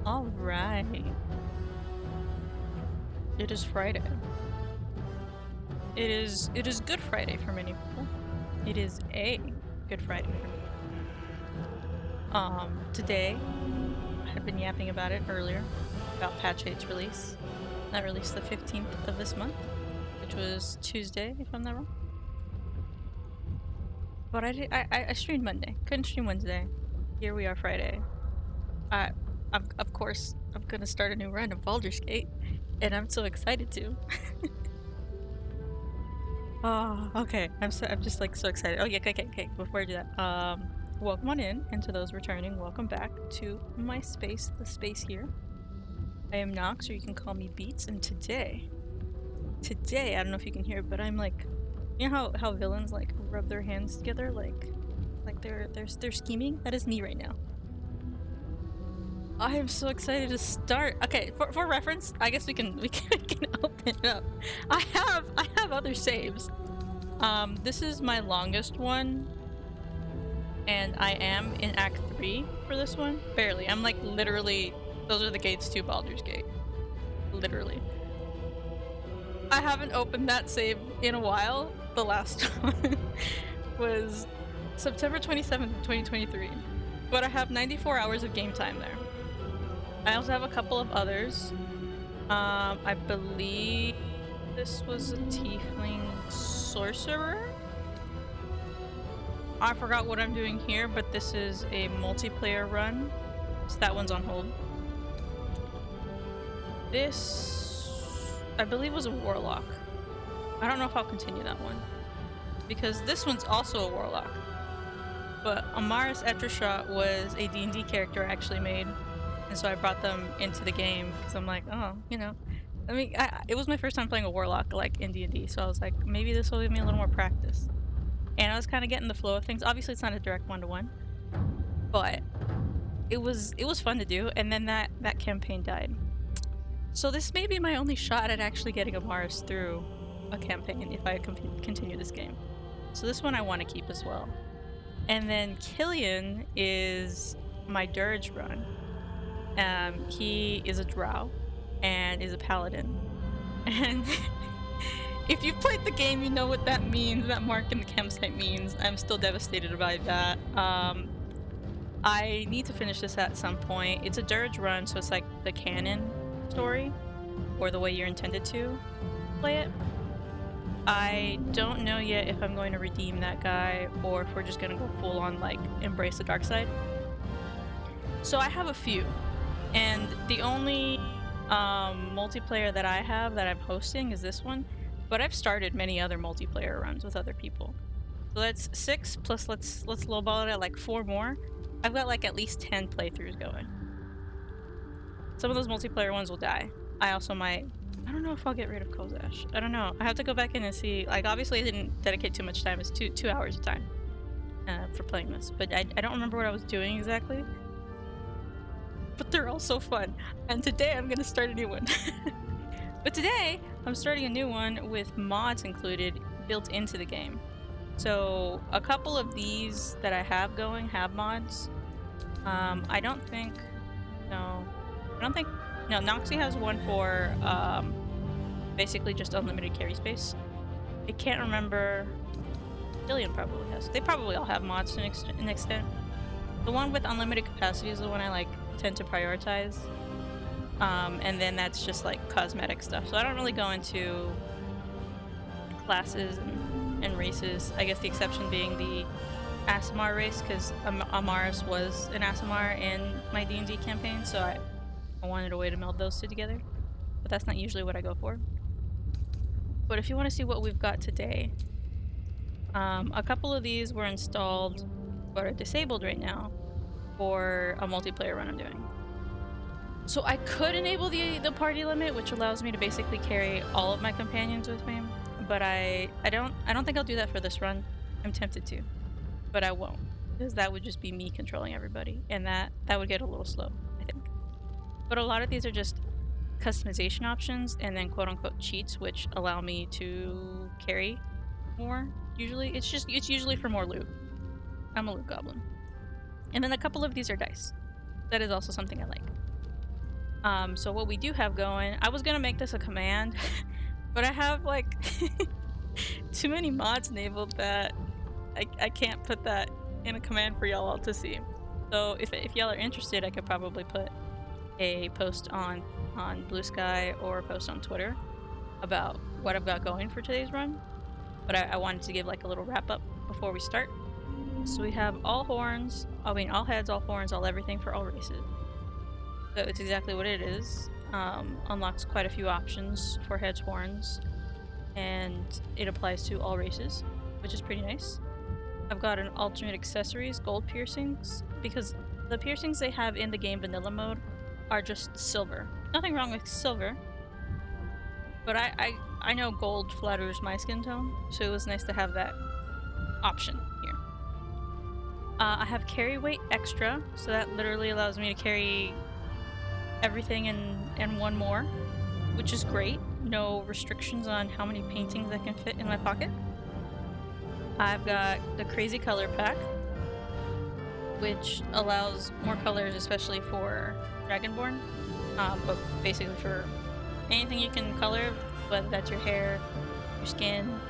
All right. It is Friday. It is Good Friday for many people. It is a Good Friday for me. Today I had been yapping about it earlier about Patch 8's release. That released the 15th of this month, which was Tuesday, if I'm not wrong. But I streamed Monday. Couldn't stream Wednesday. Here we are Friday. Of course I'm gonna start a new run of Baldur's Gate, and I'm so excited to. Oh, okay. I'm just like so excited. Oh yeah, okay. Before I do that, welcome on in, and to those returning, welcome back to my space, the space here. I am Nox, or you can call me Beats, and today, I don't know if you can hear, but I'm like, you know how villains like rub their hands together, like they're scheming. That is me right now. I am so excited to start. Okay, for reference, I guess we can open it up. I have other saves. This is my longest one, and I am in Act 3 for this one. Barely. I'm like literally, those are the gates to Baldur's Gate. Literally. I haven't opened that save in a while. The last one was September 27th, 2023. But I have 94 hours of game time there. I also have a couple of others. I believe this was a tiefling sorcerer. I forgot what I'm doing here, but this is a multiplayer run, so that one's on hold. This, I believe, was a warlock. I don't know if I'll continue that one, because this one's also a warlock. But Amaris Etrishot was a D&D character I actually made, and so I brought them into the game because I'm like, oh, you know, I mean, it was my first time playing a warlock like in D&D, so I was like, maybe this will give me a little more practice. And I was kind of getting the flow of things. Obviously, it's not a direct one-to-one, but it was fun to do. And then that campaign died, so this may be my only shot at actually getting Amaris through a campaign if I continue this game. So this one I want to keep as well. And then Killian is my dirge run. He is a drow and is a paladin. And if you've played the game, you know what that means, that mark in the campsite means. I'm still devastated about that. I need to finish this at some point. It's a dirge run, so it's like the canon story, or the way you're intended to play it. I don't know yet if I'm going to redeem that guy, or if we're just gonna go full on, like, embrace the dark side. So I have a few, and the only multiplayer that I have that I'm hosting is this one, but I've started many other multiplayer runs with other people. So that's 6 plus, let's lowball it at like 4 more. I've got like at least 10 playthroughs going. Some of those multiplayer ones will die. I also might, I don't know if I'll get rid of Kozash. I don't know. I have to go back in and see. Like, obviously I didn't dedicate too much time. It's 2 hours of time for playing this, but I don't remember what I was doing exactly. But they're all so fun. And today I'm gonna start a new one. But today I'm starting a new one with mods included, built into the game. So a couple of these that I have going have mods. I don't think Noxie has one for basically just unlimited carry space. I can't remember. Jillian probably has. They probably all have mods to an extent. The one with unlimited capacity is the one I like tend to prioritize. And then that's just like cosmetic stuff. So I don't really go into classes and races. I guess the exception being the Aasimar race, because Amaris was an Aasimar in my D&D campaign, so I wanted a way to meld those two together. But that's not usually what I go for. But if you want to see what we've got today, a couple of these were installed but are disabled right now for a multiplayer run I'm doing. So I could enable the party limit, which allows me to basically carry all of my companions with me, but I don't think I'll do that for this run. I'm tempted to, but I won't, because that would just be me controlling everybody, and that would get a little slow, I think. But a lot of these are just customization options and then quote-unquote cheats, which allow me to carry more. Usually it's usually for more loot. I'm a loot goblin. And then a couple of these are dice. That is also something I like. So what we do have going, I was gonna make this a command, but I have like too many mods enabled that I can't put that in a command for y'all all to see. So if y'all are interested, I could probably put a post on Blue Sky or a post on Twitter about what I've got going for today's run. But I wanted to give like a little wrap up before we start. So we have all horns, I mean all heads, all horns, all everything for all races. So it's exactly what it is. Unlocks quite a few options for heads, horns, and it applies to all races, which is pretty nice. I've got an alternate accessories, gold piercings, because the piercings they have in the game vanilla mode are just silver. Nothing wrong with silver, but I know gold flatters my skin tone, so it was nice to have that option here. I have carry weight extra, so that literally allows me to carry everything and one more, which is great. No restrictions on how many paintings I can fit in my pocket. I've got the crazy color pack, which allows more colors, especially for Dragonborn, but basically for anything you can color, whether that's your hair, your skin,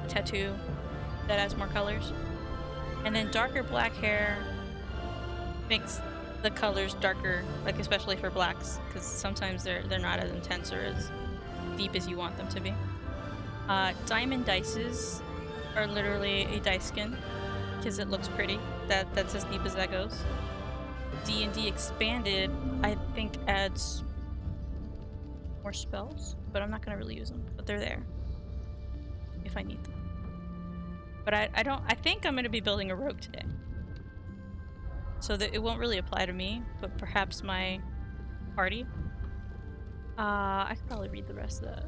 a tattoo, that adds more colors. And then darker black hair makes the colors darker, like especially for blacks, because sometimes they're not as intense or as deep as you want them to be. Diamond dices are literally a dice skin because it looks pretty. That's as deep as that goes. D&D Expanded, I think, adds more spells, but I'm not gonna really use them. But they're there if I need them. But I think I'm gonna be building a rogue today, so that it won't really apply to me, but perhaps my party. I could probably read the rest of that.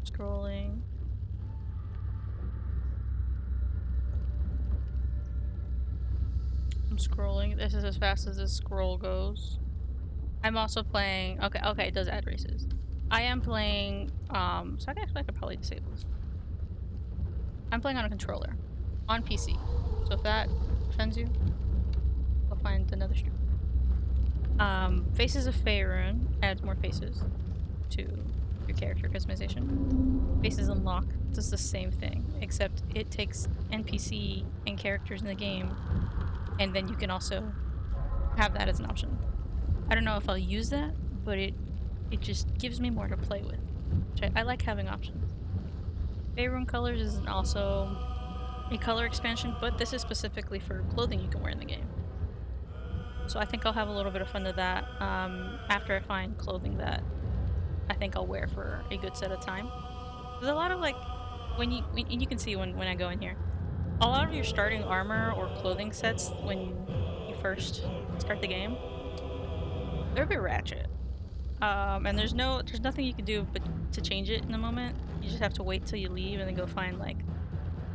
Scrolling. I'm scrolling. This is as fast as this scroll goes. I'm also playing. Okay, it does add races. I am playing. So I could probably disable this. I'm playing on a controller, on PC. So if that offends you, go find another stream. Faces of Faerun adds more faces to your character customization. Faces Unlock does the same thing, except it takes NPC and characters in the game, and then you can also have that as an option. I don't know if I'll use that, but it just gives me more to play with. Which I like having options. Faerun Colors is also a color expansion, but this is specifically for clothing you can wear in the game. So I think I'll have a little bit of fun with that after I find clothing that I think I'll wear for a good set of time. There's a lot of like, when you can see when I go in here, a lot of your starting armor or clothing sets when you first start the game, they're a bit ratchet. And there's nothing you can do but to change it in the moment. You just have to wait till you leave and then go find like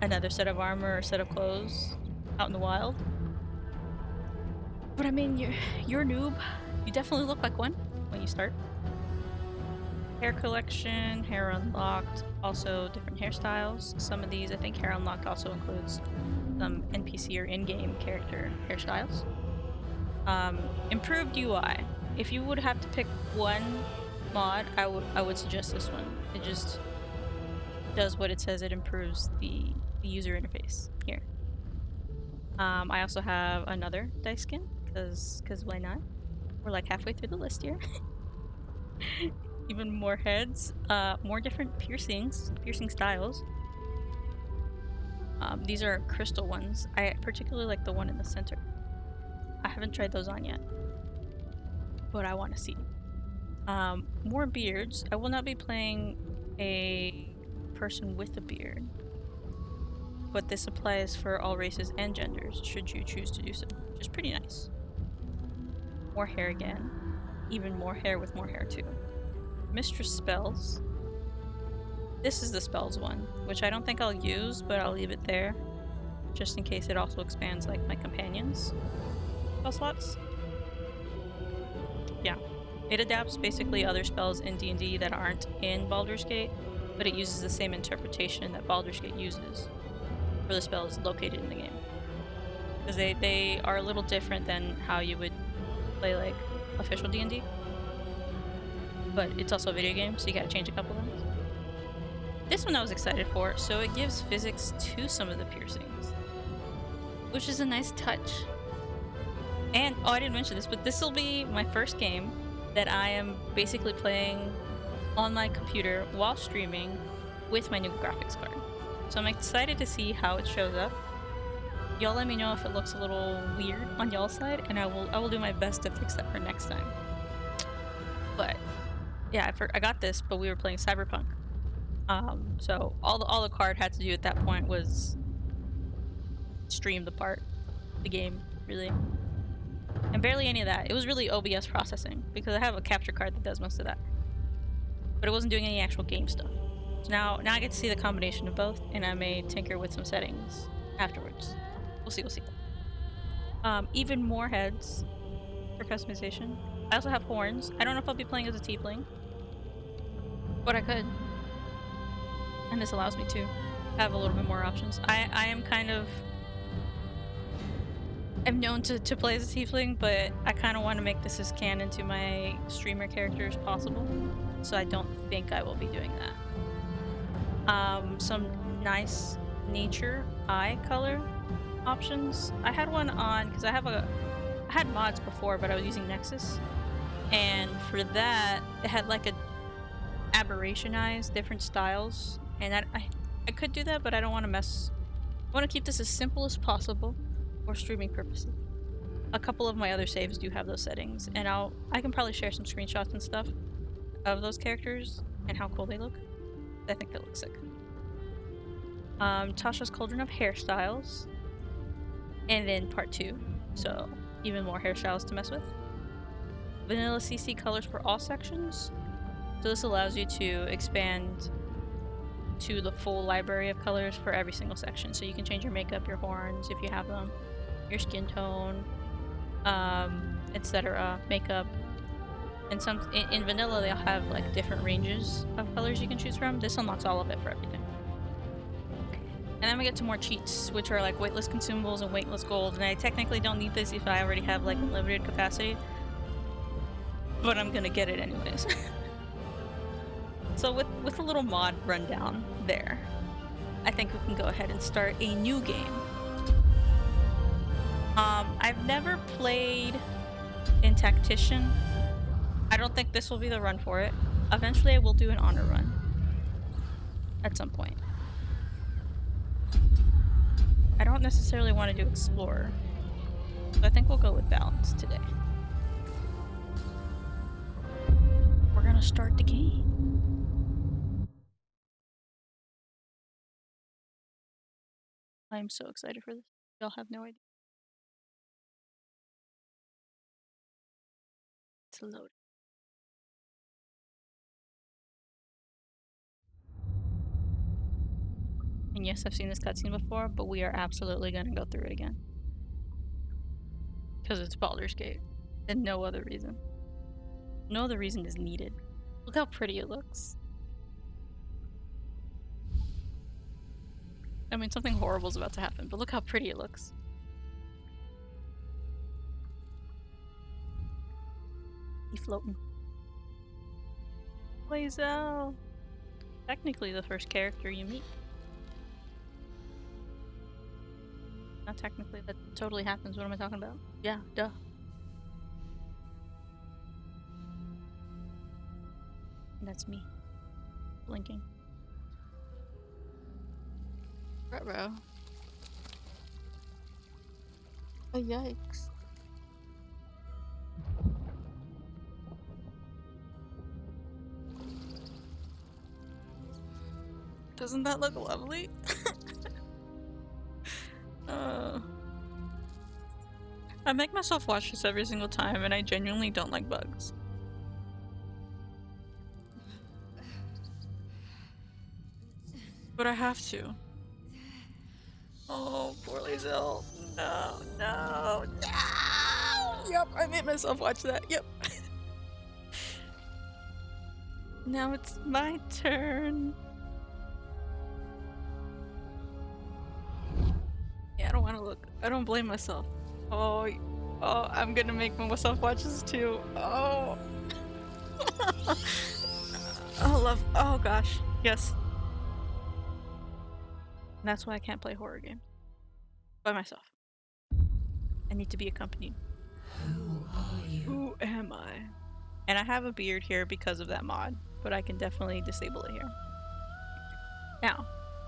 another set of armor or set of clothes out in the wild. But I mean, you're a noob. You definitely look like one when you start. Hair collection, hair unlocked, also different hairstyles. Some of these, I think hair unlocked also includes some NPC or in-game character hairstyles. Improved UI. If you would have to pick one mod, I would suggest this one. It just does what it says. It improves the user interface here. I also have another dice skin, because why not? We're like halfway through the list here. Even more heads, more different piercing styles. These are crystal ones. I particularly like the one in the center. I haven't tried those on yet, but I want to see. More beards. I will not be playing a person with a beard, but this applies for all races and genders, should you choose to do so, which is pretty nice. More hair again. Even more hair with more hair too. Mistress spells. This is the spells one, which I don't think I'll use, but I'll leave it there, just in case it also expands like my companions' spell slots. Yeah. It adapts basically other spells in D&D that aren't in Baldur's Gate, but it uses the same interpretation that Baldur's Gate uses for the spells located in the game. because they are a little different than how you would play like official D&D. But it's also a video game, so you gotta change a couple things. This one I was excited for, so it gives physics to some of the piercings, which is a nice touch. And, oh, I didn't mention this, but this will be my first game that I am basically playing on my computer while streaming with my new graphics card. So I'm excited to see how it shows up. Y'all let me know if it looks a little weird on y'all's side, and I will do my best to fix that for next time. But yeah, I got this, but we were playing Cyberpunk. So all the card had to do at that point was stream the game, really. And barely any of that. It was really OBS processing, because I have a capture card that does most of that. But it wasn't doing any actual game stuff. So now I get to see the combination of both, and I may tinker with some settings afterwards. We'll see. Even more heads for customization. I also have horns. I don't know if I'll be playing as a tiefling, but I could. And this allows me to have a little bit more options. I am kind of... I'm known to play as a tiefling, but I kind of want to make this as canon to my streamer character as possible. So I don't think I will be doing that. Some nice nature eye color options. I had one on, because I had mods before, but I was using Nexus. And for that, it had like a aberration eyes, different styles. And I could do that, but I don't want to mess... I want to keep this as simple as possible for streaming purposes. A couple of my other saves do have those settings, and I can probably share some screenshots and stuff of those characters and how cool they look. I think they look sick. Tasha's Cauldron of Hairstyles. And then part 2, so even more hairstyles to mess with. Vanilla CC colors for all sections. So this allows you to expand to the full library of colors for every single section. So you can change your makeup, your horns if you have them, your skin tone, etc. Makeup. And in vanilla they'll have like different ranges of colors you can choose from. This unlocks all of it for everything. And then we get to more cheats, which are like weightless consumables and weightless gold. And I technically don't need this if I already have like unlimited capacity, but I'm gonna get it anyways. So with a little mod rundown there, I think we can go ahead and start a new game. I've never played in Tactician. I don't think this will be the run for it. Eventually I will do an honor run at some point. I don't necessarily want to do Explorer, so I think we'll go with Balance today. We're gonna start the game. I'm so excited for this. Y'all have no idea. It's loaded. And yes, I've seen this cutscene before, but we are absolutely gonna go through it again. Because it's Baldur's Gate. And no other reason. No other reason is needed. Look how pretty it looks. I mean, something horrible is about to happen, but look how pretty it looks. He's floating. Lae'zel! Technically the first character you meet. Not technically, that totally happens. What am I talking about? Yeah, duh. And that's me. Blinking. Ruh-roh. Oh, yikes. Doesn't that look lovely? I make myself watch this every single time, and I genuinely don't like bugs. But I have to. Oh, poor Lae'zel. No, no, no! Yep, I made myself watch that. Yep. Now it's my turn. Yeah, I don't want want to look. I don't blame myself. Oh, I'm gonna make myself watch this too. Oh. Oh, love. Oh, gosh. Yes. And that's why I can't play horror games by myself. I need to be accompanied. Who are you? Who am I? And I have a beard here because of that mod, but I can definitely disable it here. Now,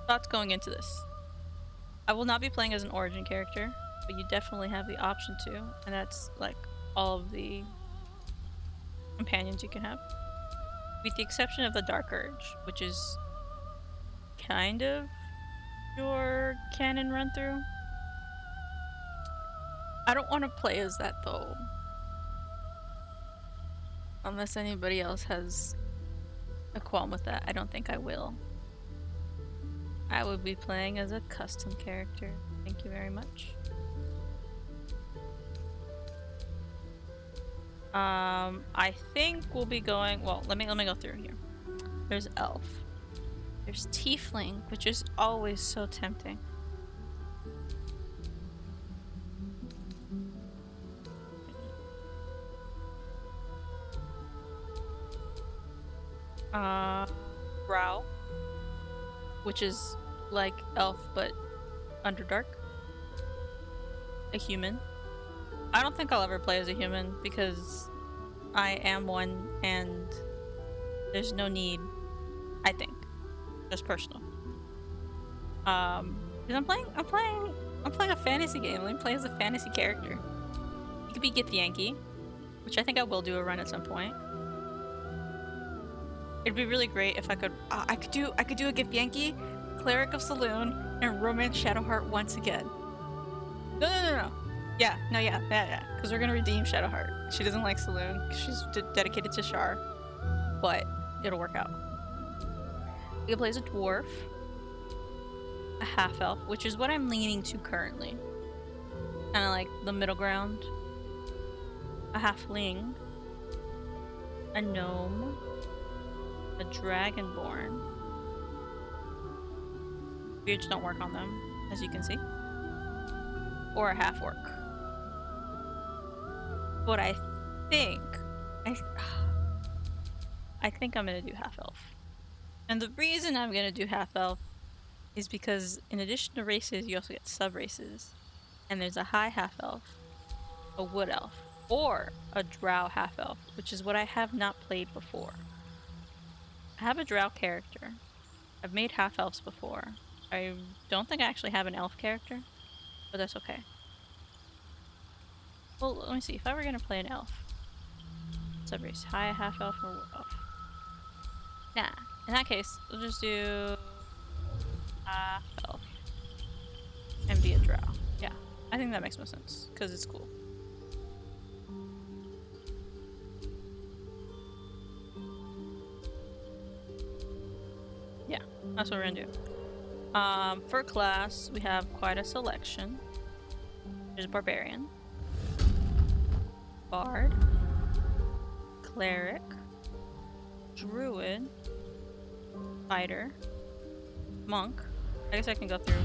thoughts going into this. I will not be playing as an origin character, but you definitely have the option to, and that's like all of the companions you can have. With the exception of the Dark Urge, which is kind of your canon run through. I don't want to play as that though. Unless anybody else has a qualm with that, I don't think I will. I would be playing as a custom character. Thank you very much. I think we'll be going. Well, let me go through here. There's elf. There's tiefling, which is always so tempting. Drow, which is like elf but underdark. A human. I don't think I'll ever play as a human because I am one and there's no need, I think. Just personal. Because I'm playing a fantasy game. Let me play as a fantasy character. You could be Githyanki, which I think I will do a run at some point. It'd be really great if I could I could do a Githyanki, Cleric of Saloon, and Romance Shadowheart once again. No. Yeah, because we're gonna redeem Shadowheart. She doesn't like Saloon because she's dedicated to Shar, but it'll work out. You can play as a dwarf, a half-elf, which is what I'm leaning to currently. Kind of like the middle ground. A halfling, a gnome, a dragonborn. Beards don't work on them, as you can see. Or a half-orc. But I think I'm gonna do half-elf. And the reason I'm gonna do half-elf is because in addition to races, you also get sub-races. And there's a high half-elf, a wood elf, or a drow half-elf, which is what I have not played before. I have a drow character. I've made half-elves before. I don't think I actually have an elf character, but that's okay. Well, let me see. If I were gonna play an elf, sub-race, high half-elf or wood elf. Nah, in that case, we'll just do half-elf and be a drow. Yeah, I think that makes more sense because it's cool. Yeah, that's what we're gonna do. For class, we have quite a selection. There's a barbarian, bard, cleric, druid, fighter, monk. I guess I can go through.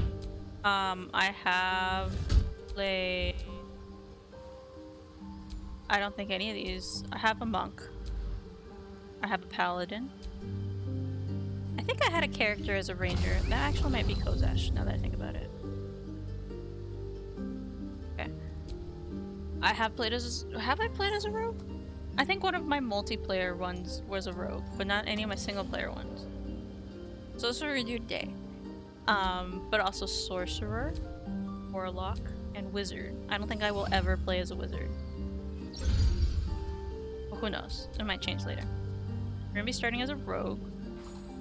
I have played. I don't think any of these. I have a monk. I have a paladin. I think I had a character as a ranger. That actually might be Kozash, now that I think about it. Okay. I have played as a... Have I played as a rogue? I think one of my multiplayer ones was a rogue, but not any of my single player ones. So this will do day. But also sorcerer, warlock, and wizard. I don't think I will ever play as a wizard. Well, who knows? It might change later. We're gonna be starting as a rogue.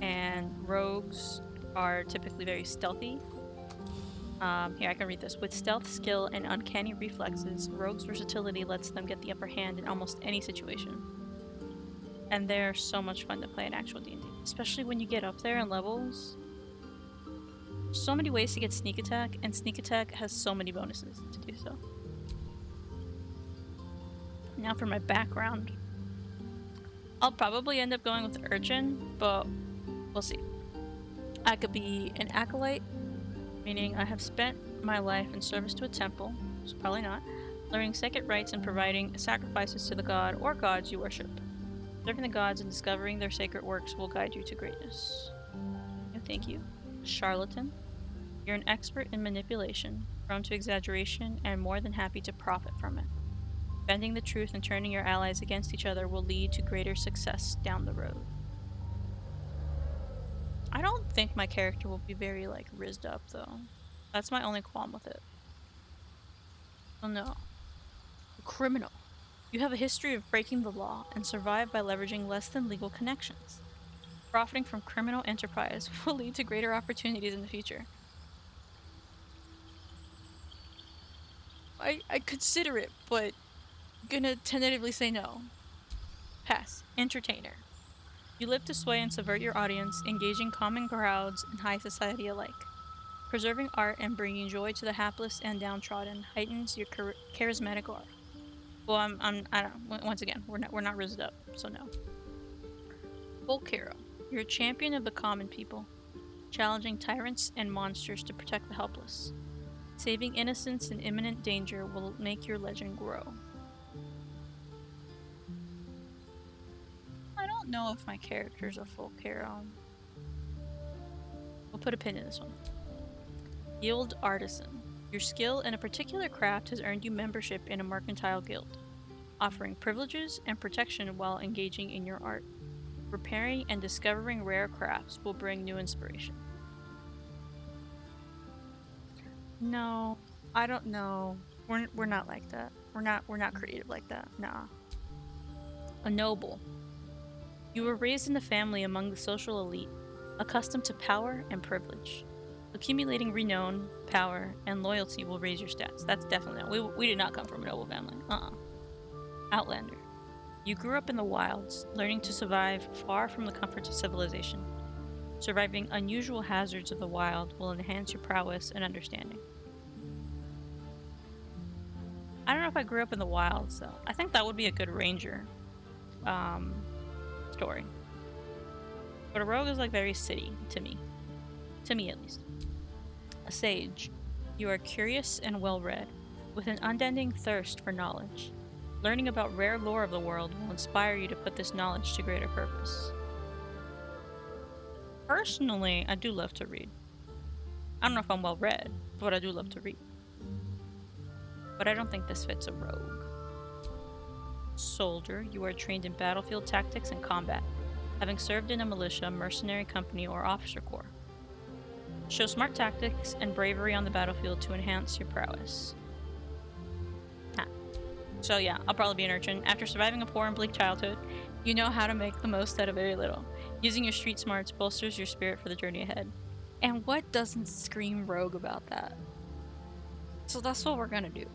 And rogues are typically very stealthy. Here, I can read this. With stealth, skill, and uncanny reflexes, rogues' versatility lets them get the upper hand in almost any situation. And they're so much fun to play in actual D&D. Especially when you get up there in levels. So many ways to get sneak attack, and sneak attack has so many bonuses to do so. Now for my background. I'll probably end up going with Urchin, but we'll see. I could be an acolyte, meaning I have spent my life in service to a temple, so probably not. Learning sacred rites and providing sacrifices to the god or gods you worship. Serving the gods and discovering their sacred works will guide you to greatness. No, thank you. Charlatan. You're an expert in manipulation, prone to exaggeration, and more than happy to profit from it. Bending the truth and turning your allies against each other will lead to greater success down the road. I don't think my character will be very, like, rizzed up, though. That's my only qualm with it. Oh no. A criminal. You have a history of breaking the law and survive by leveraging less than legal connections. Profiting from criminal enterprise will lead to greater opportunities in the future. I consider it, but gonna tentatively say no. Pass. Entertainer. You live to sway and subvert your audience, engaging common crowds and high society alike. Preserving art and bringing joy to the hapless and downtrodden heightens your charismatic aura. Well, I don't know. Once again, we're not rizzed up, so no. Folk hero. You're a champion of the common people, challenging tyrants and monsters to protect the helpless. Saving innocents in imminent danger will make your legend grow. I don't know if my character's a folk hero. We'll put a pin in this one. Guild artisan. Your skill in a particular craft has earned you membership in a mercantile guild, offering privileges and protection while engaging in your art. Repairing and discovering rare crafts will bring new inspiration. No, I don't know. We're not like that. We're not creative like that. Nah. A noble. You were raised in the family among the social elite, accustomed to power and privilege. Accumulating renown, power, and loyalty will raise your stats. That's definitely not. We did not come from a noble family. Outlander. You grew up in the wilds, learning to survive far from the comforts of civilization. Surviving unusual hazards of the wild will enhance your prowess and understanding. I don't know if I grew up in the wilds, though. I think that would be a good ranger story. But a rogue is like very city to me. To me, at least. A sage. You are curious and well-read, with an unending thirst for knowledge. Learning about rare lore of the world will inspire you to put this knowledge to greater purpose. Personally, I do love to read. I don't know if I'm well-read, but I do love to read. But I don't think this fits a rogue. Soldier, you are trained in battlefield tactics and combat, having served in a militia, mercenary company, or officer corps. Show smart tactics and bravery on the battlefield to enhance your prowess. So yeah, I'll probably be an urchin. After surviving a poor and bleak childhood, you know how to make the most out of very little. Using your street smarts bolsters your spirit for the journey ahead. And what doesn't scream rogue about that? So that's what we're gonna do.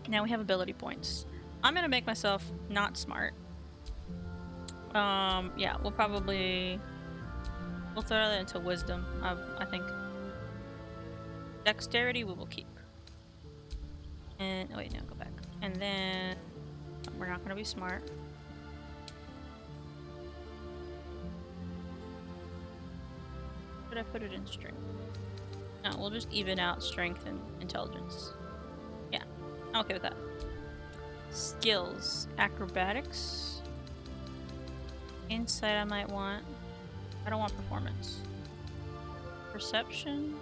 Now we have ability points. I'm gonna make myself not smart. Yeah, we'll throw that into wisdom, I think. Dexterity we will keep. And oh wait, no, go back. And then we're not gonna be smart. Should I put it in strength? No, we'll just even out strength and intelligence. Yeah, I'm okay with that. Skills. Acrobatics. Insight I might want. I don't want performance. Perception.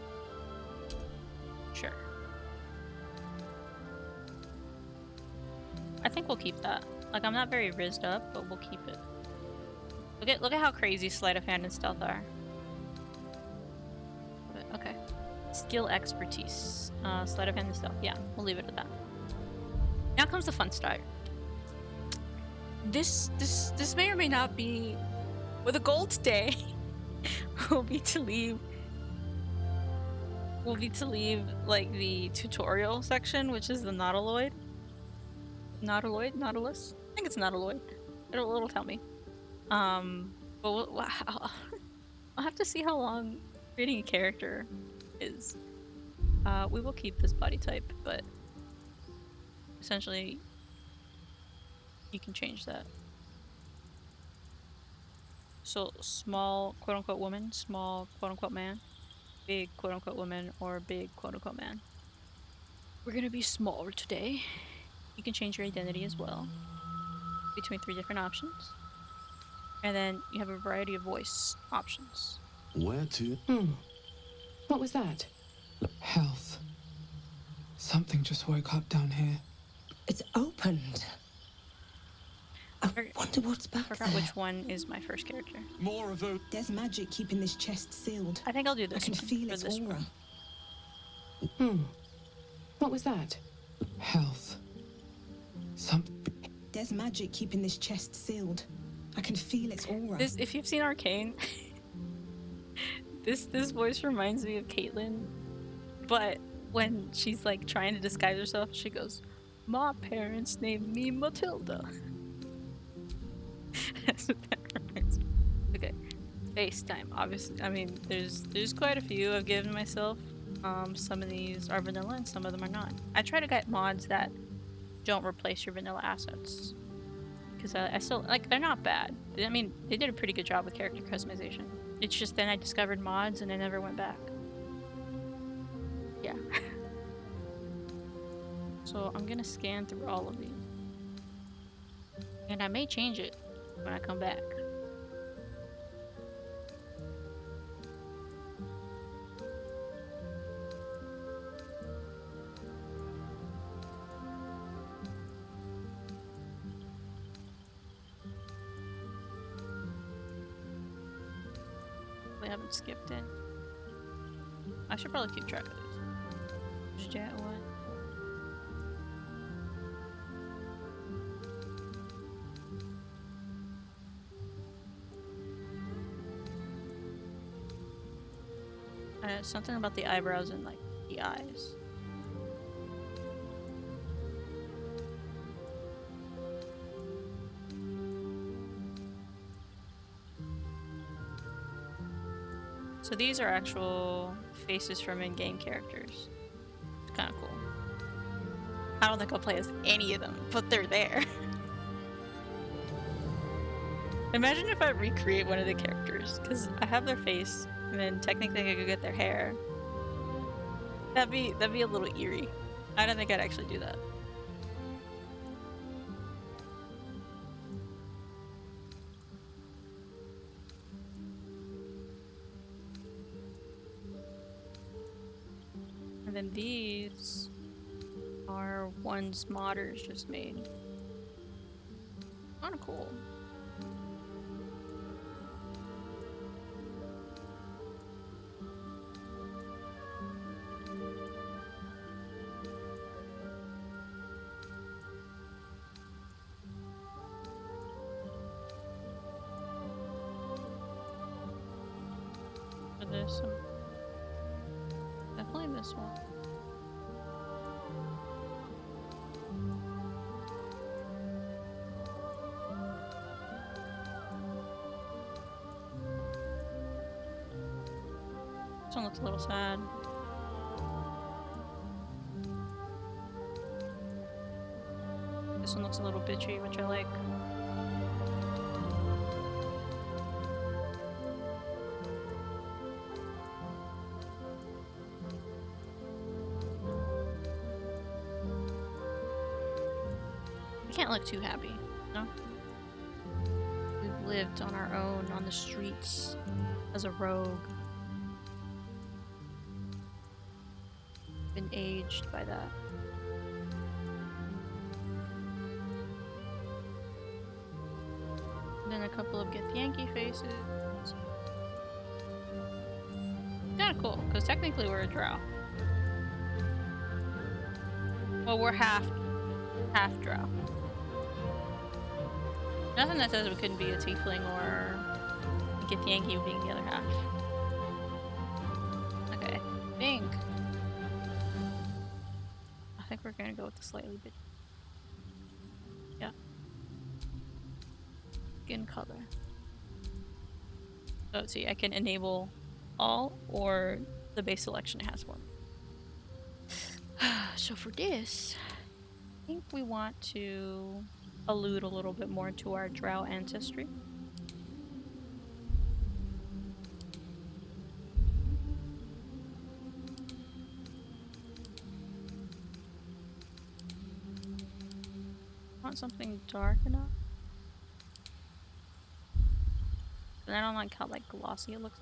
Sure. I think we'll keep that. Like, I'm not very rizzed up, but we'll keep it. Look at how crazy sleight of hand and stealth are. Okay. Skill expertise. Sleight of hand and stealth. Yeah, we'll leave it at that. Now comes the fun start. This may or may not be. Well, the goal today will be to leave like the tutorial section, which is the nautiloid. Nautilus? I think it's nautiloid. It'll tell me. But I'll have to see how long creating a character is. We will keep this body type, but essentially you can change that. So small quote-unquote woman, small quote-unquote man. big quote-unquote woman or big quote-unquote man. We're gonna be smaller today. You can change your identity as well between 3 different options. And then you have a variety of voice options. Where to? What was that? Health. Something just woke up down here. It's opened. I I wonder what's back forgot there. which one is my first character. More of a. There's magic keeping this chest sealed. I think I'll do this I can one feel for its this aura. one. What was that? Health. There's magic keeping this chest sealed. I can feel its aura. This, if you've seen Arcane, this voice reminds me of Caitlyn, but when she's like trying to disguise herself, she goes, "My parents named me Matilda." That's what that reminds me. Okay, FaceTime. Obviously, I mean, there's quite a few I've given myself. Some of these are vanilla and some of them are not. I try to get mods that don't replace your vanilla assets. Because I still, like, they're not bad. I mean, they did a pretty good job with character customization. It's just then I discovered mods and I never went back. Yeah. So I'm gonna scan through all of these. And I may change it when I come back. I haven't skipped it. I should probably keep track of these. Jet one. Something about the eyebrows and like the eyes. So these are actual faces from in-game characters. It's kind of cool. I don't think I'll play as any of them, but they're there. Imagine if I recreate one of the characters, because I have their face, and then technically I could get their hair. That'd be a little eerie. I don't think I'd actually do that. And then these are ones modders just made. Kinda cool. But there's some. Definitely this one. This one looks a little sad. This one looks a little bitchy, which I like. We can't look too happy, no? We've lived on our own on the streets as a rogue. Been aged by that. And then a couple of Githyanki faces. Kinda cool, because technically we're a drow. Well, we're half drow. Nothing that says we couldn't be a tiefling or a Githyanki being the other half. Okay, I think we're gonna go with the slightly bit. Yeah. Skin color. So let's see, I can enable all or the base selection has one. So for this, I think we want to allude a little bit more to our drow ancestry. Want something dark enough? And I don't like how like glossy it looks.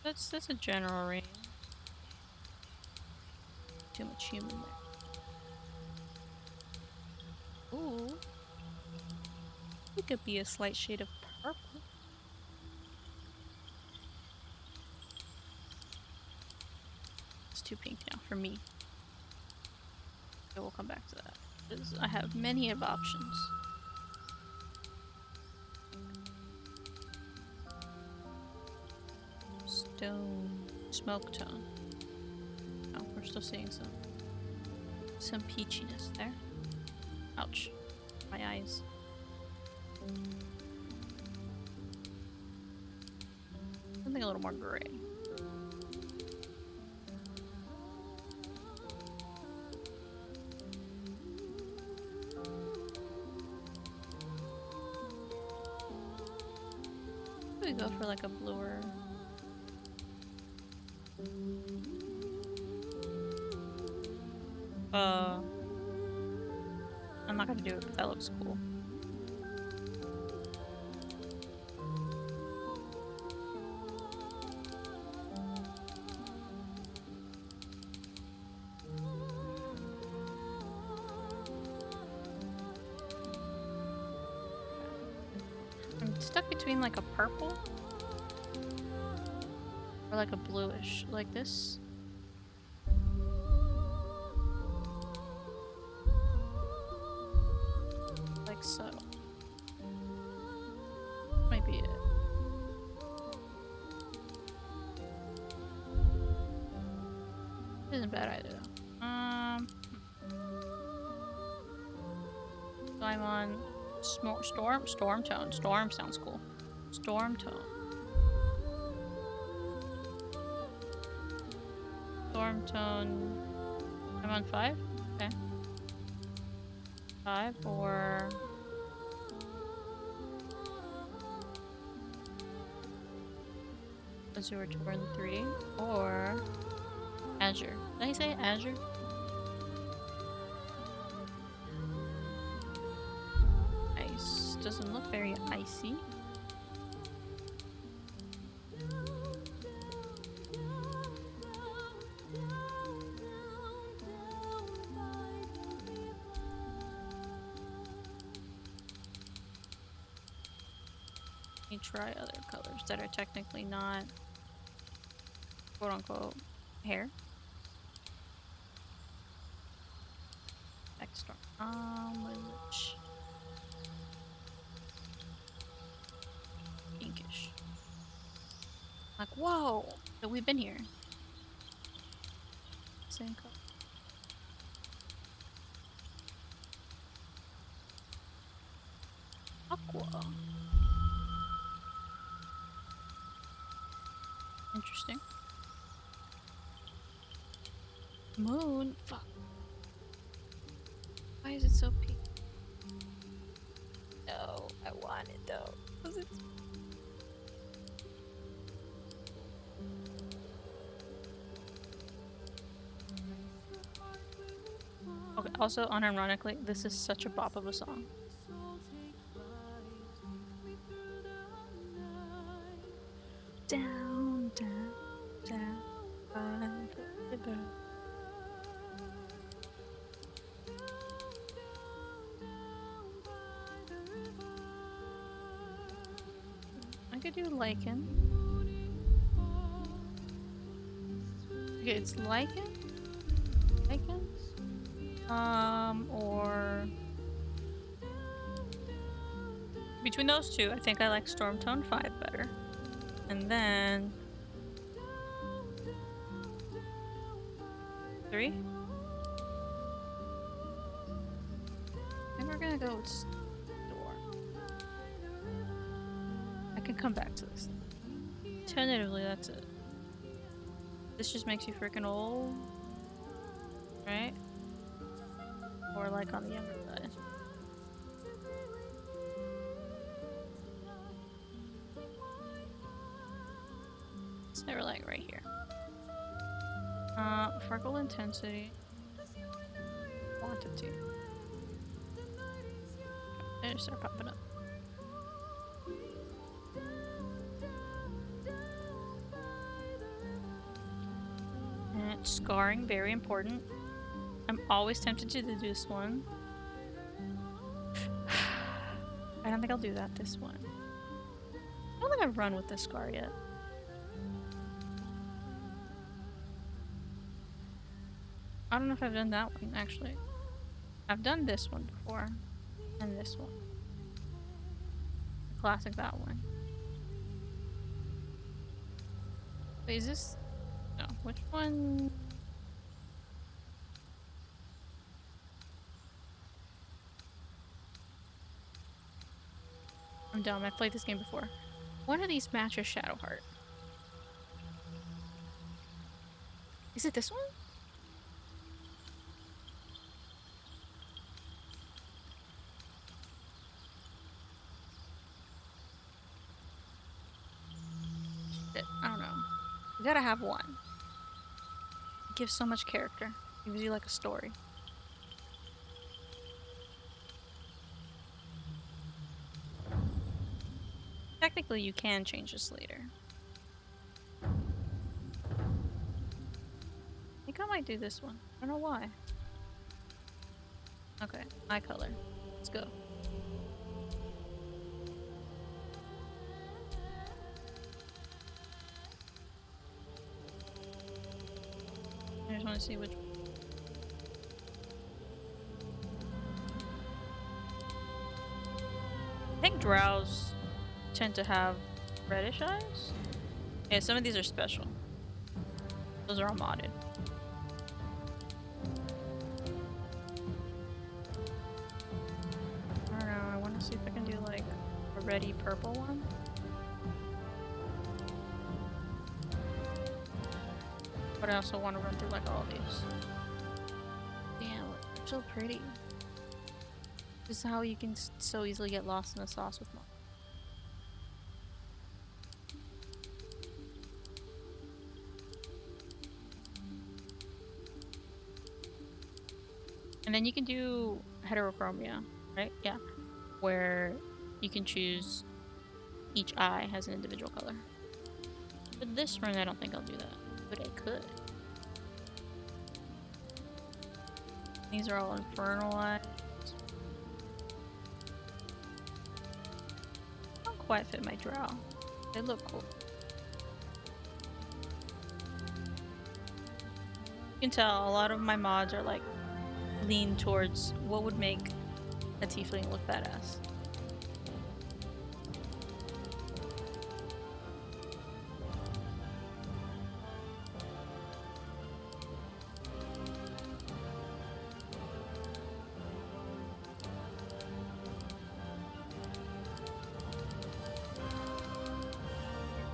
That's a general range. Too much human there. Ooh. It could be a slight shade of purple. It's too pink now for me. So we'll come back to that. 'Cause I have many of options. Stone. Smoke tone. Oh, we're still seeing some peachiness there. Ouch. My eyes. Something a little more gray. We go for like a bluer. I'm not gonna do it, but that looks cool. I'm stuck between like a purple or like a bluish, like this. Like so. Might be it. Isn't bad either though. So I'm on storm tone. Storm sounds cool. Storm tone. Storm tone. I'm on 5? Okay. 5 or Azure Torn 3 or Azure. Did I say Azure? Ice. Doesn't look very icy. Let me try other colors that are technically not quote unquote hair. Backstorm. Which pinkish. Like, whoa! So we've been here. Same color. Aqua. Interesting. Moon? Fuck. Why is it so pink? No, I want it though. 'Cause it's... Okay, also, unironically, this is such a bop of a song. Down, down, down by the river. I could do lichen. Okay, it's lichen? Lichen? Or... Between those two, I think I like Stormtone 5 better. And then... 3? I think we're gonna go with Storm. I can come back to this. Tentatively, that's it. This just makes you freaking old. Right? Or like on the younger side. Say we're like right here. Freckle intensity. Quantity. They just start popping up. And scarring, very important. I'm always tempted to do this one. I don't think I'll do that this one. I don't think I've run with this scar yet. I don't know if I've done that one, actually. I've done this one before. And this one. Classic that one. Wait, is this... No, which one... I'm dumb, I've played this game before. One of these matches Shadowheart. Is it this one? Shit, I don't know. You gotta have one. It gives so much character. It gives you like a story. Technically, you can change this later. I think I might do this one. I don't know why. Okay, eye color. Let's go. I just want to see which. I think drows tend to have reddish eyes. Yeah, some of these are special. Those are all modded. I don't know, I want to see if I can do like a reddy purple one. But I also want to run through like all these. Damn, they're so pretty. This is how you can so easily get lost in the sauce with mods. And then you can do heterochromia, right? Yeah. Where you can choose each eye has an individual color. But this run, I don't think I'll do that. But I could. These are all infernal eyes. Don't quite fit my drow. They look cool. You can tell a lot of my mods are like lean towards what would make a tiefling look badass.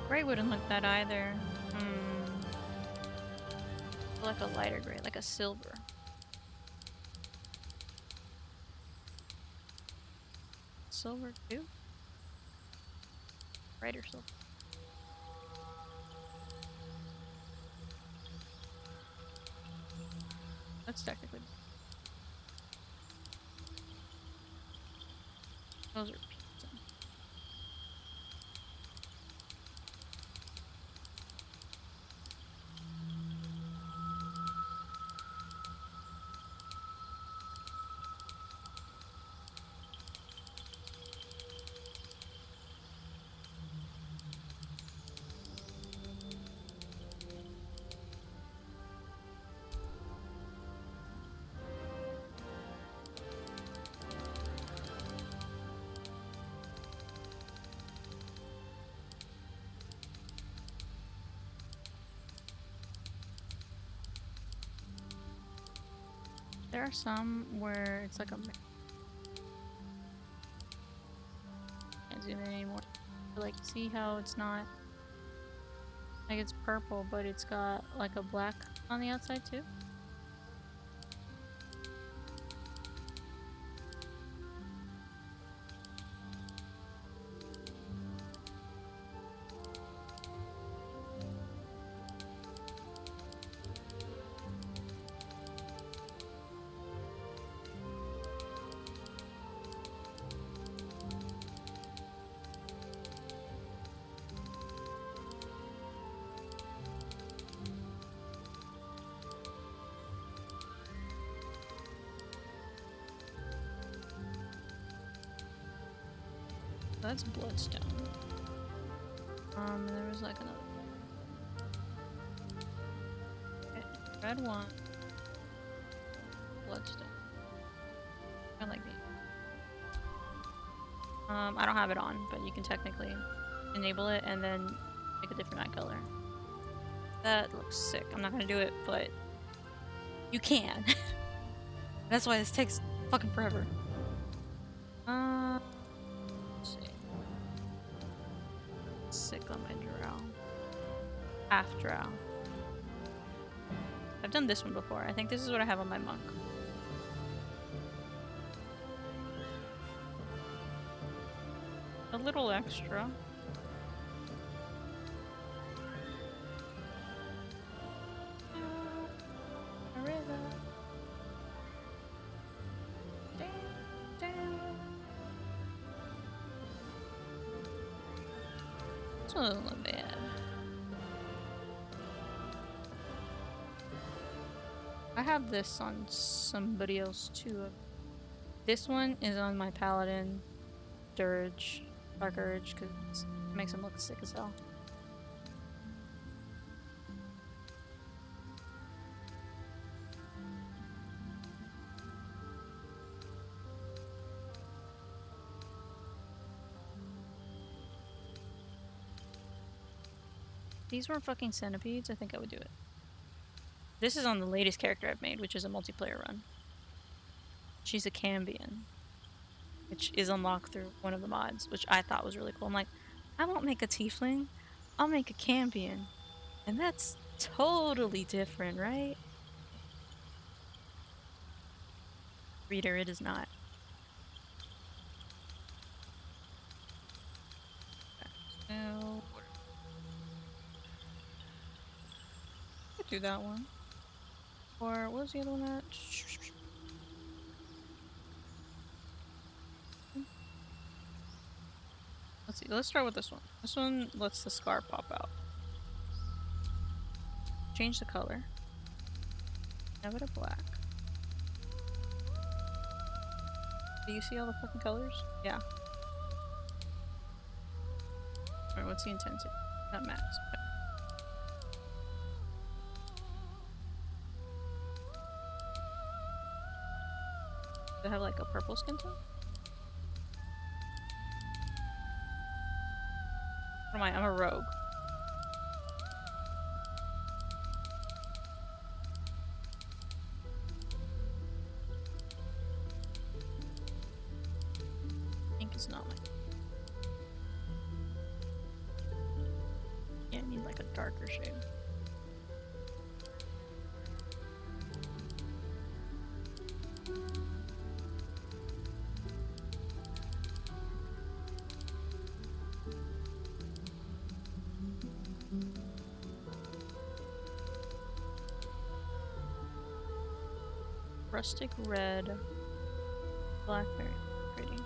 Gray wouldn't look that either. Like a lighter gray, like a silver. Silver too? Brighter silver. That's technically. Those are pizza. There are some where it's like a. Can't zoom in anymore. But like, see how it's not like it's purple, but it's got like a black on the outside too. That's bloodstone. And there was like another. Okay, red one. Bloodstone. I like me. I don't have it on, but you can technically enable it and then pick a different eye color. That looks sick. I'm not gonna do it, but you can. That's why this takes fucking forever. Let's see. Sick on my drow. Half drow. I've done this one before. I think this is what I have on my monk. A little extra. A river. Down, down. This one doesn't look bad. I have this on somebody else too. This one is on my paladin, dirge, dark urge, because it makes him look sick as hell. If these weren't fucking centipedes, I think I would do it. This is on the latest character I've made, which is a multiplayer run. She's a Cambion, which is unlocked through one of the mods, which I thought was really cool. I'm like, I won't make a tiefling, I'll make a Cambion. And that's totally different, right? Reader, it is not. Okay, so could do that one. Or what was the other one at? Let's see, let's start with this one. This one lets the scar pop out. Change the color. Have it a black. Do you see all the fucking colors? Yeah. Alright, what's the intensity? Not max. Okay. Does it have like a purple skin tone? What am I? I'm a rogue. Pink is not my. Yeah, I need like a darker shade. Rustic red, blackberry, pretty.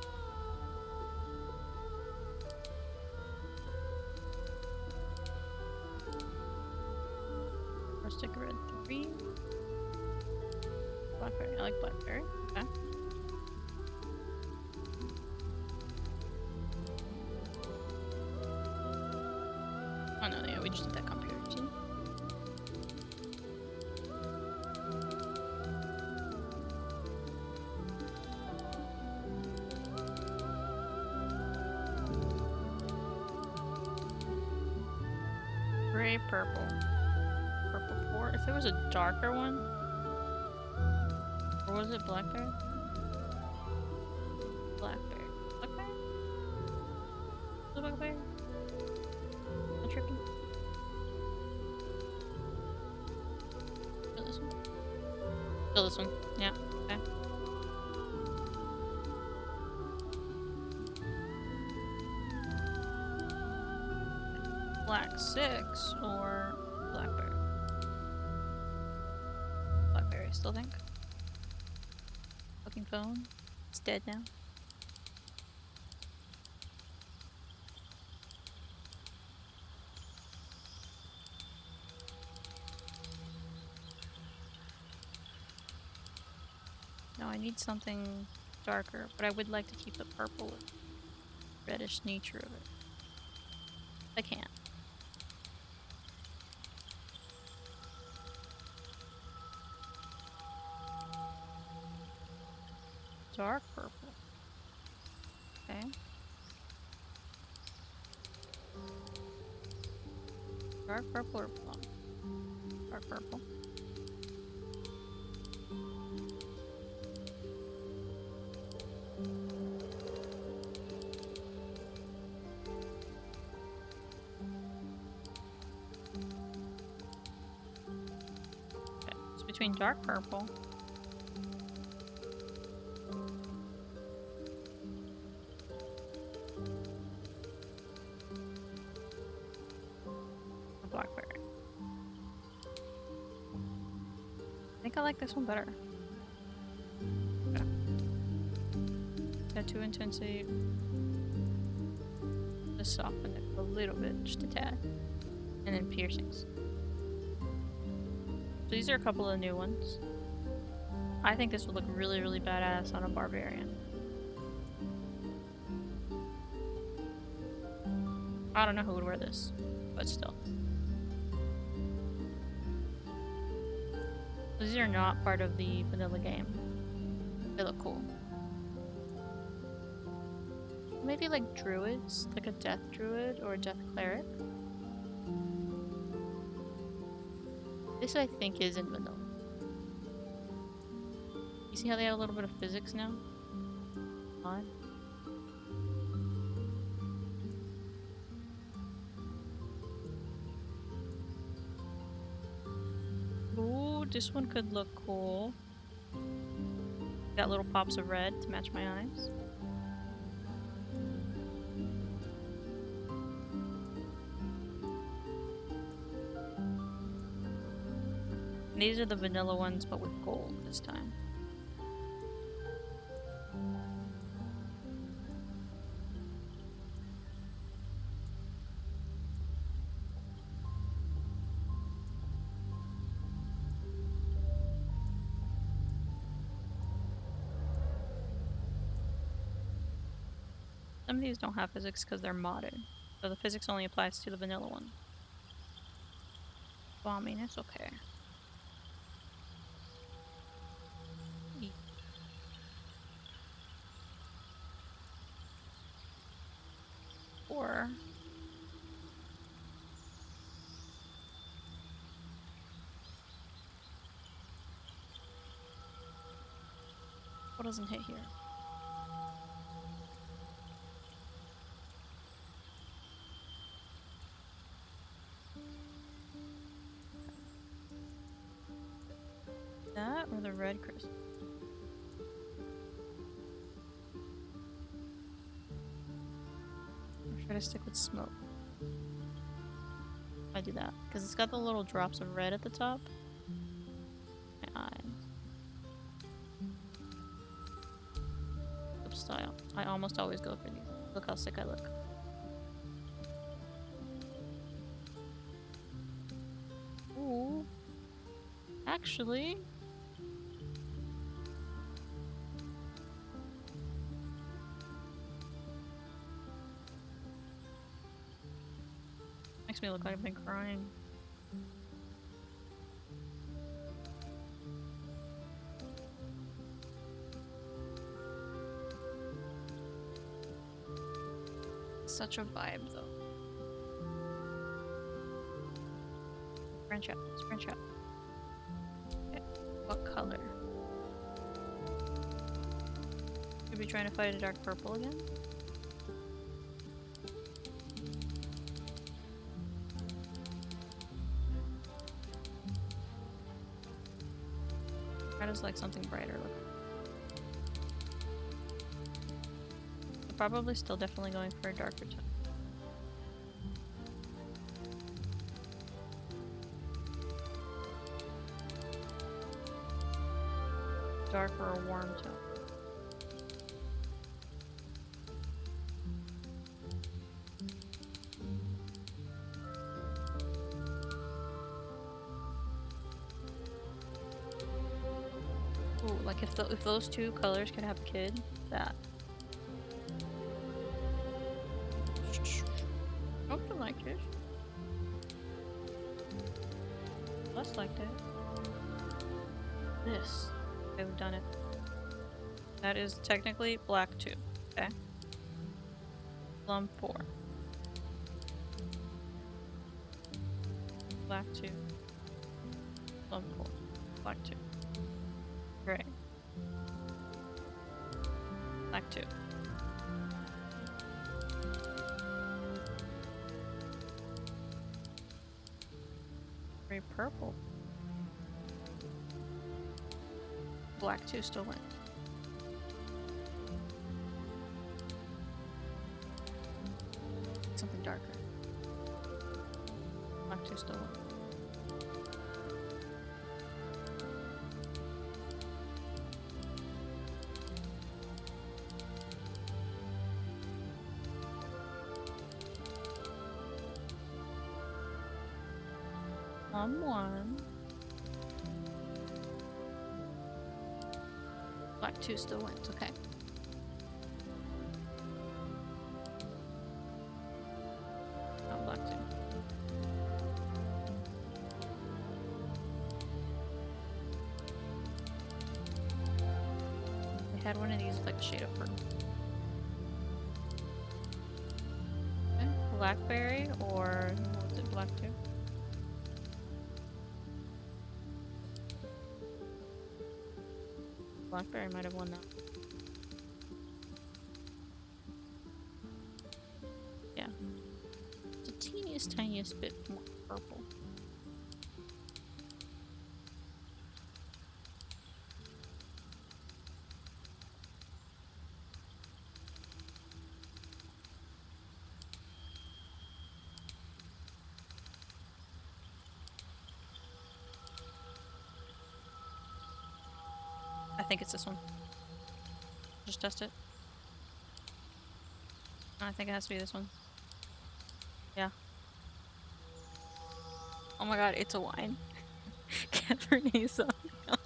Rustic red 3. Blackberry, I like blackberry. Okay. Oh no, yeah, we just did that computer, see? Gray purple. Purple 4. If there was a darker one. Or was it blackberry? Blackberry. Blackberry? Was it blackberry? Am I tripping? Kill this one? Kill this one. Yeah. Okay. Black 6 or blackberry? Blackberry, I still think. Fucking phone. It's dead now. No, I need something darker, but I would like to keep the purple reddish nature of it. I can't. Dark purple. Okay. Dark purple or plum? Dark purple. Okay, it's between dark purple or blackberry. I think I like this one better. Okay. Tattoo intensity. Just soften it a little bit, just a tad. And then piercings. So these are a couple of new ones. I think this would look really, really badass on a barbarian. I don't know who would wear this, but still. These are not part of the vanilla game. They look cool. Maybe like druids, like a death druid or a death cleric. This I think is in vanilla. You see how they have a little bit of physics now? Odd. Ooh, this one could look cool. Got little pops of red to match my eyes. And these are the vanilla ones, but with gold this time. Some of these don't have physics because they're modded, so the physics only applies to the vanilla one. Well, I mean, it's okay. Or what doesn't hit here? That or the red crystal? Or should I stick with smoke? I do that because it's got the little drops of red at the top. My eyes. Flip style. I almost always go for these. Look how sick I look. Ooh. Actually. Makes me look like I've been crying. Such a vibe, though. Branch out. Let's branch out. Okay. What color? Could be trying to fight a dark purple again. I just like something brighter looking. So probably still definitely going for a darker tone. Dark or a warm tone. Ooh, like if those two colors could have a kid, that. Just less like that. This. Okay, we've done it. That is technically black 2. Okay. Plum 4. Black 2. Plum 4. Black 2. Gray. Black 2. Gray purple. Black 2 still wins. Something darker. Black 2 still wins. One. Black 2 still wins, okay. Oh, black 2. I had one of these with like a shade of purple. Okay. Blackberry or what was it, black 2? Blackberry might have won that. Yeah. The teeniest, tiniest bit more purple. I think it's this one. Just test it. I think it has to be this one. Yeah. Oh my god, it's a wine. Cabernet Sauvignon.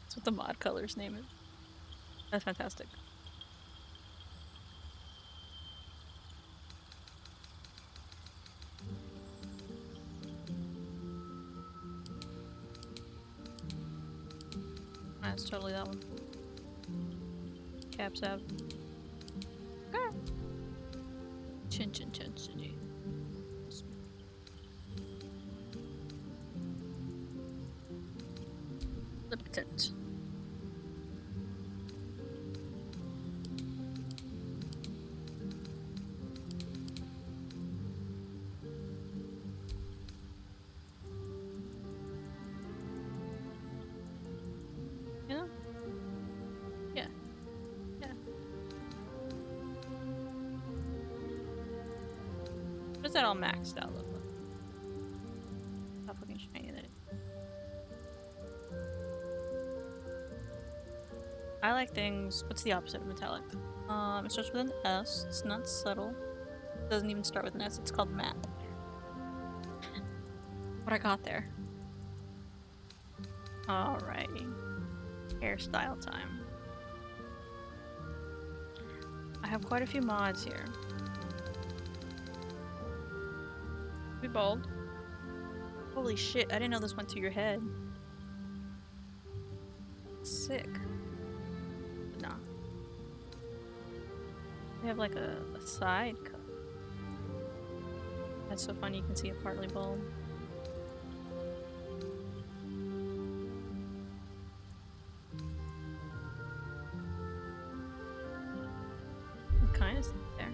That's what the mod color's name is. That's fantastic. That's totally that one. Cab Sav. Okay. Chin chin chin chin. Lipton. You know? Yeah. Yeah. What does that all maxed out look like? How fucking shiny that is. I like things. What's the opposite of metallic? It starts with an S. It's not subtle. It doesn't even start with an S. It's called matte. What I got there. Alrighty. Hairstyle time. I have quite a few mods here. Be bold. Holy shit, I didn't know this went to your head. Sick. But nah. We have like a side cut. That's so funny, you can see a partly bulb. Kind of there.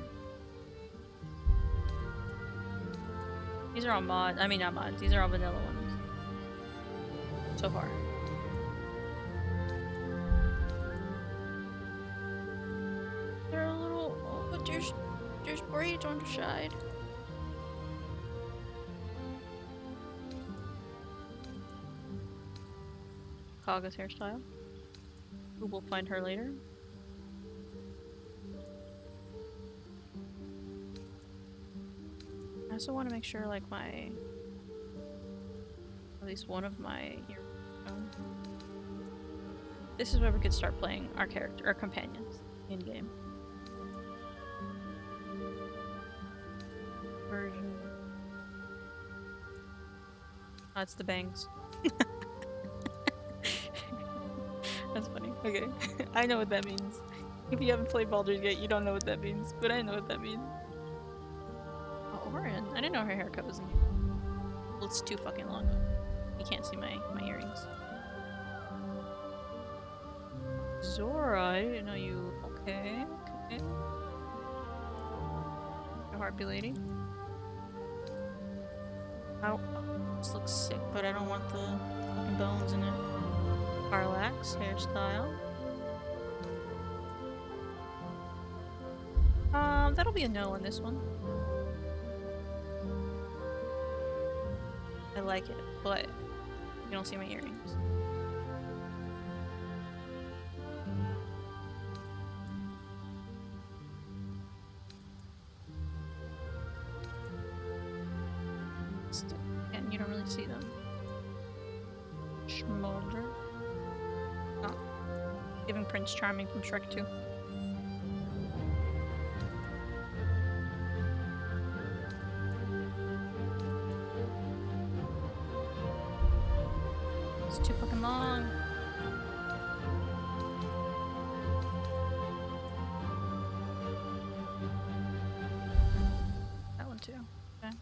These are all mods. I mean, not mods. These are all vanilla ones. So far. They're a little. Oh, but there's braids on the side. Kaga's hairstyle. Who will find her later? I also want to make sure, like, at least one of my this is where we could start playing our companions in game. version. Oh, it's the bangs. That's funny. Okay. I know what that means. If you haven't played Baldur's Gate, you don't know what that means, but I know what that means. Oh, Orin. I didn't know her haircut was in here. Well, it's too fucking long. You can't see my earrings. Zora, I didn't know you. Okay, okay. A harpy lady. Oh, this looks sick, but I don't want the fucking bones in it. Parallax hairstyle. That'll be a no on this one. I like it, but you don't see my earrings. Still, and you don't really see them. Schmolder. Oh, giving Prince Charming from Shrek 2. It's too fucking long. That one too. Okay.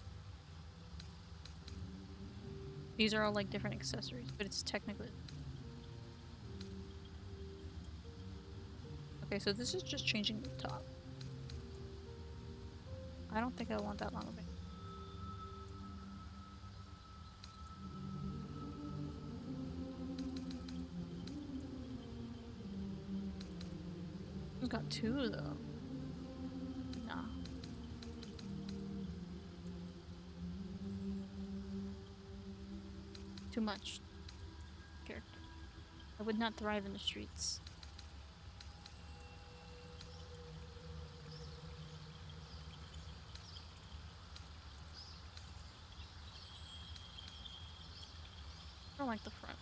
These are all like different accessories, but it's technically. Okay, so this is just changing the top. I don't think I want that long of it. It's got two though. Nah. Too much character. I would not thrive in the streets. I don't like the front.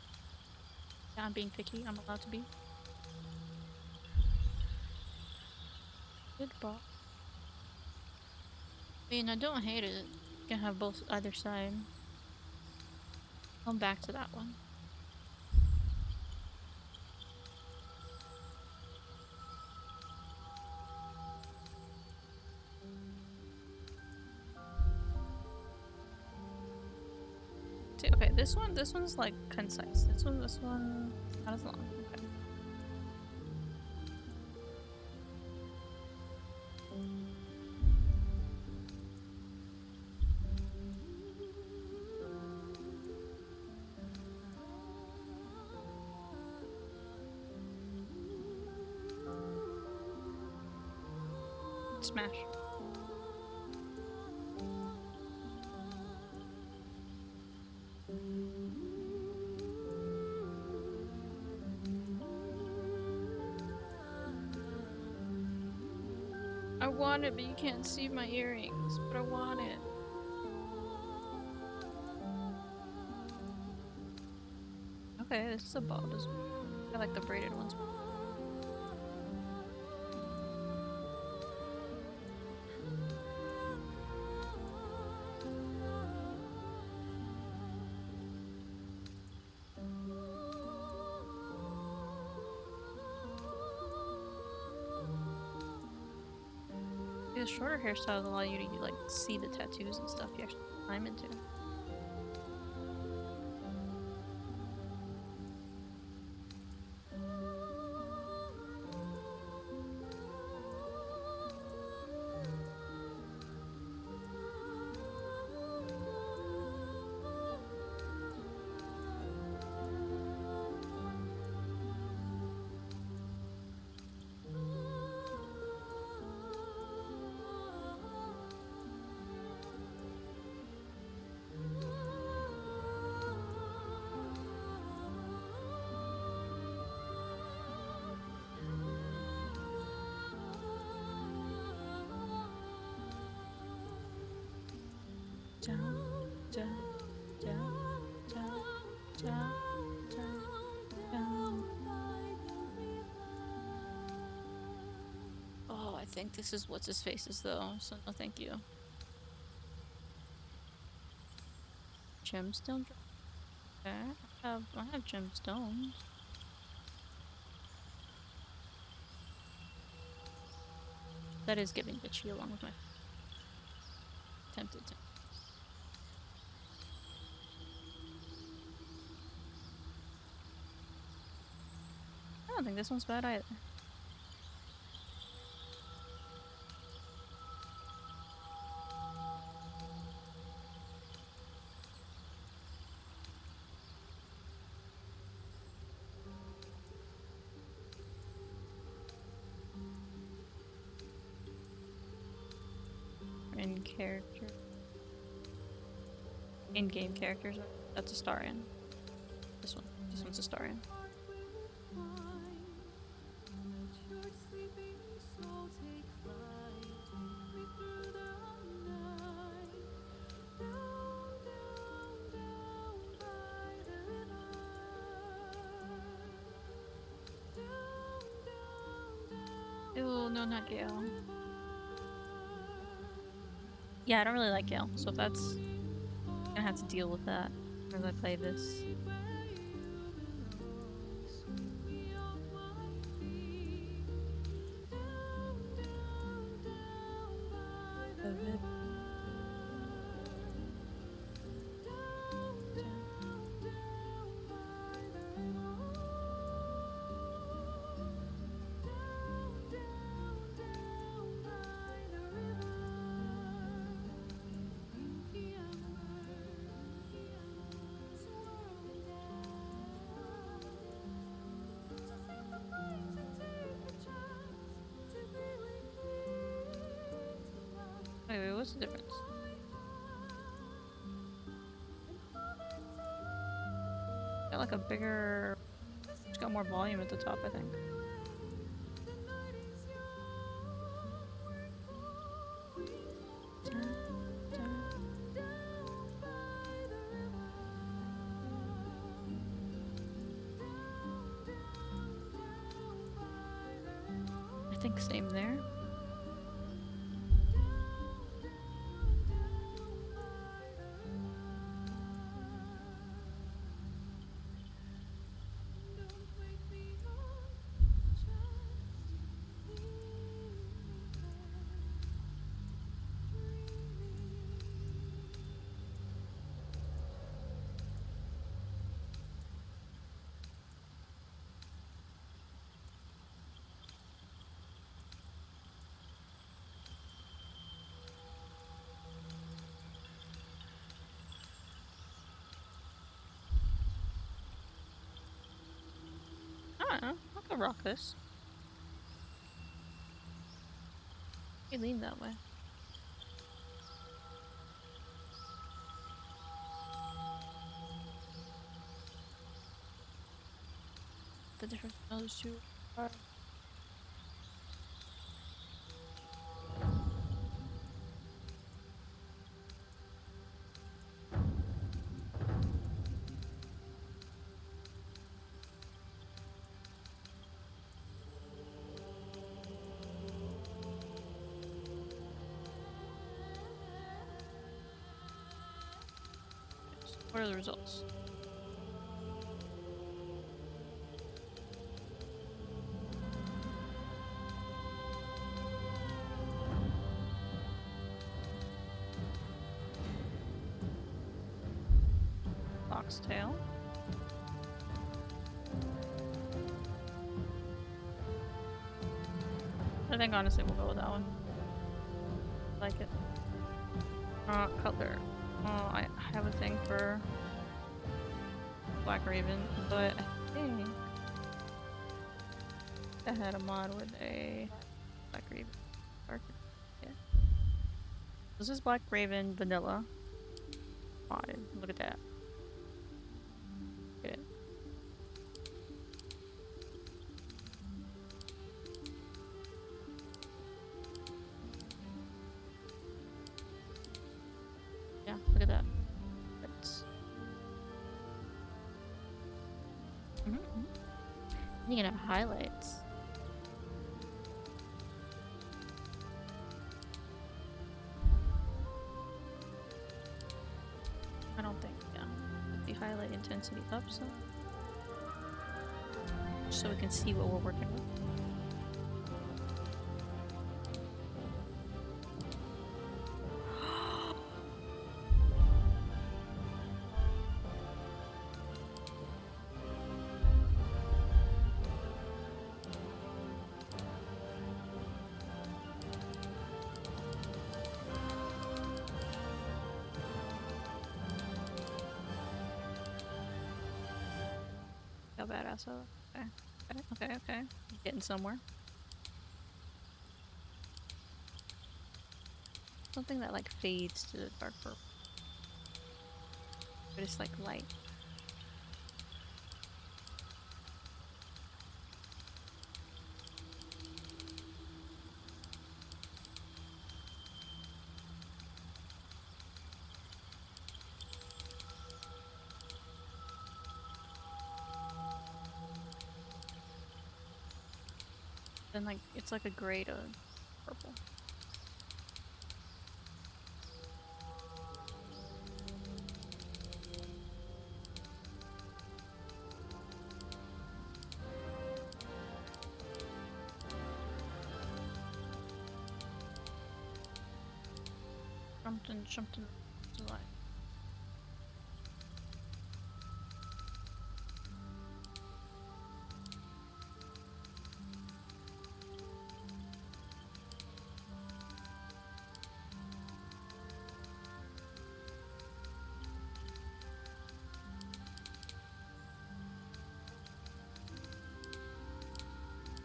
Yeah, I'm being picky. I'm allowed to be. Good ball. I mean, I don't hate it. You can have both either side. Come back to that one. See, okay, this one's like concise. This one, not as long. Okay. Smash. I want it, but you can't see my earrings. But I want it. Okay, this is a Baldur. I like the braided ones. The shorter hairstyles allow you to like see the tattoos and stuff you actually climb into. Oh, I think this is what's his face's though, so no thank you. Gemstone. Okay, I have gemstones. That is giving bitchy along with my tempted to. I don't think this one's bad either. In character. In-game characters. That's a star in. This one. This one's a star in. Ew, no, not Gale. Yeah, I don't really like Gale, so that's gonna have to deal with that as I play this. Wait, what's the difference? Got like a bigger... It's got more volume at the top, I think. I think same there. I don't know. I could rock this. You lean that way. The difference between those two are. What are the results? Foxtail. I think honestly we'll go with that one. Like it. Cutler. I have a thing for Black Raven, but I think I had a mod with a Black Raven. Yeah. This is Black Raven Vanilla modded. Look at that. Look at it. Yeah, look at that. That's... You can have highlights. I don't think, yeah. Put the highlight intensity up some, so we can see what we're working with. How badass. Okay. Okay. Getting somewhere. Something that like fades to the dark purple. But it's like light. Then like it's like a gray to purple. Jumped in the light.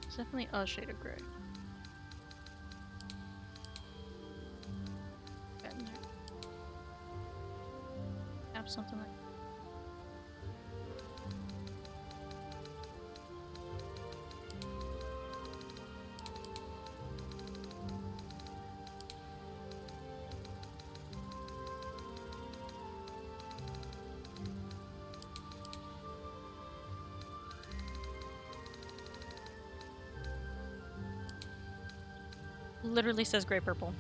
It's definitely a shade of gray. Getting there. Have something like literally says gray purple.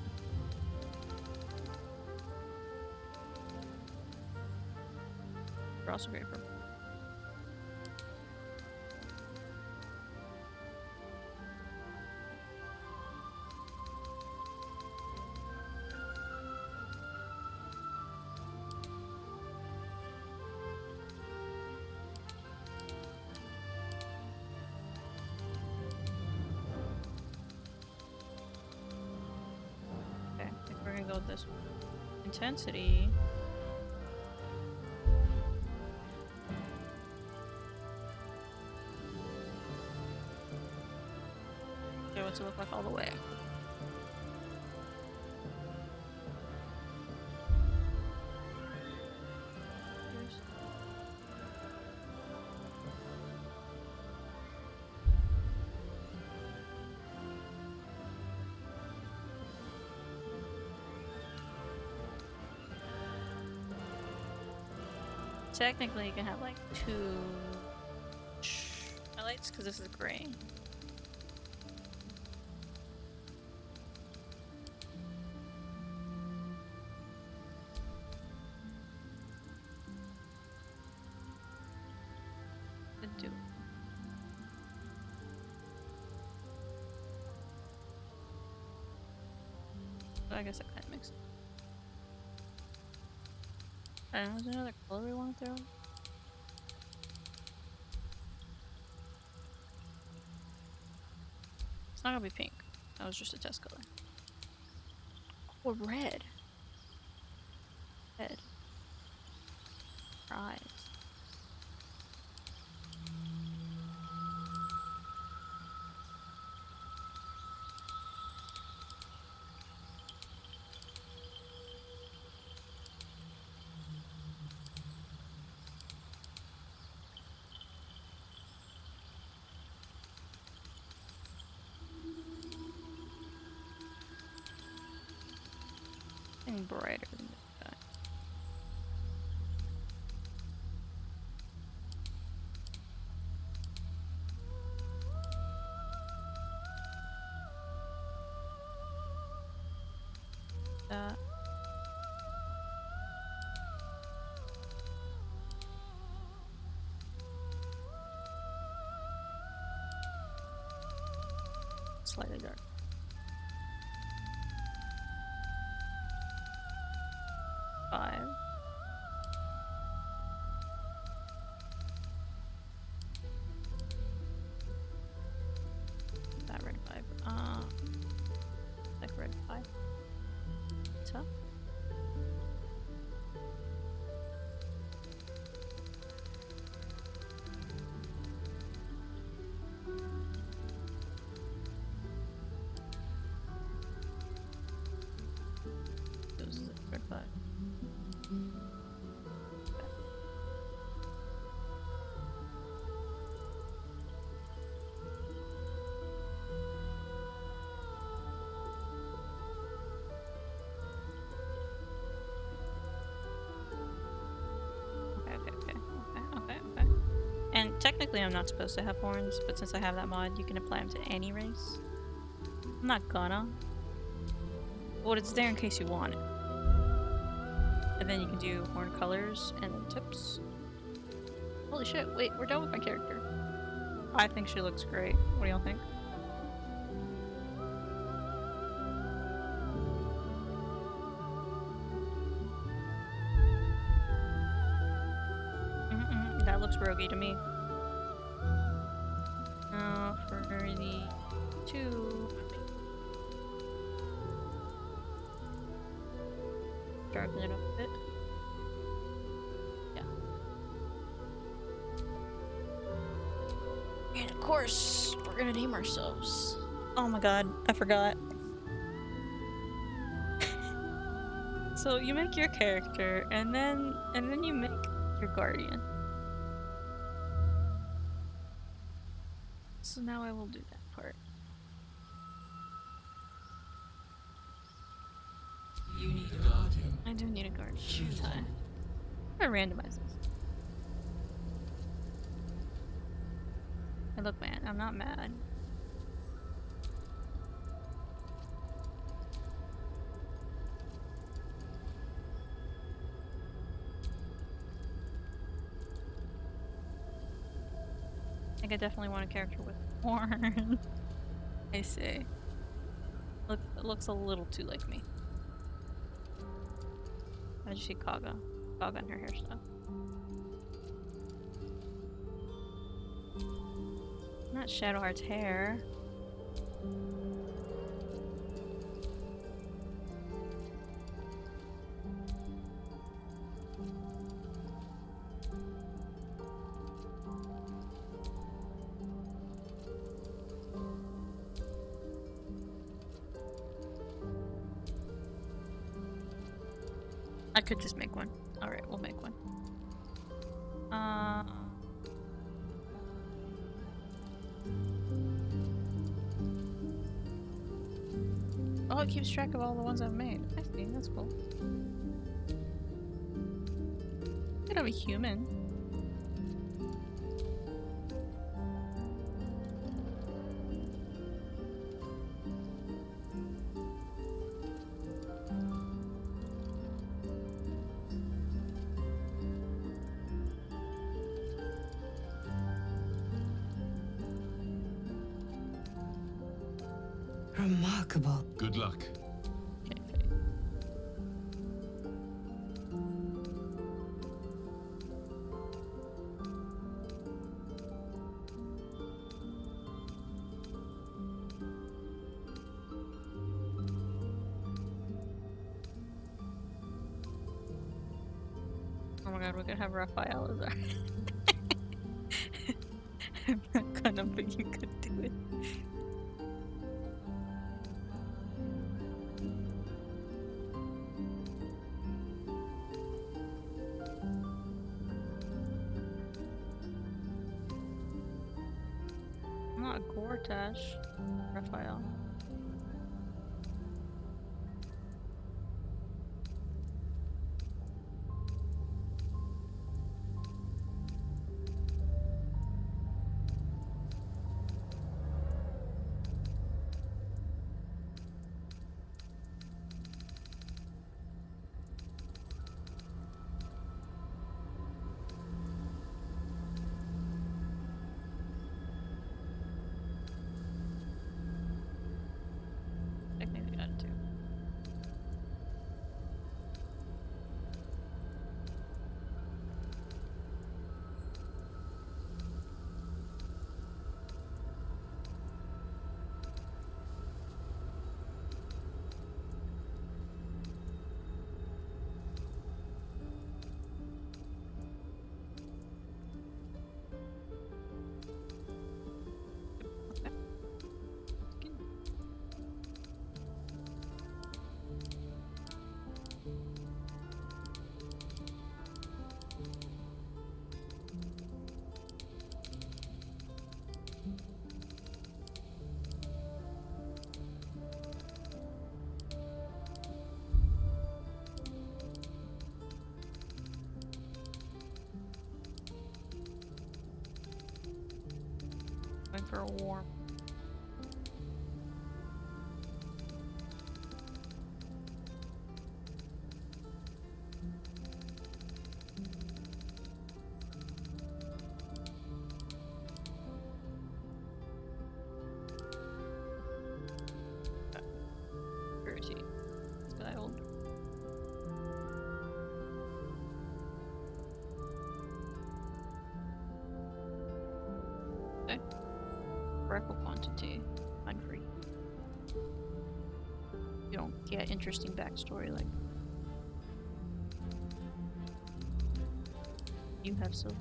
They're also gray purple. Okay, I think we're gonna go with this one. Intensity. Okay, what's it look like all the way? Technically, you can have like two highlights because this is gray. Could do. But I guess that kind of makes sense. I don't know, is there another color we want to throw in? It's not gonna be pink. That was just a test color. Or red. Red. Eyes. Something brighter than that. That. slightly dark. Five. That red five. Like red five. So. This is red five. Okay. And technically I'm not supposed to have horns, but since I have that mod, you can apply them to any race. I'm not gonna. But it's there in case you want it. And then you can do horn colors and then tips. Holy shit, wait, we're done with my character. I think she looks great. What do y'all think? That looks roguey to me. Now for the two, darken it up a bit. Yeah. And of course, we're gonna name ourselves. Oh my god, I forgot. So you make your character, and then you make your guardian. So now I will do that part. You need a guardian. I do need a guardian. I'm gonna randomize this. Hey, look, man, I'm not mad. I think I definitely want a character with horn. I see. Look, it looks a little too like me. How did you see Kaga? Kaga and her hairstyle. Not Shadowheart's hair. I could just make one. Alright, we'll make one. Oh, it keeps track of all the ones I've made. I see, that's cool. Could have a human. Remarkable. Good luck. Okay, okay. Oh my god, we could have Raphael as our. I'm not gonna, but you could do it. Not Gortash. Raphael. or warm. Where is he? This guy old. Okay. Freckle quantity. I'm free. You don't get interesting backstory like you have silver.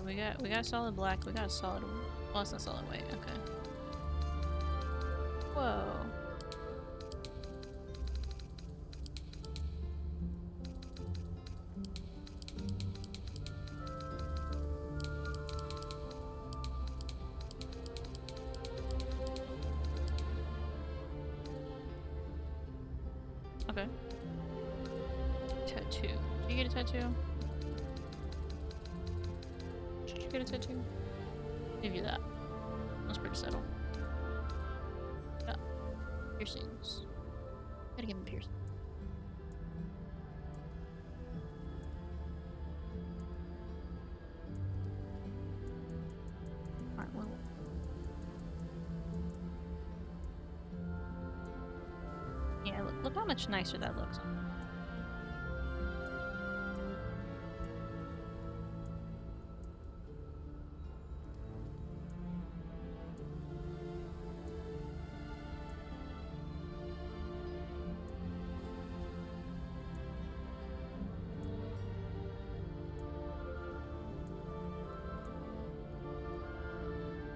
Wait, we got solid black, we got solid, well, it's not solid white, okay. Whoa. Okay. Tattoo. Did you get a tattoo? Did you get a tattoo? Give you that. That's pretty subtle. Yeah. Piercings. Gotta give him piercing. Alright, well. Yeah, look how much nicer that looks.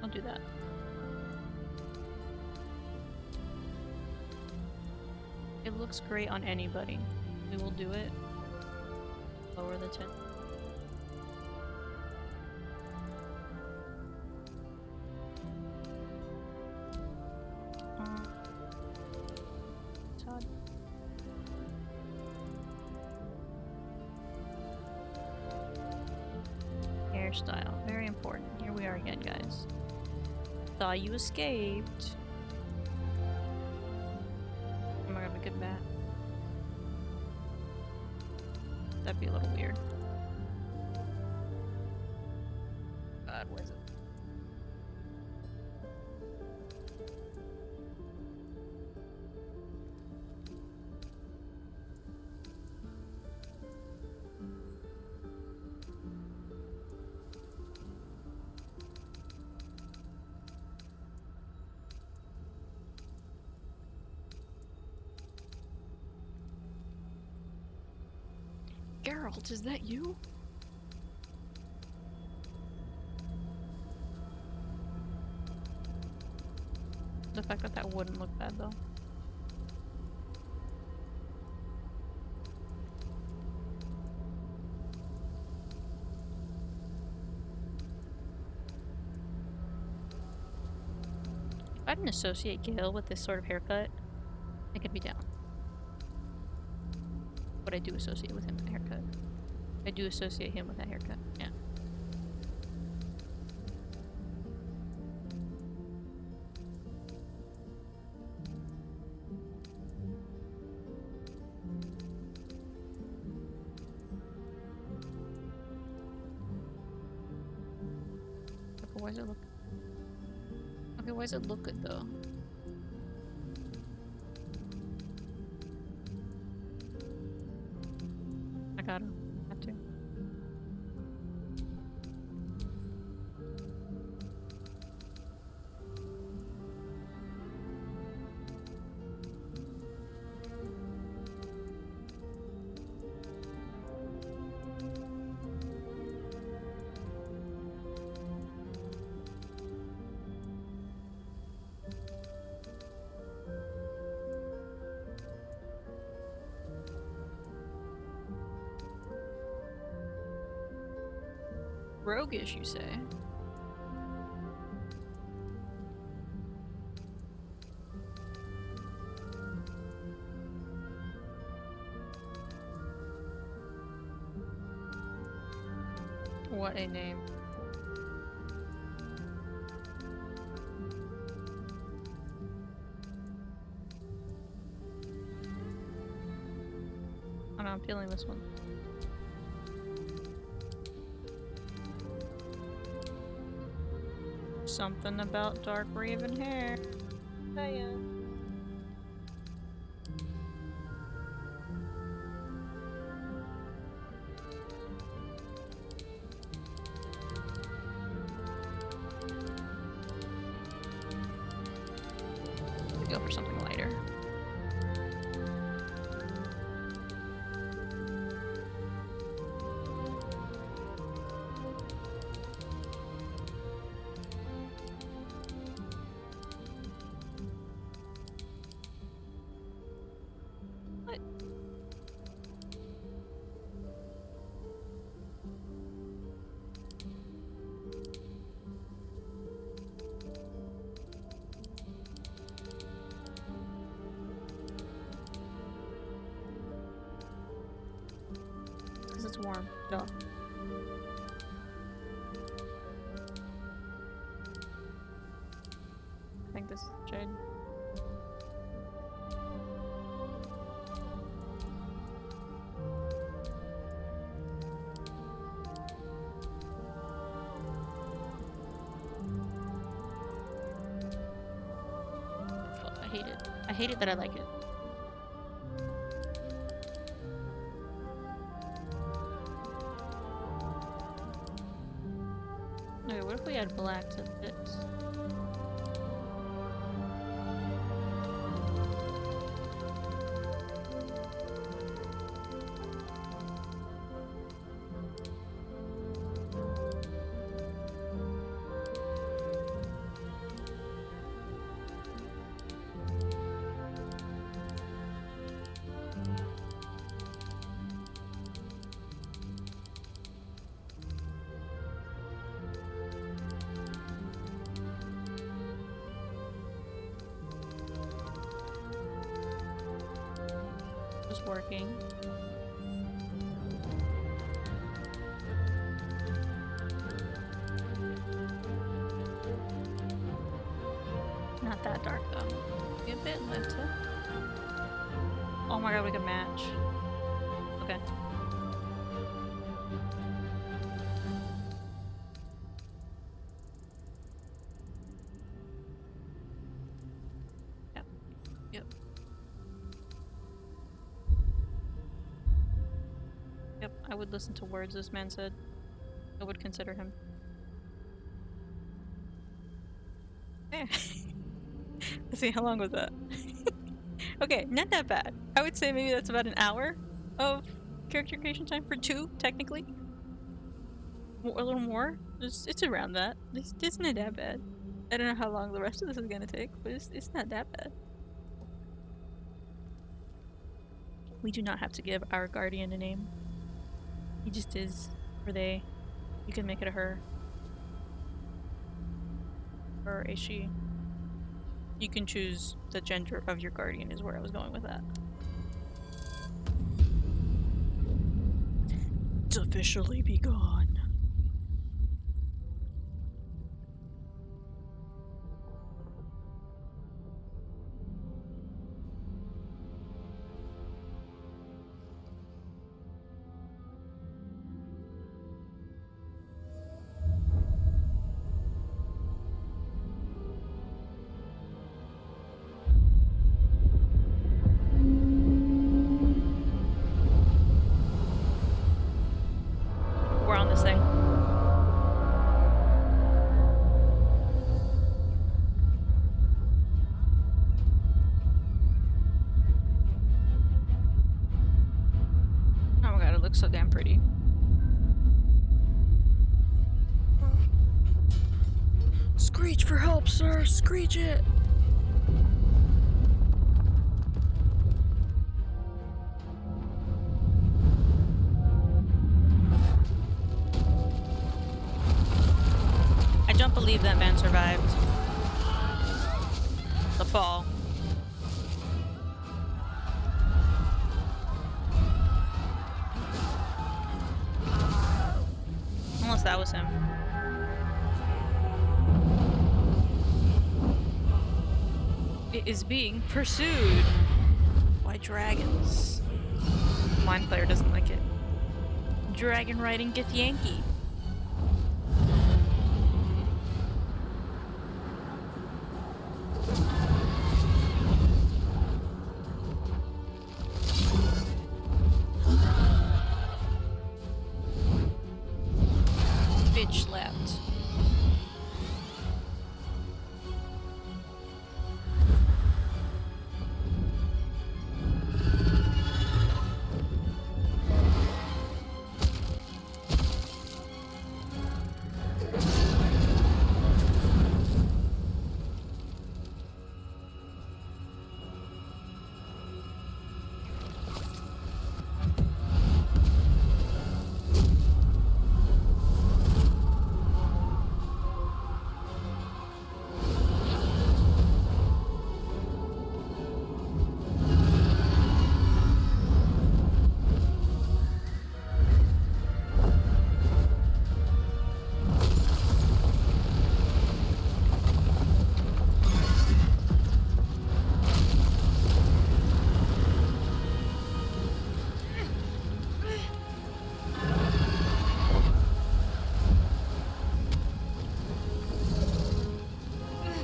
Don't do that. It looks great on anybody. We will do it. Lower the tint. Todd. Hairstyle. Very important. Here we are again, guys. Thought you escaped. Oh my god, a good bat. That'd be a little weird. God, what is it? Geralt, is that you? The fact that that wouldn't look bad though. If I didn't associate Gale with this sort of haircut, it could be down. But I do associate with him with that haircut. I do associate him with that haircut, yeah. Okay, why does it look... Okay, why does it look good though? I gotta have to. Roguish, you say? What a name. I don't know, I'm feeling this one. Something about dark raven hair. Saying. Go for something lighter. What? Because it's warm. Duh. I think this is jade. Fuck, I hate it. I hate it that I like it. Okay, what if we add black to this? Just working. Not that dark though. Be a bit lighter. Oh my god, we can match. Okay. Yep. Yep. Yep, I would listen to words this man said. I would consider him. There. Let's see, how long was that? Okay, not that bad. I would say maybe that's about an hour of character creation time for 2, technically. A little more. It's around that. It's not that bad. I don't know how long the rest of this is gonna take, but it's not that bad. We do not have to give our guardian a name. He just is. Or they. You can make it a her. Or a she. You can choose the gender of your guardian is where I was going with that. It's officially begun. We're on this thing. Oh my god, it looks so damn pretty. Screech for help, sir! Screech it! I don't believe that man survived the fall. Unless that was him. It is being pursued by dragons. Mind Flayer doesn't like it. Dragon riding Githyanki. Bitch slapped.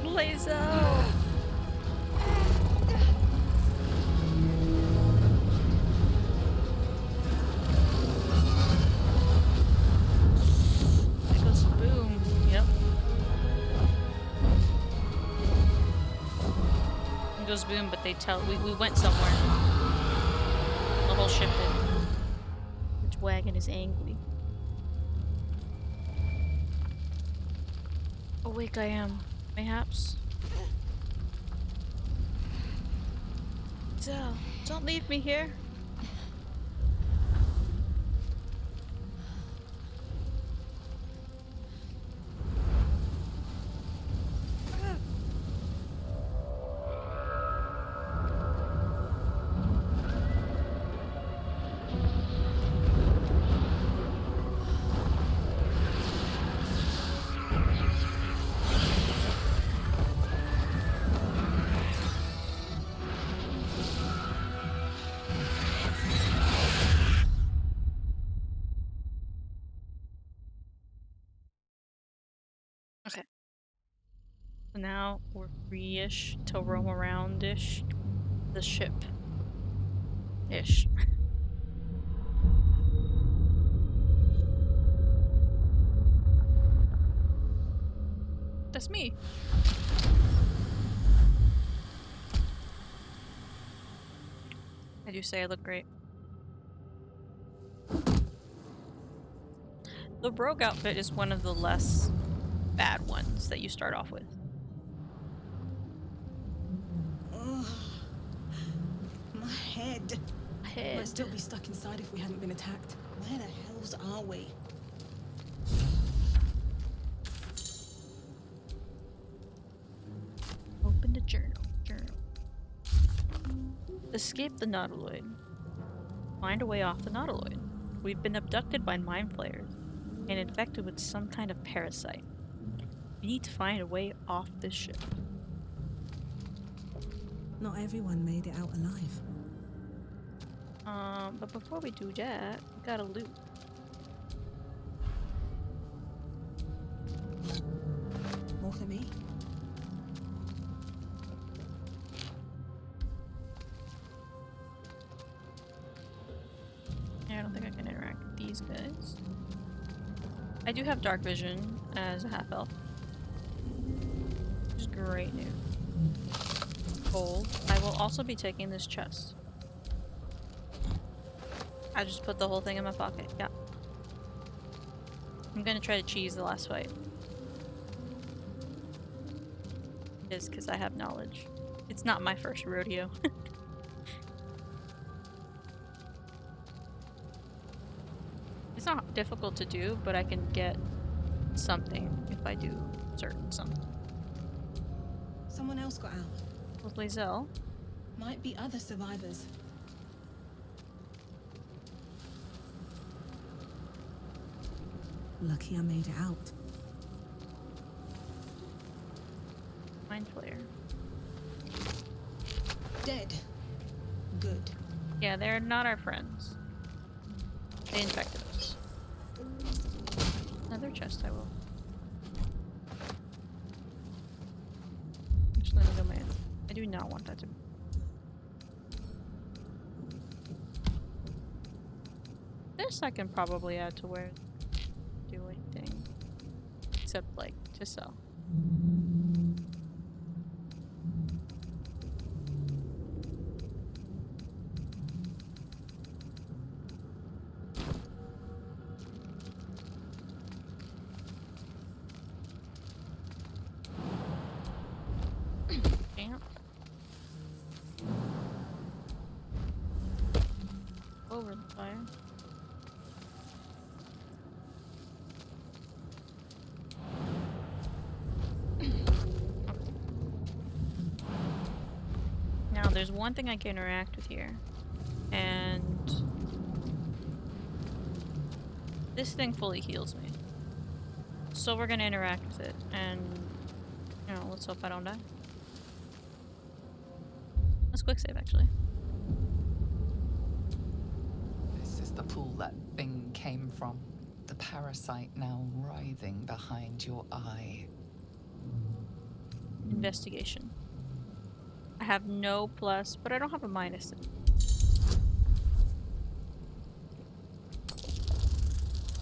Lazo! There goes boom. Yep. It goes boom, but they tell we went somewhere. The whole ship did. Which wagon is angry. Awake I am. Mayhaps. So, don't leave me here. Okay. So now we're free-ish to roam around-ish the ship-ish. That's me. I do say I look great. The rogue outfit is one of the less bad ones that you start off with. Ugh. My head. Head. Might still be stuck inside if we hadn't been attacked. Where the hells are we? Open the journal. Escape the nautiloid. Find a way off the nautiloid. We've been abducted by mind flayers and infected with some kind of parasite. We need to find a way off this ship. Not everyone made it out alive. But before we do that, we gotta loot. More for me? I don't think I can interact with these guys. I do have dark vision as a half elf, which is great news. Gold. I will also be taking this chest. I just put the whole thing in my pocket. Yeah. I'm gonna try to cheese the last fight. Just because I have knowledge. It's not my first rodeo. It's not difficult to do, but I can get something if I do certain something. Someone else got out. With Lae'zel. Might be other survivors. Lucky I made it out. Mind flare. Dead. Good. Yeah, they're not our friends. They infected us. Another chest, I will. Actually, let me go man. I do not want that to. This I can probably add to where do anything. Except, like, to sell. Damp. Over the fire. Now, there's one thing I can interact with here, and this thing fully heals me. So we're gonna interact with it, and you know, let's hope I don't die. Let's quick save, actually. This is the pool that thing came from. The parasite now writhing behind your eye. Investigation. I have no plus, but I don't have a minus.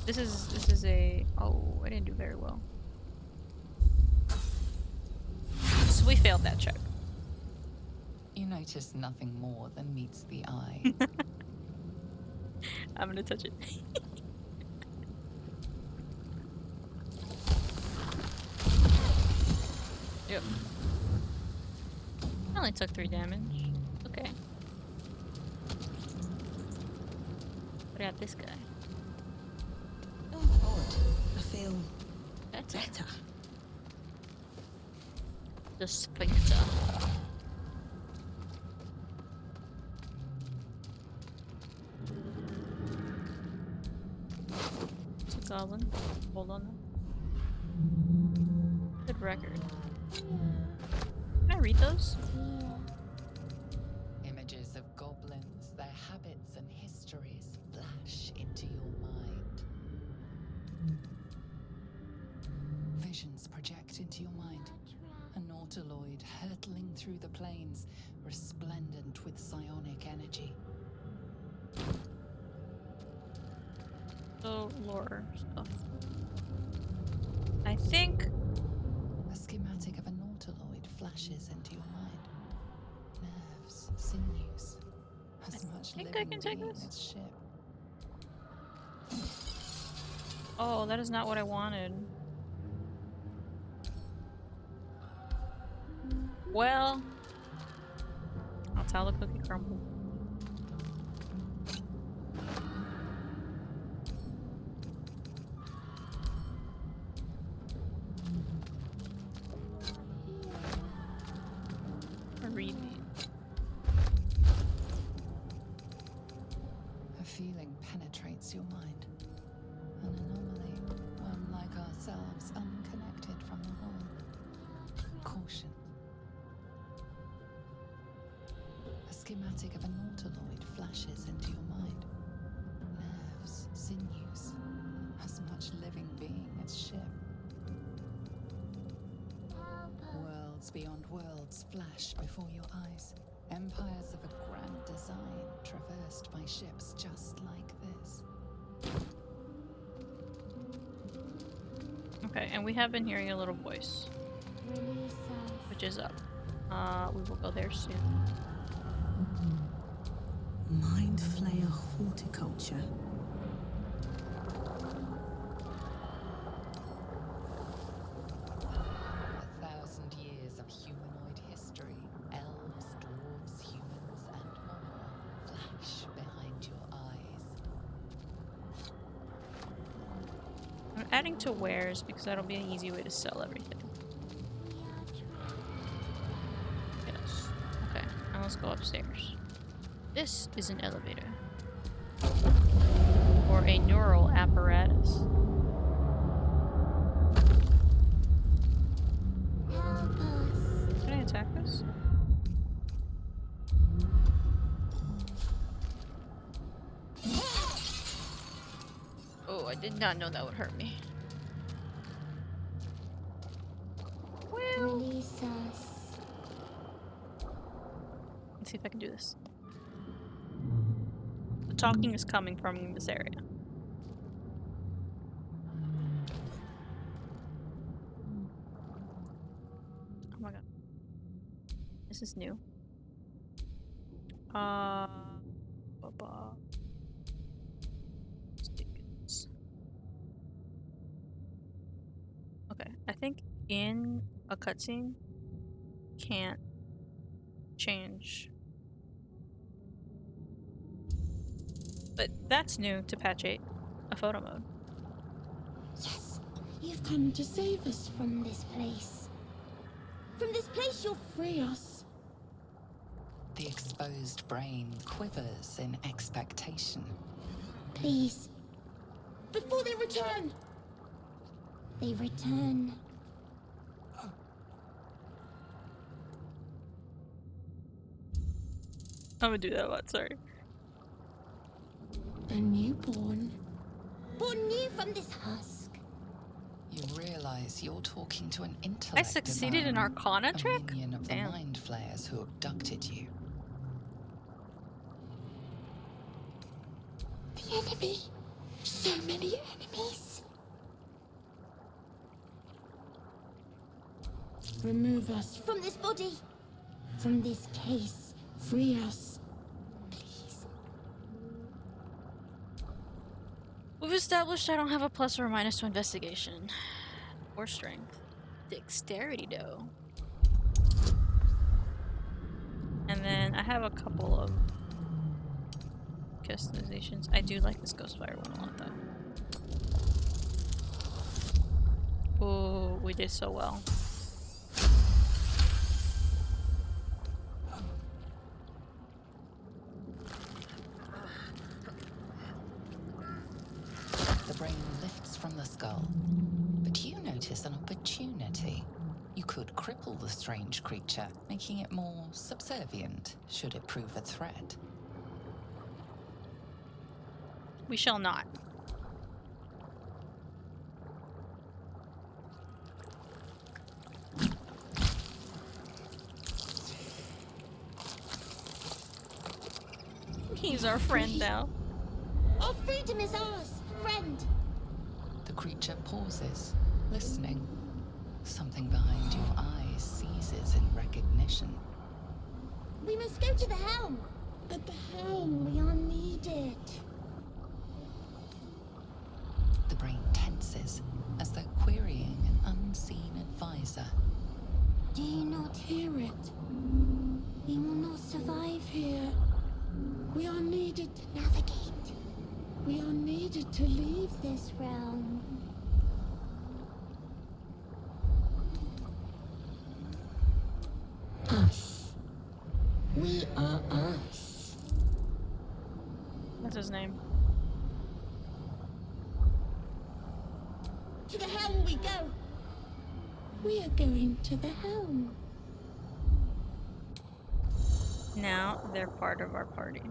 This is a. Oh, I didn't do very well. So we failed that check. You notice nothing more than meets the eye. I'm gonna touch it. Yep. I only took 3 damage. Okay. What about this guy? Oh, odd. I feel better. The sphincter. It's a goblin. Hold on. Good record. Can I read those? Images of goblins, their habits and histories flash into your mind. Visions project into your mind. A nautiloid hurtling through the plains, resplendent with psionic energy. So, lore stuff. I think. A schematic of a nautiloid flashes into your mind. Nerves, sinews, as much think I living can take being this. as ship. Oh, that is not what I wanted. Well, I'll tell the cookie crumble. Read me. A feeling penetrates your mind. An anomaly, one like ourselves, unconnected from the whole. Caution. A schematic of a nautiloid flashes into your mind. Nerves, sinews, as much living being as ship. Worlds beyond worlds flash before your eyes. Empires of a grand design traversed by ships just like this. Okay, and we have been hearing a little voice, which is up. We will go there soon. Mind flayer horticulture. 1,000 years of humanoid history, elves, dwarves, humans, and more flash behind your eyes. I'm adding to wares because that'll be an easy way to sell everything. Yes. Okay, now let's go upstairs. This is an elevator. Or a neural apparatus. Oh, I did not know that would hurt me. Release us. Let's see if I can do this. The talking is coming from this area. Oh my god. This is new. Stickers. Okay, I think in a cutscene can't change. But that's new to patch 8. A photo mode. Yes, you've come to save us from this place. From this place, you'll free us. The exposed brain quivers in expectation. Please. Before they return. They return. I'm gonna do that a lot, sorry. A newborn. Born new from this husk. You realize you're talking to an intellect. I succeeded in Arcana a check? minion of Damn. the mind flayers who abducted you. The enemy. So many enemies. Remove us from this body. From this case. Free us. Please. We've established I don't have a plus or a minus to investigation. Or strength. Dexterity, though. And then I have a couple of customizations. I do like this Ghostfire one a lot, though. Ooh, we did so well. The brain lifts from the skull, but you notice an opportunity. You could cripple the strange creature, making it more subservient should it prove a threat. We shall not. He's our friend now. Our freedom is ours, friend. The creature pauses, listening. Something behind your eyes seizes in recognition. We must go to the helm. At the helm, we are needed. The brain tenses as though querying an unseen advisor. Do you not hear it? We will not survive here. We are needed to navigate. We are needed to leave this realm. Us. We are us. What's his name? To the helm we go. We are going to the helm. Now they're part of our party.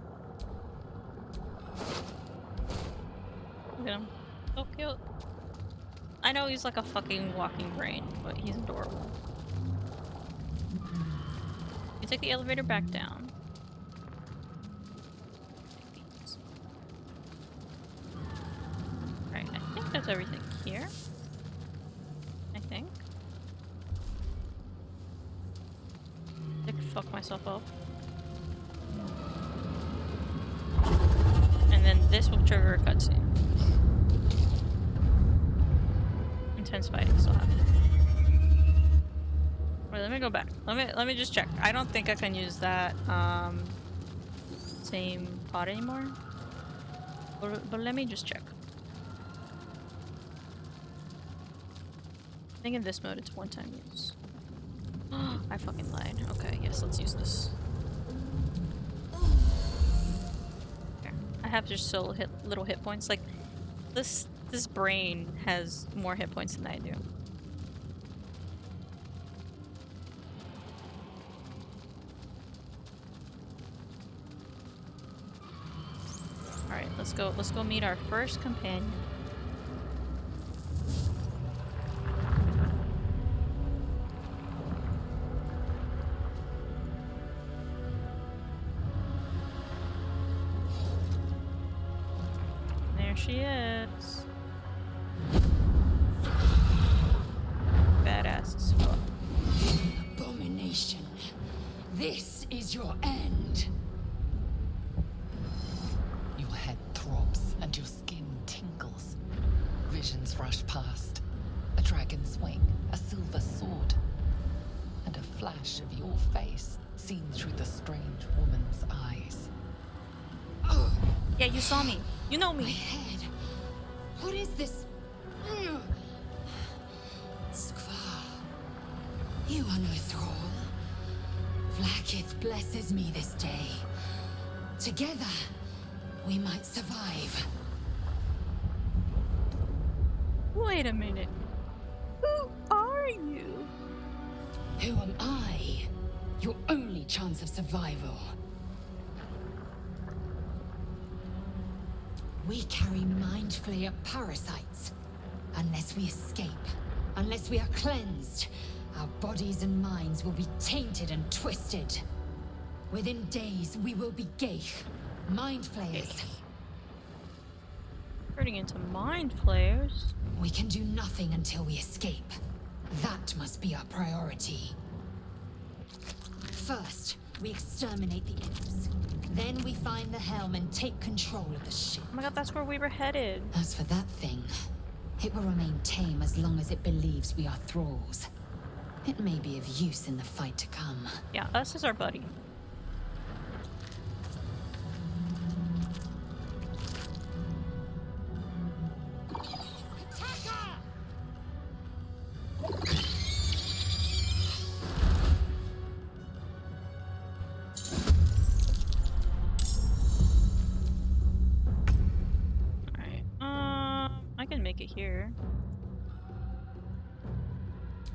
Look at him. So cute. I know he's like a fucking walking brain, but he's adorable. You take the elevator back down. Alright, I think that's everything here. I think. I could fuck myself up. And then this will trigger a cutscene. Intense fighting still happening. Wait, let me go back. Let me just check. I don't think I can use that same pod anymore. But let me just check. I think in this mode it's one-time use. I fucking lied. Okay, yes, let's use this. Okay. I have just so little hit points. Like this brain has more hit points than I do. Alright, let's go meet our first companion. she is. Badass as fuck. Abomination. This is your end. Your head throbs and your skin tingles. Visions rush past. A dragon's wing, a silver sword, and a flash of your face seen through the strange woman's eyes. Oh, Yeah, you saw me. You know my me. head. What is this? Skvar. You are no thrall. Vlaakith blesses me this day. Together, we might survive. Wait a minute. Who are you? Who am I? Your only chance of survival. We carry mind flayer parasites. Unless we escape, unless we are cleansed, our bodies and minds will be tainted and twisted. Within days, we will be Geich, mind flayers. Turning into mind flayers. We can do nothing until we escape. That must be our priority. First, we exterminate the imps. Then we find the helm and take control of the ship. Oh my god, that's where we were headed. As for that thing, it will remain tame as long as it believes we are thralls. It may be of use in the fight to come. Yeah, us is our buddy. Alright, I can make it here.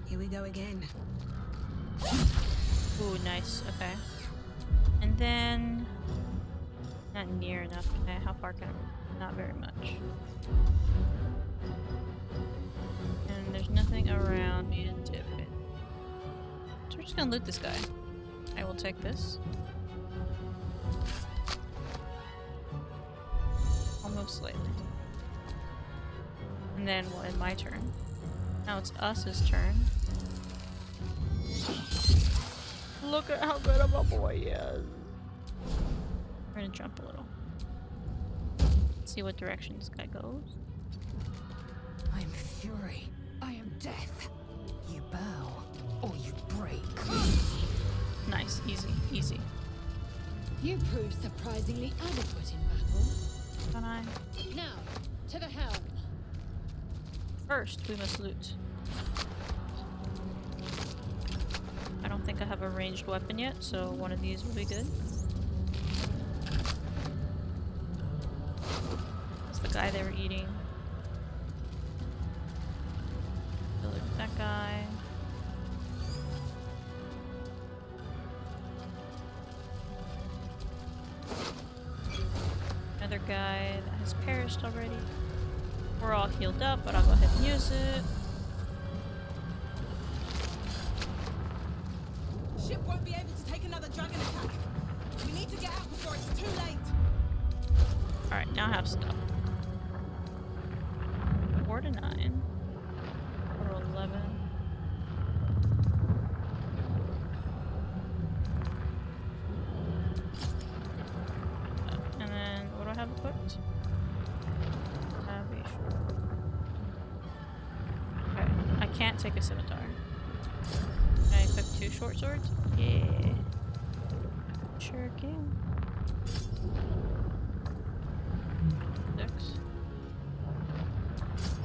Here we go again. Ooh, nice. Okay. And then... Not near enough. Okay, how far can I... Not very much. And there's nothing around me to dip it. So we're just gonna loot this guy. I will take this. I'll move slightly. And then, well, in my turn. Now it's us's turn. Look at how good of a boy he is. We're gonna jump a little. See what direction this guy goes. I'm fury. I am death. You bow, or you break. Nice, easy, easy. You proved surprisingly adequate in battle. Can I? Now, to the helm. First, we must loot. I don't think I have a ranged weapon yet, so one of these will be good. That's the guy they were eating. Go loot that guy. Another guy that has perished already. We're all healed up, but I'll go ahead and use it. Ship won't be able to take another dragon attack. We need to get out before it's too late. Alright, now I have stuff. 4 to 9. 4 to 11. And then, what do I have equipped? Have a short. Okay, I can't take a scimitar. Can I equip 2 short swords? Yeah. Sure can. 6.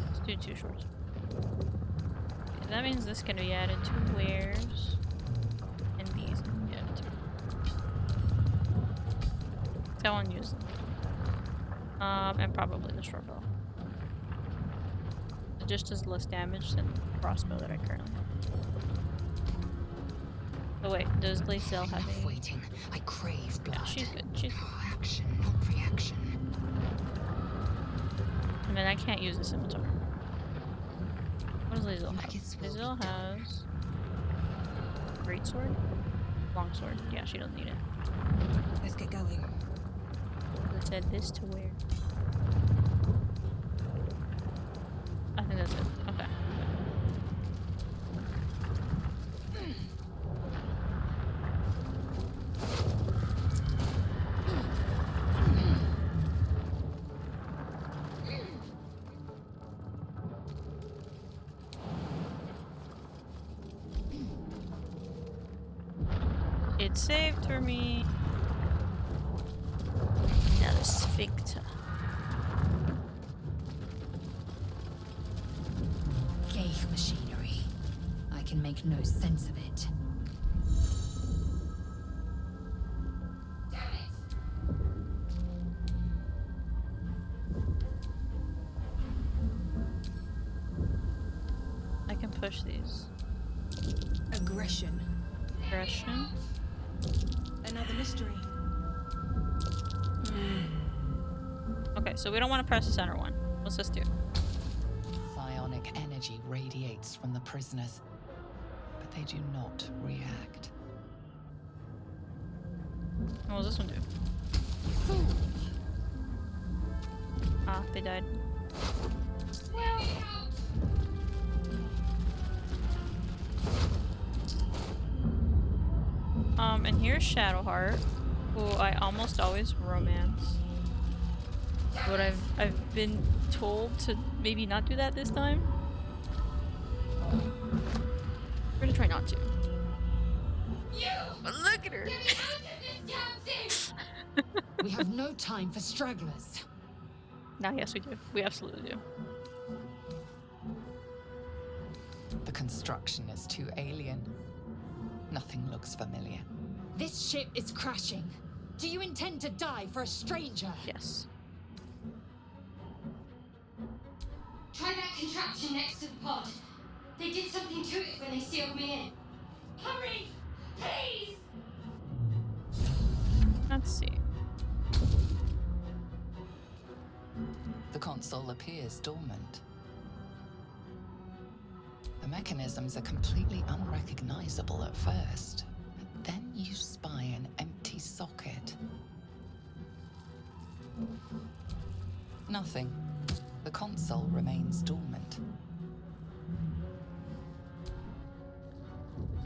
Let's do 2 short swords. Okay, that means this can be added to wares. And these can be added to. So I won't use them. And probably the short bow. It just does less damage than the crossbow that I currently have. Oh wait, does Lacelle have Enough a... waiting. I crave blood. Yeah, she's good. She's good. Action, not reaction. I mean, I can't use a scimitar. What does Lacelle have? Maggots will be Lacelle done. has... Great sword? Long sword. Yeah, she doesn't need it. Let's get going. Let's add this to where? think that's it. Okay. It saved for me. Now the sphincter. Ghaik machinery. I can make no sense of it. I can push these. Aggression. Aggression. Another mystery. Okay, so we don't want to press the center one. What's this do? Psionic energy radiates from the prisoners, but they do not react. What does this one do? Ah, they died. And here's Shadowheart, who I almost always romance. But I've been told to maybe not do that this time. We're gonna try not to. But look at her! We have no time for stragglers. Nah, yes we do. We absolutely do. The construction is too alien. Nothing looks familiar. This ship is crashing. Do you intend to die for a stranger? Yes. Try that contraption next to the pod. They did something to it when they sealed me in. Hurry! Please! Let's see. The console appears dormant. The mechanisms are completely unrecognizable at first, but then you spy an empty socket. Nothing. The console remains dormant.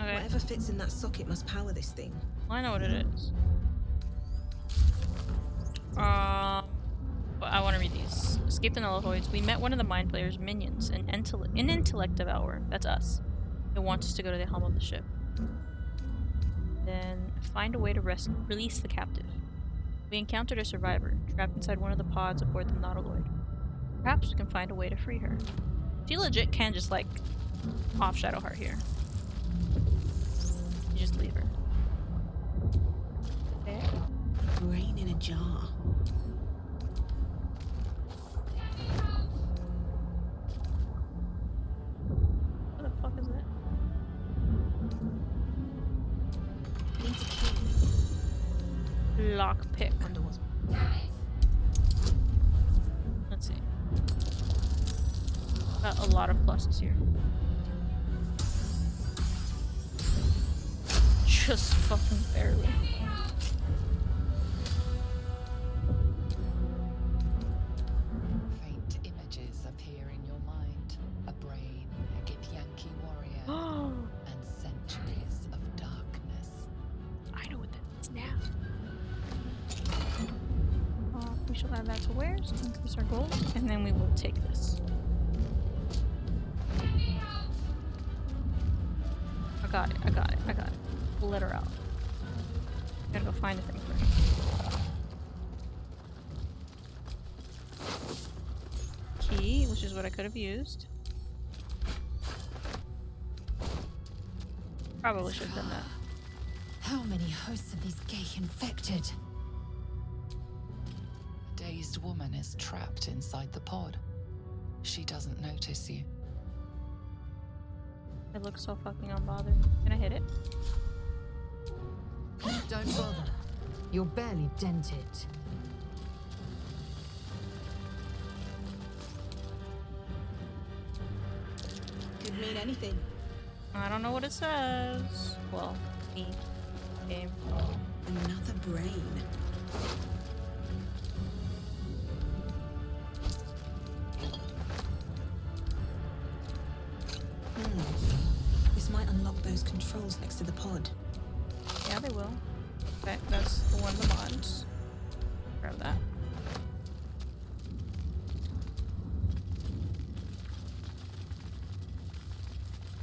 Okay. Whatever fits in that socket must power this thing. I know what it is. But I want to read these. Escape the nautiloids. We met one of the mind player's minions, an intellect devourer. That's us. It wants us to go to the helm of the ship. Then find a way to release the captive. We encountered a survivor, trapped inside one of the pods aboard the nautiloid. Perhaps we can find a way to free her. She legit can just like off Shadowheart here. You just leave her. Okay. Brain in a jar. What the fuck is that? Needs a key. Lockpick. Wonder what's... Let's see. Got a lot of pluses here. Just fucking barely. Faint images appear in your mind. A brain, a Githyanki warrior, and centuries of darkness. I know what that is now. We shall add that to wares, increase our gold, and then we will take this. I got it, I got it, I got it. Let her out. Gotta go find the thing first. Key, which is what I could have used. Probably should have done that. How many hosts of these Ghaik infected? A dazed woman is trapped inside the pod. She doesn't notice you. It looks so fucking unbothered. Can I hit it? Don't bother. You're barely dented. Could mean anything. I don't know what it says. Well, me. Game. Another brain. unlock those controls next to the pod. Yeah, they will. Okay, that's the one of the mods. Grab that.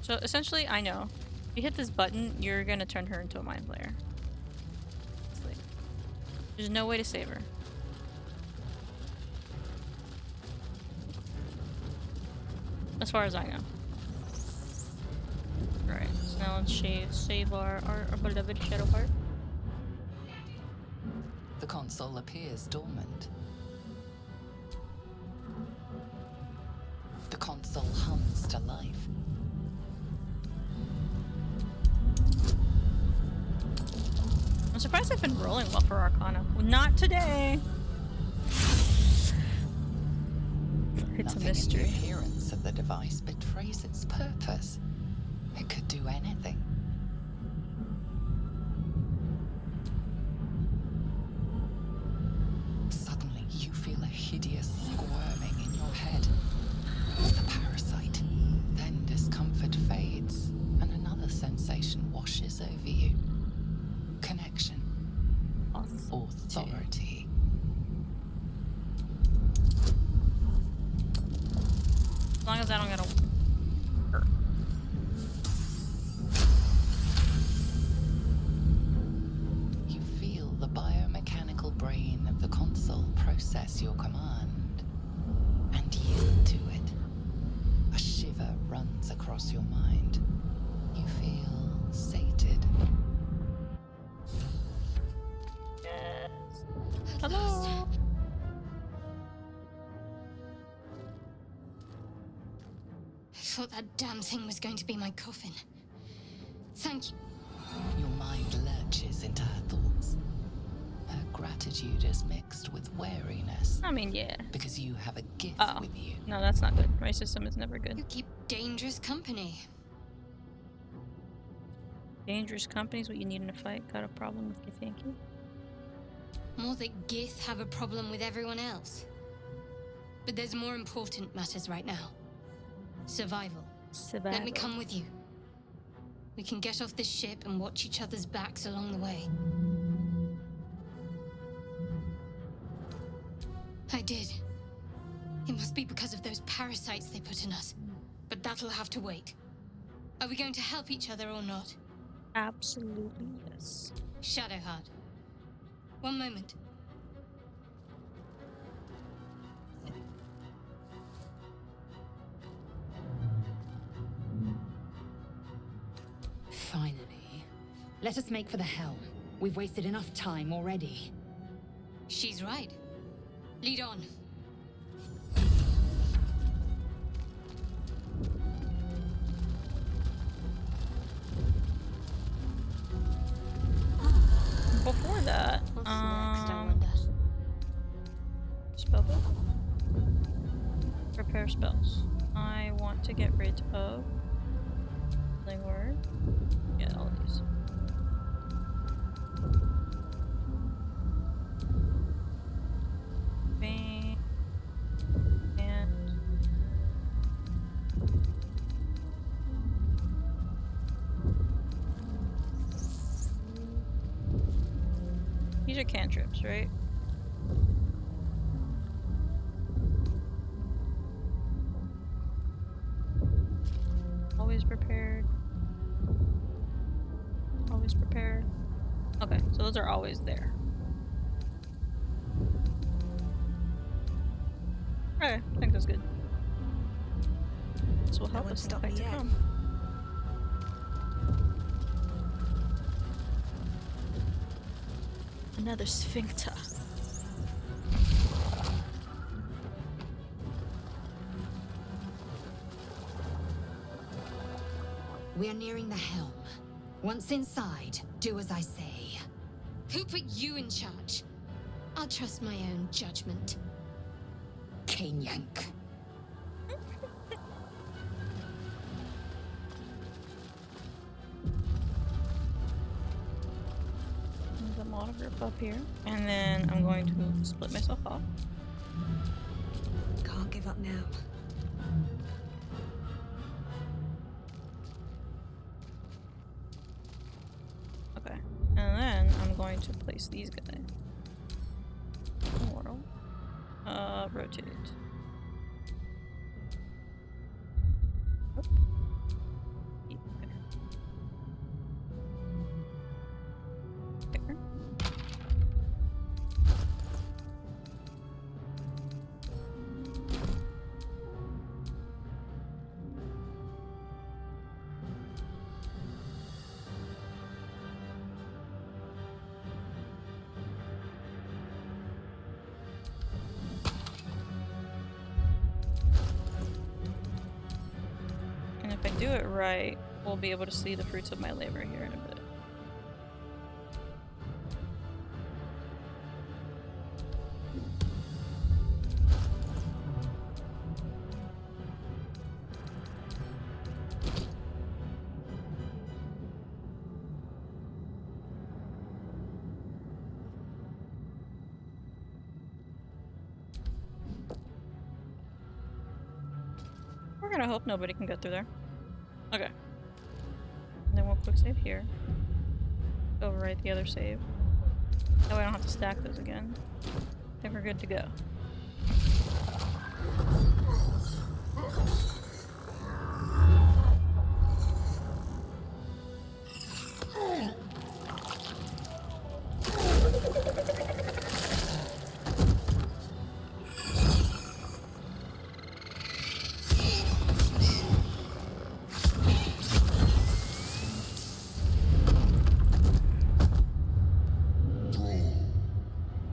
So essentially, I know. If you hit this button, you're gonna turn her into a mind flayer. It's like, there's no way to save her. As far as I know. Right, so now let's save our beloved Shadowheart. The console appears dormant. The console hums to life. I'm surprised I've been rolling well for Arcana. Well, not today! It's a Nothing mystery. in the appearance of the device betrays its purpose. It could do anything. Suddenly, you feel a hideous squirming in your head. The parasite. Then discomfort fades, and another sensation washes over you. Connection. Authority. As long as I don't get a... You feel the biomechanical brain of the console process your command and yield to it. A shiver runs across your mind. You feel sated. Hello! I thought that damn thing was going to be my coffin. Thank you. Your mind lurches into her thoughts. Her gratitude is mixed with wariness I mean, yeah. because you have a gift Uh-oh. with you. No, that's not good. My system is never good. You keep dangerous company. Dangerous companies, what you need in a fight. Got a problem with Githyanki? More that Gith have a problem with everyone else. But there's more important matters right now. Survival. Let me come with you. We can get off this ship and watch each other's backs along the way. I did. It must be because of those parasites they put in us. But that'll have to wait. Are we going to help each other or not? Absolutely yes. Shadowheart. One moment. Finally. Let us make for the helm. We've wasted enough time already. She's right. Lead on. Before that, What's next, I wonder? Spellbook. Prepare spells. I want to get rid of Healing Word. Yeah, all of these. Bang. And these are cantrips, right? Always prepared. Always prepared. Okay, so those are always there. Okay, I think that's good. This will help us in the fight to come. Another sphincter. We're nearing the helm. Once inside, do as I say. Who put you in charge? I'll trust my own judgment. Kanyank. There's a model grip up here. And then I'm going to split myself off. Can't give up now. Okay. And then I'm going to place these guys. Mortal. Rotate. Oh. There. And if I do it right, we'll be able to see the fruits of my labor here in a bit. We're gonna hope nobody can get through there. Okay. And then we'll quick save here. Overwrite the other save. That way I don't have to stack those again. I think we're good to go.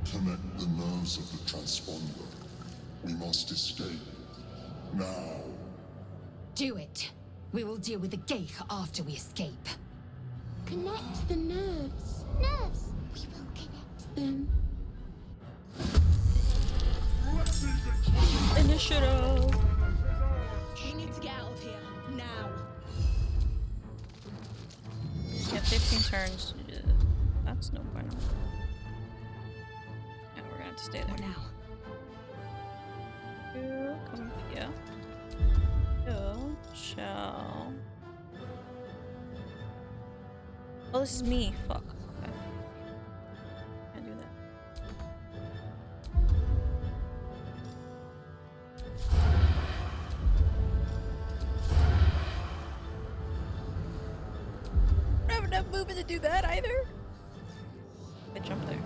Connect the nerves of the transponder. We must escape. Now. Do it. We will deal with the Geich after we escape. Connect the nerves. Nerves! We will connect them. Initiative! We need to get out of here. Now. Yeah, 15 turns. That's no bueno. Yeah, we're gonna have to stay there. What now? You come here. You shall. Oh, this is me. Fuck. Okay. Can't do that. I don't have enough movement to do that either. I jump there.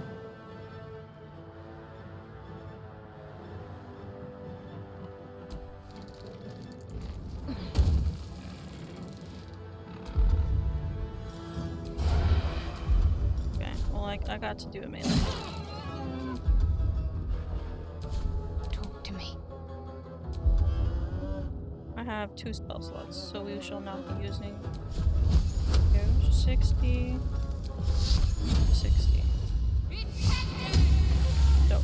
Okay, well, I got to do a melee. Talk to me. I have 2 spell slots, so we shall not be using 60. 60. Dope.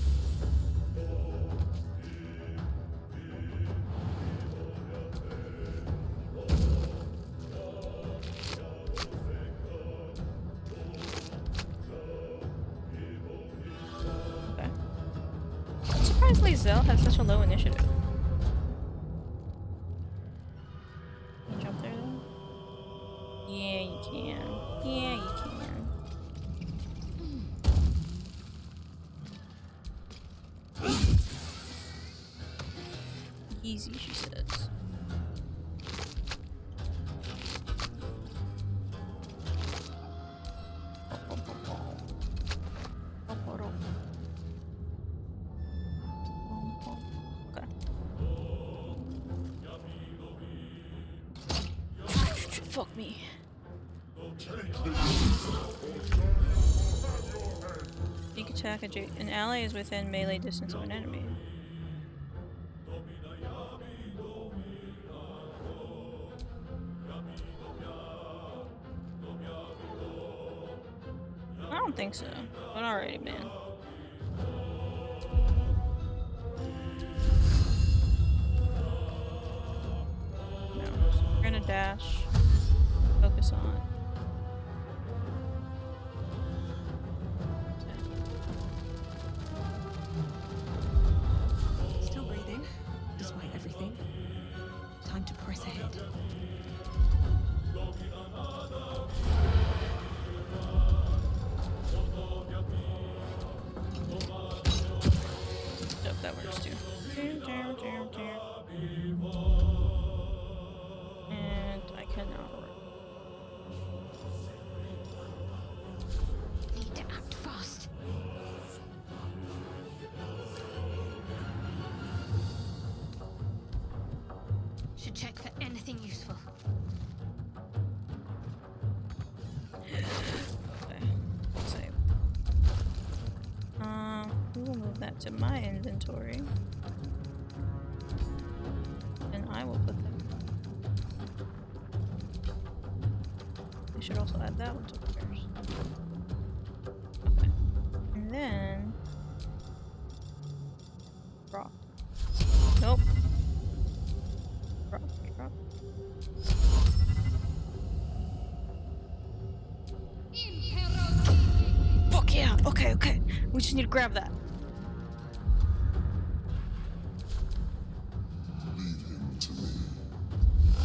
Okay. I'm surprised Lae'zel has such a low initiative. Can you jump there then? Yeah, you can. Yeah, you can. Easy, she says. Okay. Fuck me. Sneak attack. An ally is within melee distance of an enemy. I don't think so. But alrighty, man. No. So we're gonna dash. Focus on. Still breathing, despite everything. Time to press ahead. anything useful. Okay. Save. We will move that to my inventory. And I will put them. I should also add that one to repairs. Okay. And then drop. Nope. Drop. Fuck yeah! Okay. We just need to grab that. Leave him to me.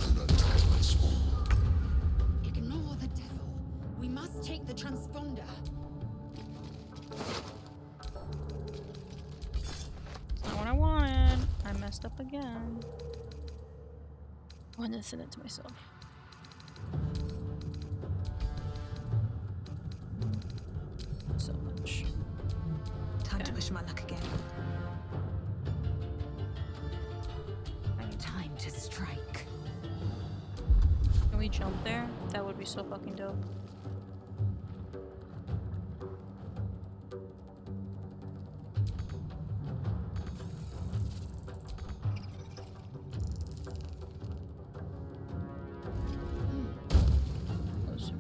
And I transponder. Ignore the devil. We must take the transponder. It's not what I wanted. I messed up again. I wanted to send it to myself. So much. Time to Okay. push my luck again. Time to strike. Can we jump there? That would be so fucking dope. Closer.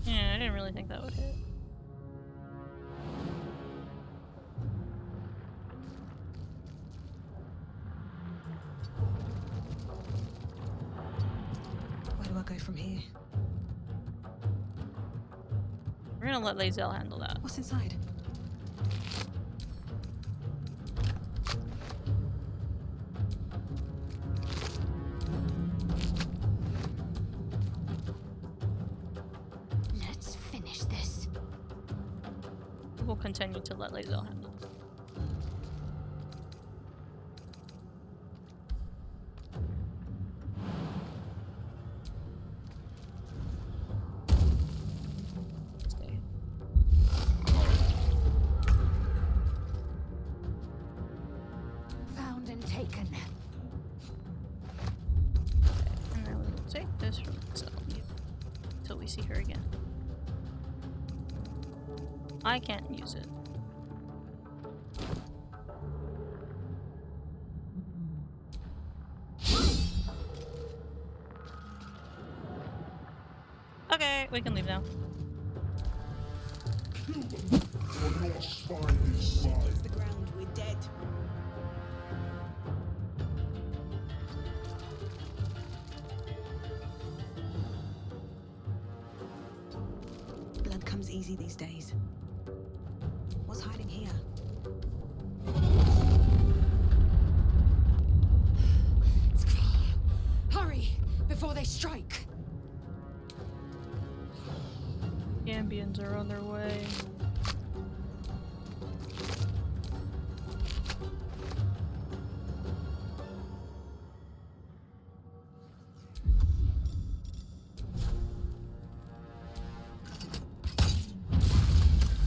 Yeah, I didn't really think that would hit. Where do I go from here? We're gonna let Lae'zel handle that. What's inside? Let's finish this. We'll continue to let Lae'zel handle it. Stay. Found and taken. And then we will take this from Lae'zel until we see her again. I can't use it. Okay, we can leave now. For your spine is mine. Hits the ground, we're dead. Blood comes easy these days. What's hiding here? Hurry before they strike. Ambients are on their way.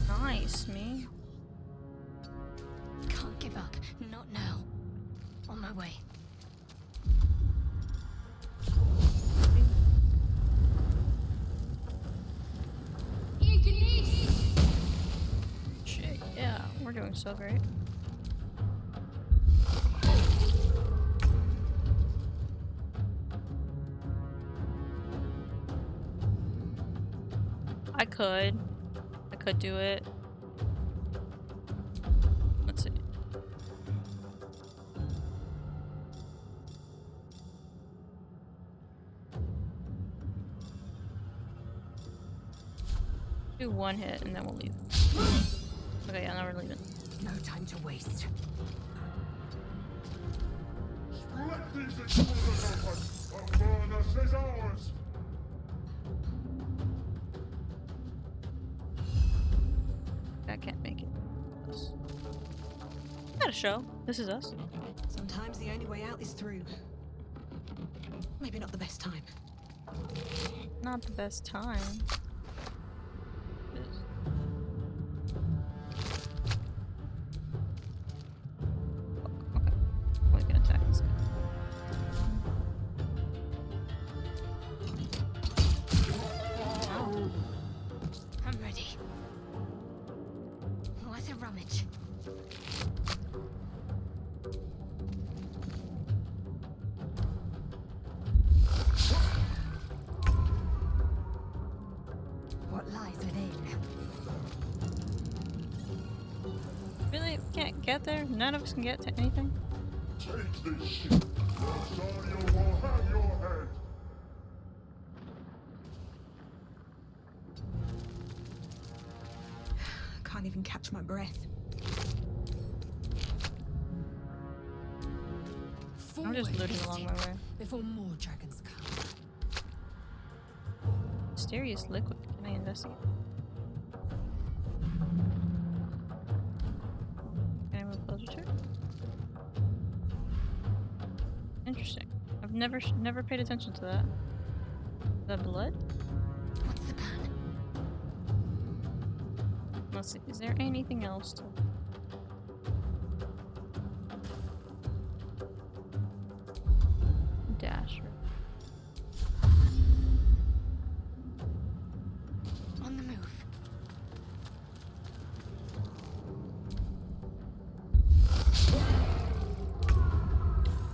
Nice, me. Can't give up. Not now. On my way. Shit, yeah, we're doing so great. I could do it. Let's see. Do one hit and then we'll leave. Okay, yeah, now we're leaving. No time to waste. Let these intruders open. Our furnace is ours. I can't make it. Got a show. This is us. Sometimes the only way out is through. Maybe not the best time. Not the best time. Okay. We can attack this guy. Oh. I'm ready. What a rummage. What lies within? Really? Can't get there? None of us can get to anything? Take this ship. Rosario will have your head. I can't even catch my breath. I'm just looting along my way. Before more dragons come. Mysterious liquid. Can I investigate? Can I move closer to it? Interesting. I've never paid attention to that. Is that blood? What's the plan? Let's see. Is there anything else to... Dash. On the move.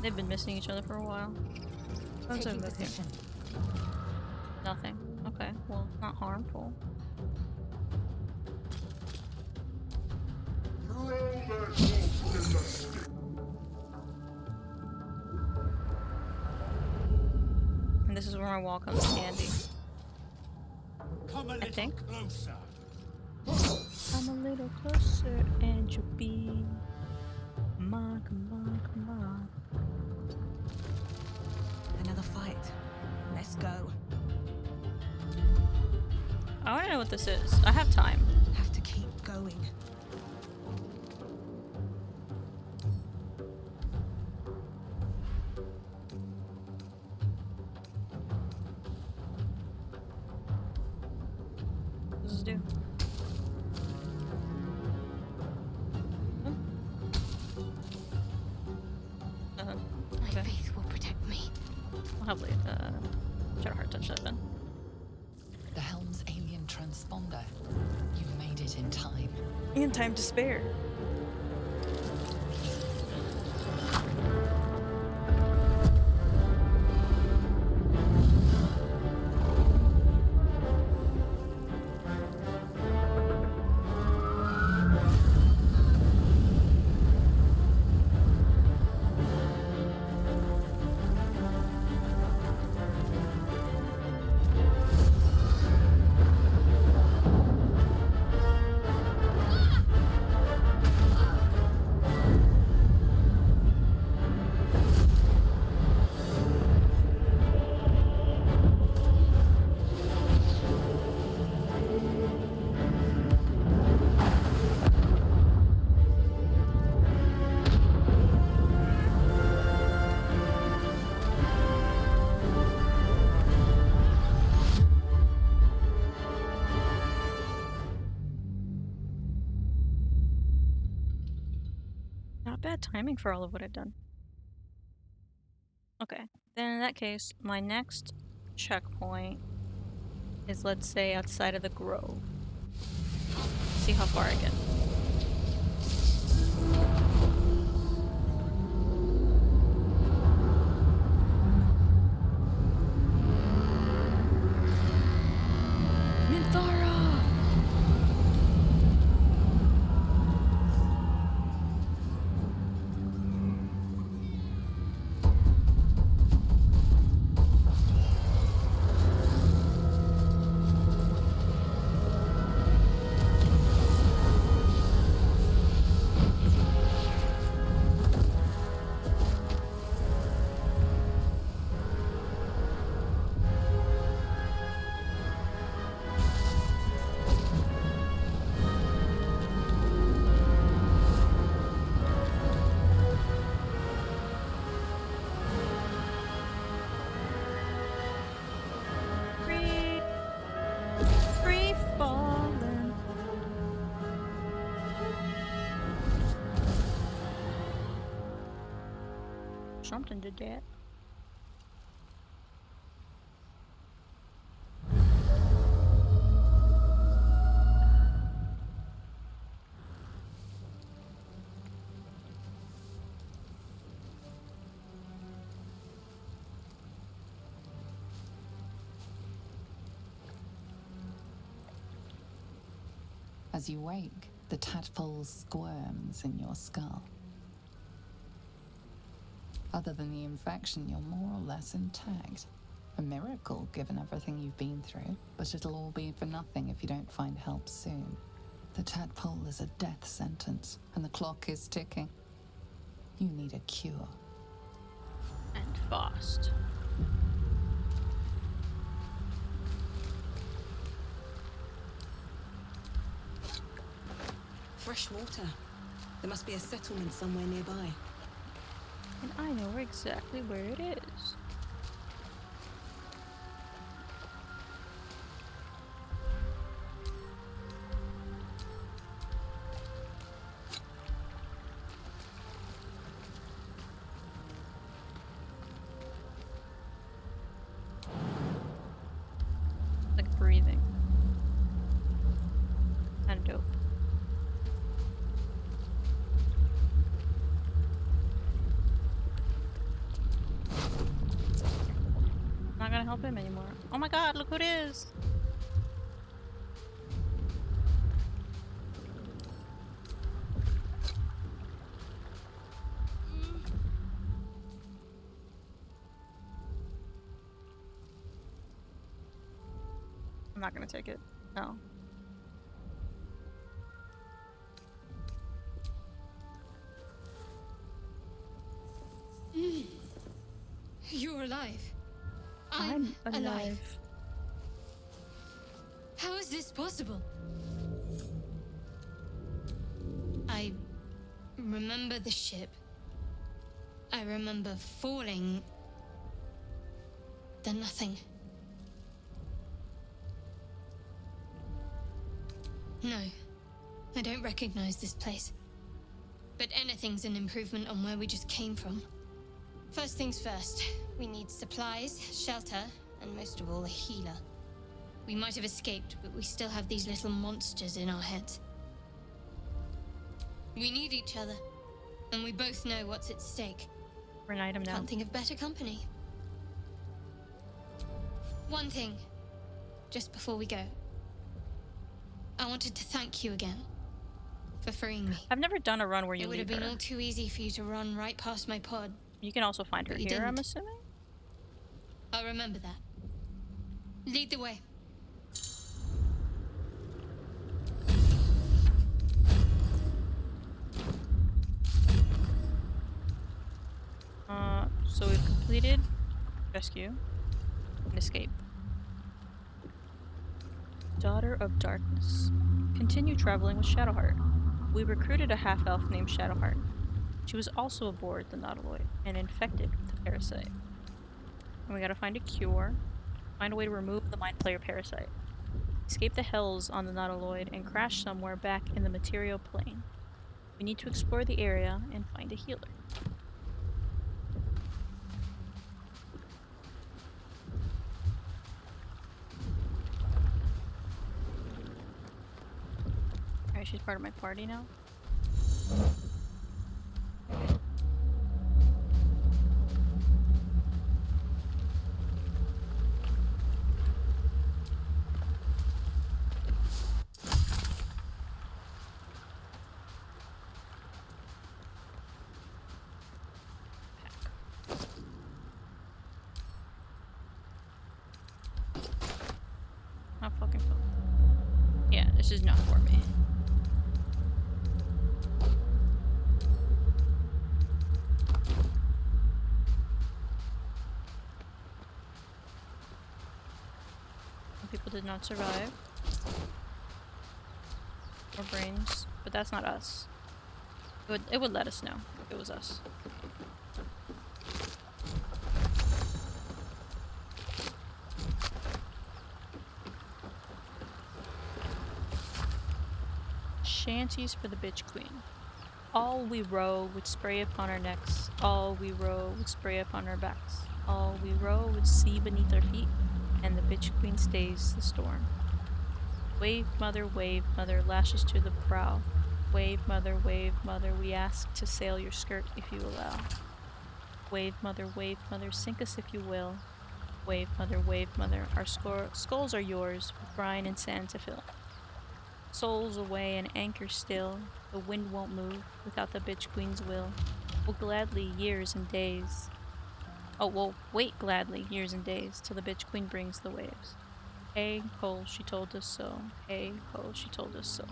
They've been missing each other for a while. What's Taking over here? position. Nothing. Okay, well, not harmful. Throw that wolf in the stick. And this is where my wall comes handy. Come a I little think. closer. Come a little closer and you'll be mine, come on. Another fight. Let's go. I want to know what this is. I have time. Have to keep going. What does this do? My Okay. faith will protect me. I'll happily try to hard touch that then. The helm's alien transponder. You made it in time. In time to spare. Not bad timing for all of what I've done. Okay, then in that case, my next checkpoint is, let's say, outside of the grove. See how far I get. Minthara! Something did that. As you wake, the tadpole squirms in your skull. Other than the infection, you're more or less intact. A miracle, given everything you've been through, but it'll all be for nothing if you don't find help soon. The tadpole is a death sentence, and the clock is ticking. You need a cure. And fast. Fresh water. There must be a settlement somewhere nearby. And I know exactly where it is. Like breathing. Kind of dope. Not gonna help him anymore. Oh my god, look who it is! I'm not gonna take it. No. You're alive. I'm alive. How is this possible? I remember the ship. I remember falling. Then nothing. No, I don't recognize this place. But anything's an improvement on where we just came from. First things first, we need supplies, shelter, and most of all, a healer. We might have escaped, but we still have these little monsters in our heads. We need each other, and we both know what's at stake. Reunite him now. Can't think of better company. One thing, just before we go. I wanted to thank you again for freeing me. I've never done a run where you It would leave have been her. all too easy for you to run right past my pod. You can also find her But you here, I'm didn't. assuming? I'll remember that. Lead the way. So we've completed rescue and escape. Daughter of Darkness. Continue traveling with Shadowheart. We recruited a half-elf named Shadowheart. She was also aboard the nautiloid and infected with the parasite. And we gotta find a cure, find a way to remove the mind flayer parasite, escape the hells on the nautiloid, and crash somewhere back in the material plane. We need to explore the area and find a healer. Alright, she's part of my party now. Not fucking fun. Yeah, this is not for me. Some people did not survive. Or brains, but that's not us. It would let us know if it was us. Shanties for the bitch queen. All we row would spray upon our necks. All we row would spray upon our backs. All we row would sea beneath our feet, and the bitch queen stays the storm. Wave, mother, lashes to the prow. Wave, mother, we ask to sail your skirt if you allow. Wave, mother, sink us if you will. Wave, mother, our skulls are yours, with brine and sand to fill. Souls away and anchor still, the wind won't move without the bitch queen's will. We'll gladly years and days. Oh, we'll wait gladly years and days till the bitch queen brings the waves. Hey, ho, she told us so. Hey, ho, she told us so.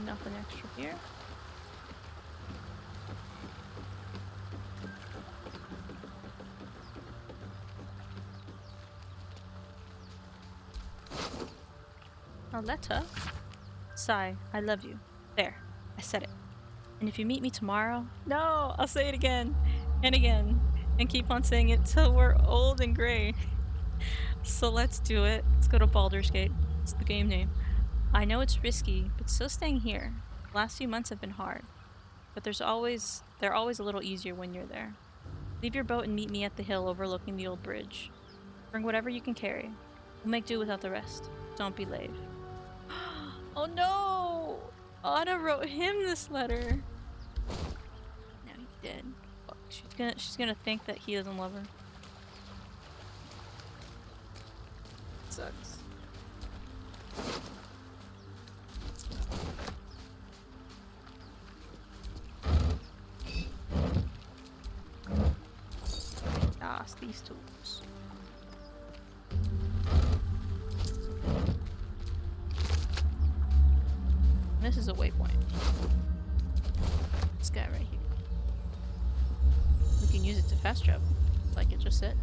Nothing extra here. A letter? Sigh, I love you. There, I said it. And if you meet me tomorrow, no, I'll say it again and again and keep on saying it till we're old and gray. So let's do it. Let's go to Baldur's Gate. It's the game name. I know it's risky, but still staying here. The last few months have been hard, but they're always a little easier when you're there. Leave your boat and meet me at the hill overlooking the old bridge. Bring whatever you can carry. We'll make do without the rest. Don't be late. Oh no! Anna wrote him this letter. Now he's dead. Fuck. She's gonna think that he doesn't love her. Sucks. Ah, it's these tools. This is a waypoint. This guy right here. We can use it to fast travel, like it just said.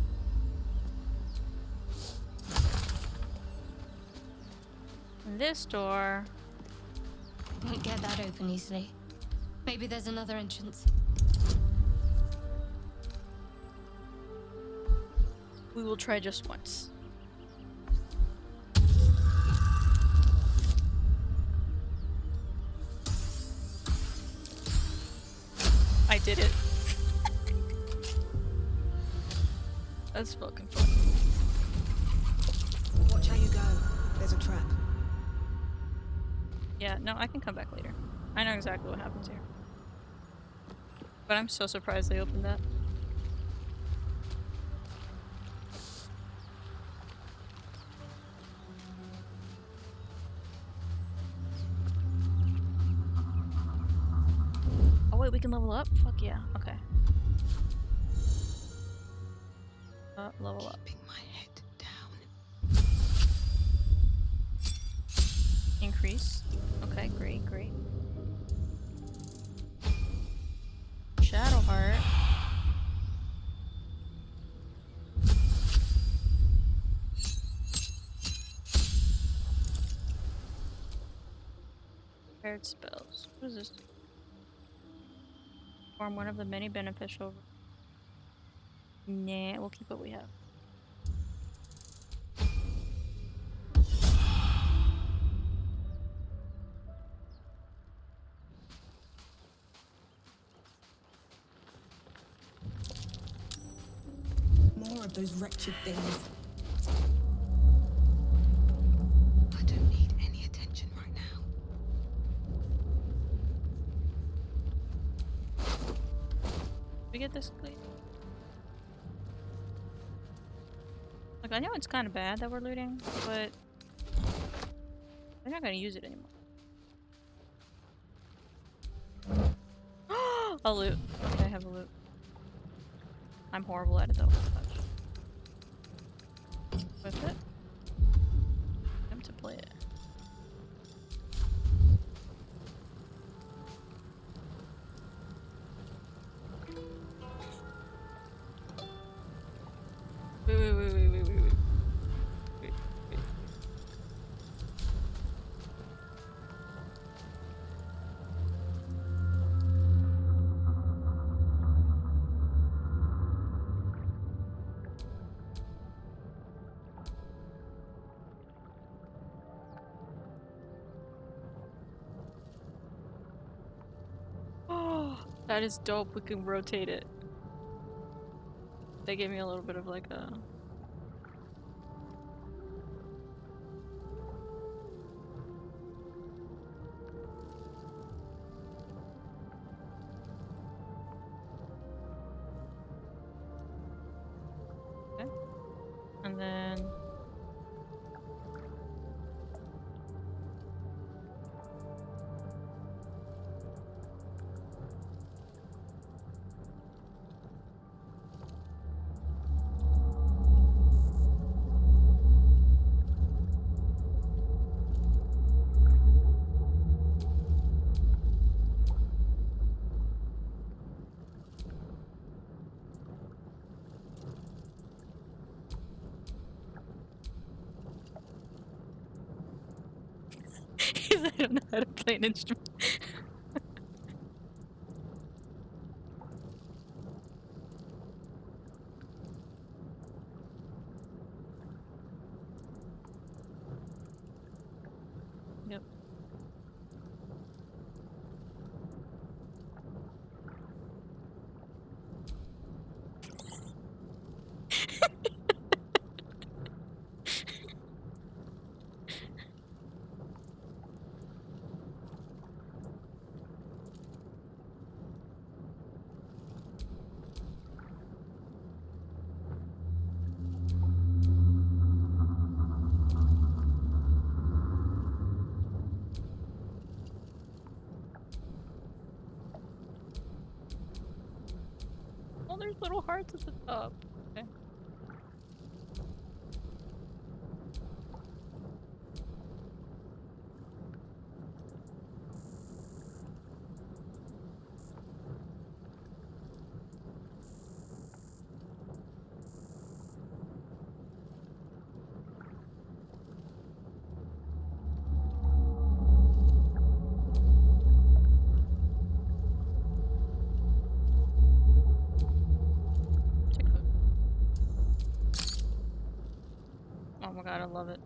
And this door... Won't get that open easily. Maybe there's another entrance. We will try just once. I did it. That's fucking fun. Watch how you go. There's a trap. Yeah, no, I can come back later. I know exactly what happens here. But I'm so surprised they opened that. Oh wait, we can level up? Fuck yeah, okay. Level up. Keeping my head down. Increase. Okay, great, great. Shadowheart. Prepared spells. What does this do? Form one of the many beneficial. Nah, we'll keep what we have. More of those wretched things. I don't need any attention right now. We get this clean. Like, I know it's kind of bad that we're looting, but we're not gonna use it anymore. A loot. Okay, I have a loot. I'm horrible at it though. With it. Time to play it. Wait. That is dope. We can rotate it. They gave me a little bit of like a... Okay. And then... Because I don't know how to play an instrument. Yep. Oh, there's little hearts at the top. Okay. Oh my god, I love it.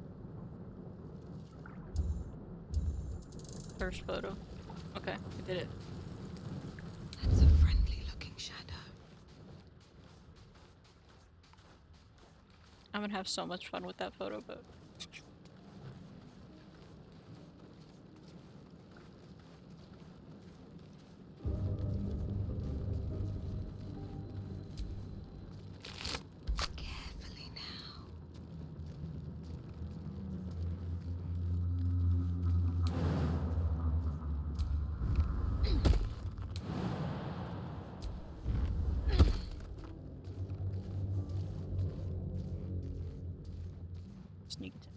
First photo. Okay, we did it. That's a friendly looking shadow. I'm gonna have so much fun with that photo, but... Carefully now. Sneak attack.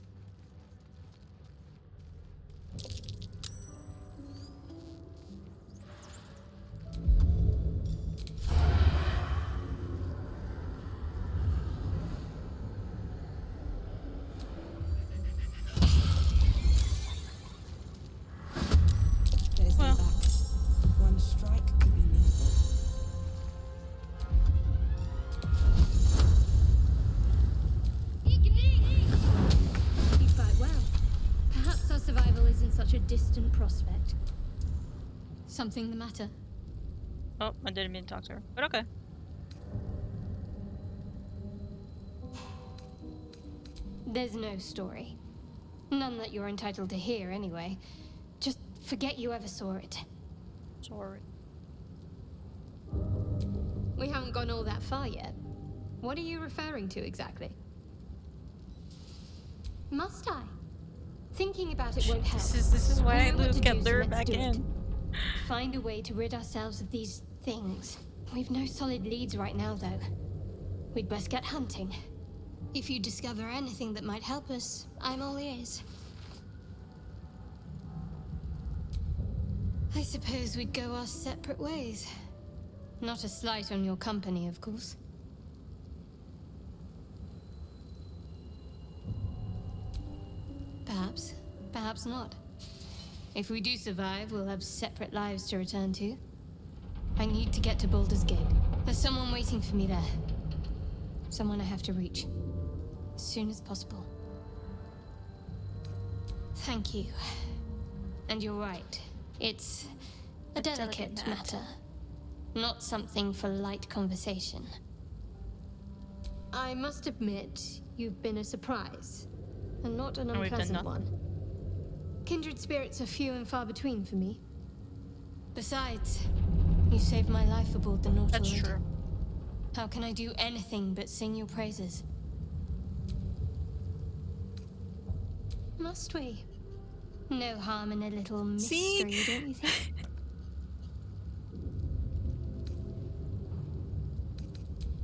There's Well. no back. One strike could be lethal. You fight well. Perhaps our survival isn't such a distant prospect. Something the matter? Oh, I didn't mean to talk to her, but okay. There's no story. None that you're entitled to hear, anyway. Just forget you ever saw it. Sorry. We haven't gone all that far yet. What are you referring to exactly? Must I? Thinking about it won't help. This is why I We know what to get do, so lured let's back do it. in. Find a way to rid ourselves of these things. We've no solid leads right now, though. We'd best get hunting. If you discover anything that might help us, I'm all ears. I suppose we'd go our separate ways. Not a slight on your company, of course. Perhaps. Perhaps not. If we do survive, we'll have separate lives to return to. I need to get to Baldur's Gate. There's someone waiting for me there. Someone I have to reach. As soon as possible. Thank you. And you're right. It's a delicate matter. not something for light conversation. I must admit, you've been a surprise, and not an And we've done unpleasant nothing. one. Kindred spirits are few and far between for me. Besides, you saved my life aboard the nautiloid. That's true. How can I do anything but sing your praises? Must we? No harm in a little mystery, don't you think?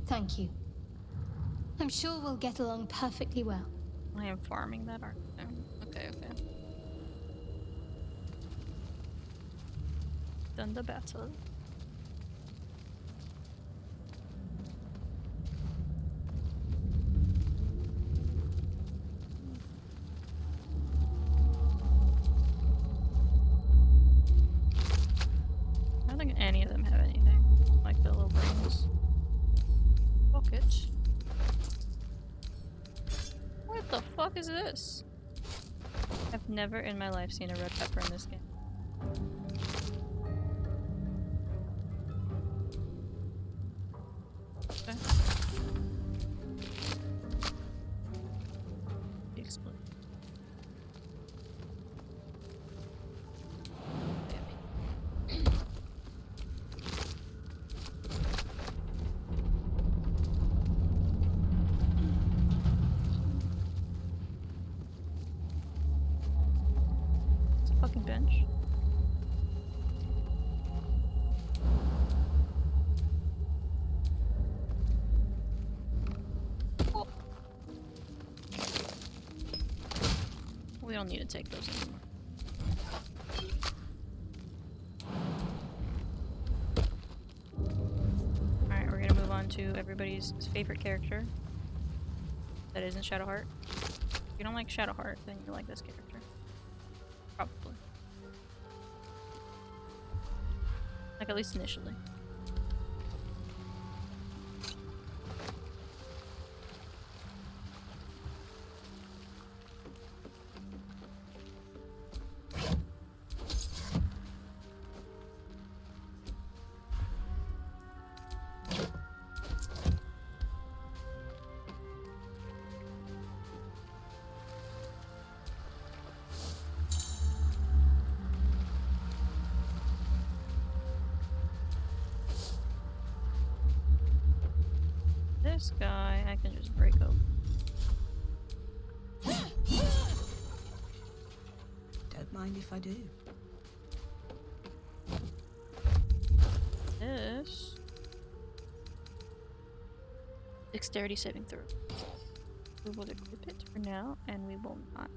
Thank you. I'm sure we'll get along perfectly well. I am farming that art. Okay, okay. Done the battle. I don't think any of them have anything. Like the little brains. Pocket. What the fuck is this? I've never in my life seen a red pepper in this game. Okay. Explode. It's a fucking bench. Oh. We don't need to take those anymore. Alright, we're gonna move on to everybody's favorite character. That isn't Shadowheart. If you don't like Shadowheart, then you like this character. Probably. Like, at least initially. This guy, I can just break open. Don't mind if I do. This. Dexterity saving throw. We will equip it for now, and we will not.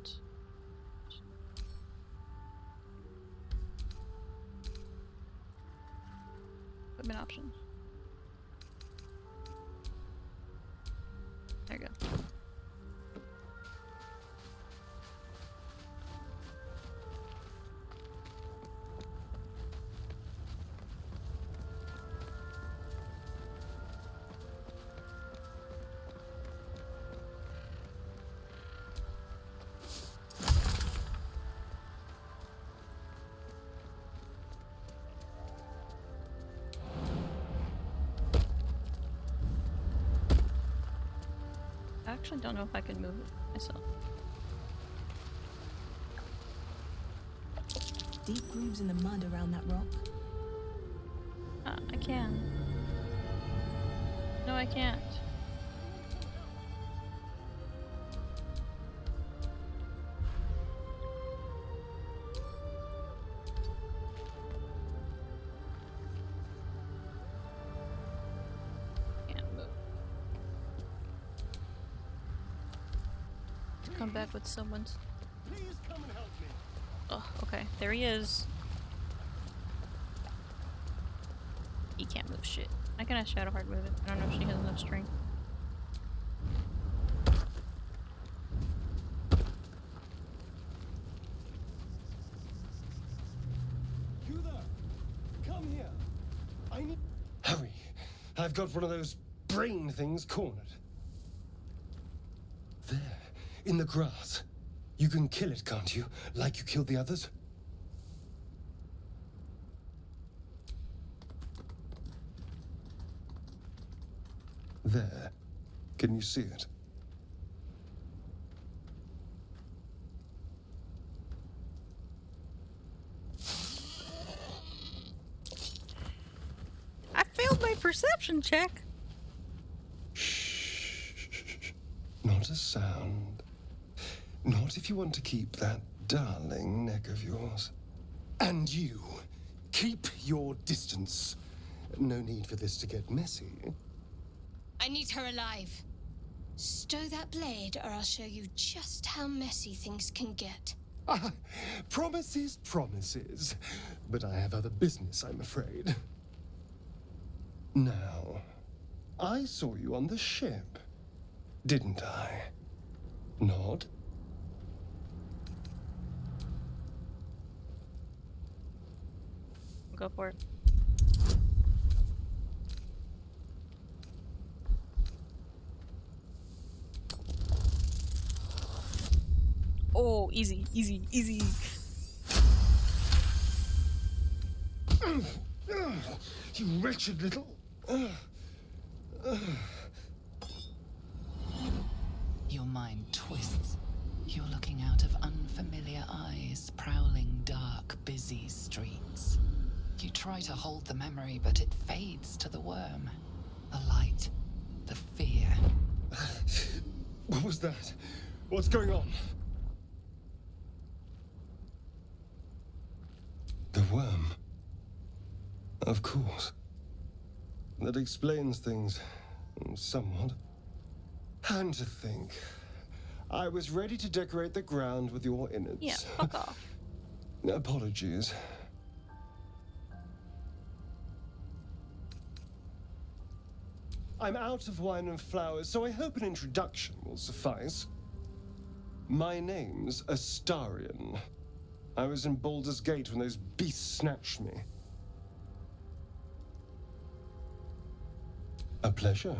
Equipment options. There you go. I actually don't know if I can move it myself. Deep grooves in the mud around that rock. I can. No, I can't. Can't move. Come back with someone's. Please come and help me. Oh, okay. There he is. He can't move shit. I can ask Shadowheart move it. I don't know if she has enough strength. You there? Come here. I need. Hurry! I've got one of those brain things cornered. There, in the grass. You can kill it, can't you? Like you killed the others? There. Can you see it? I failed my perception check. Shh. Not a sound. Not if you want to keep that darling neck of yours. And you, keep your distance. No need for this to get messy. I need her alive. Stow that blade, or I'll show you just how messy things can get. Promises, promises. But I have other business, I'm afraid. Now, I saw you on the ship, didn't I? Nod? Go for it. Oh, easy, easy, easy. You wretched little... Your mind twists. You're looking out of unfamiliar eyes, prowling dark, busy streets. You try to hold the memory, but it fades to the worm. The light, the fear. What was that? What's going on? The worm. Of course. That explains things somewhat. And to think, I was ready to decorate the ground with your innards. Yeah, fuck off. Apologies. I'm out of wine and flowers, so I hope an introduction will suffice. My name's Astarion. I was in Baldur's Gate when those beasts snatched me. A pleasure.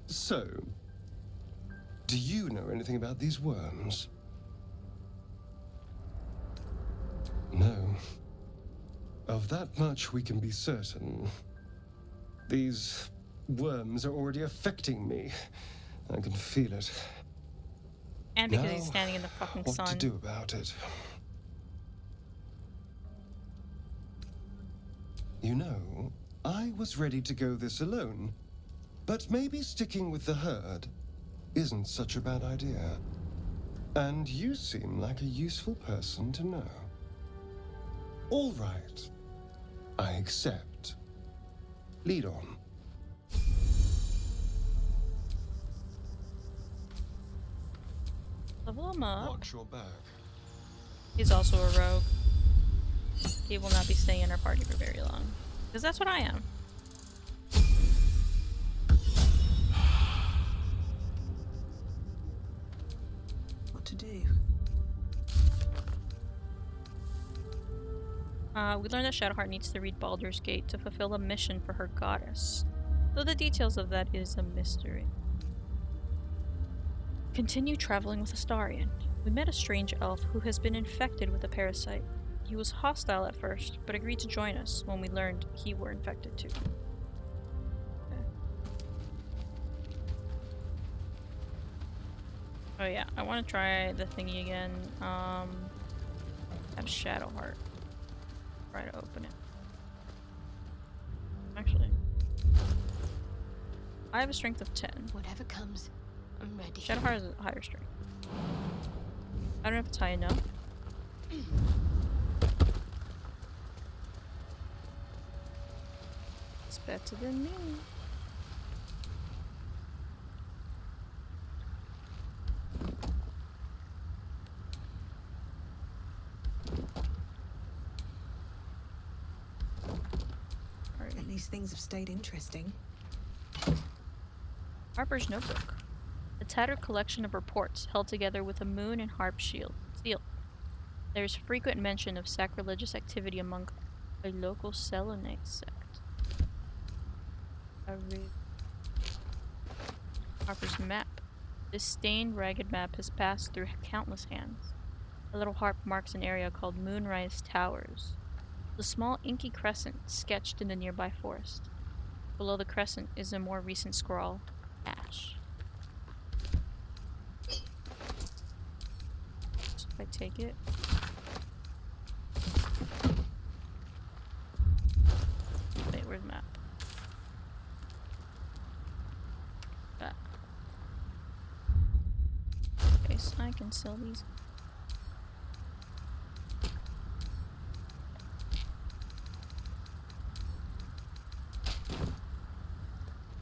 So, do you know anything about these worms? No. Of that much we can be certain. These worms are already affecting me. I can feel it. And because now, he's standing in the fucking sun. What to do about it? You know, I was ready to go this alone, but maybe sticking with the herd isn't such a bad idea. And you seem like a useful person to know. All right. I accept. Lead on. Level him up. Watch your back. He's also a rogue. He will not be staying in our party for very long. Because that's what I am. What to do? We learned that Shadowheart needs to read Baldur's Gate to fulfill a mission for her goddess. Though the details of that is a mystery. Continue traveling with Astarion. We met a strange elf who has been infected with a parasite. He was hostile at first, but agreed to join us when we learned he were infected too. Okay. Oh yeah, I want to try the thingy again. Have Shadowheart. Try to open it. Actually, I have a strength of 10. Whatever comes, I'm ready. Shadowheart has a higher strength. I don't know if it's high enough. It's better than me. At least things have stayed interesting. Harper's notebook. A tattered collection of reports held together with a moon and harp seal. There is frequent mention of sacrilegious activity among a local Selenite sect. Harper's map. This stained, ragged map has passed through countless hands. A little harp marks an area called Moonrise Towers. The small inky crescent sketched in the nearby forest. Below the crescent is a more recent scrawl. Ash. So if I take it. Wait, where's the map? That. Okay, so I can sell these.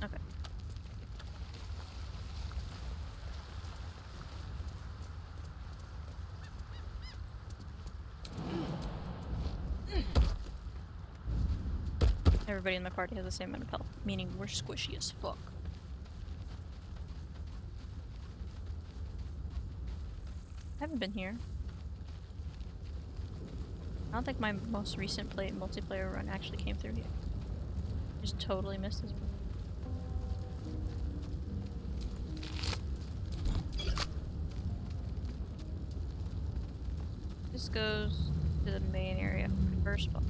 Okay. Everybody in my party has the same amount of health, meaning we're squishy as fuck. I haven't been here. I don't think my most recent multiplayer run actually came through here. Just totally missed this one. This goes to the main area first of all.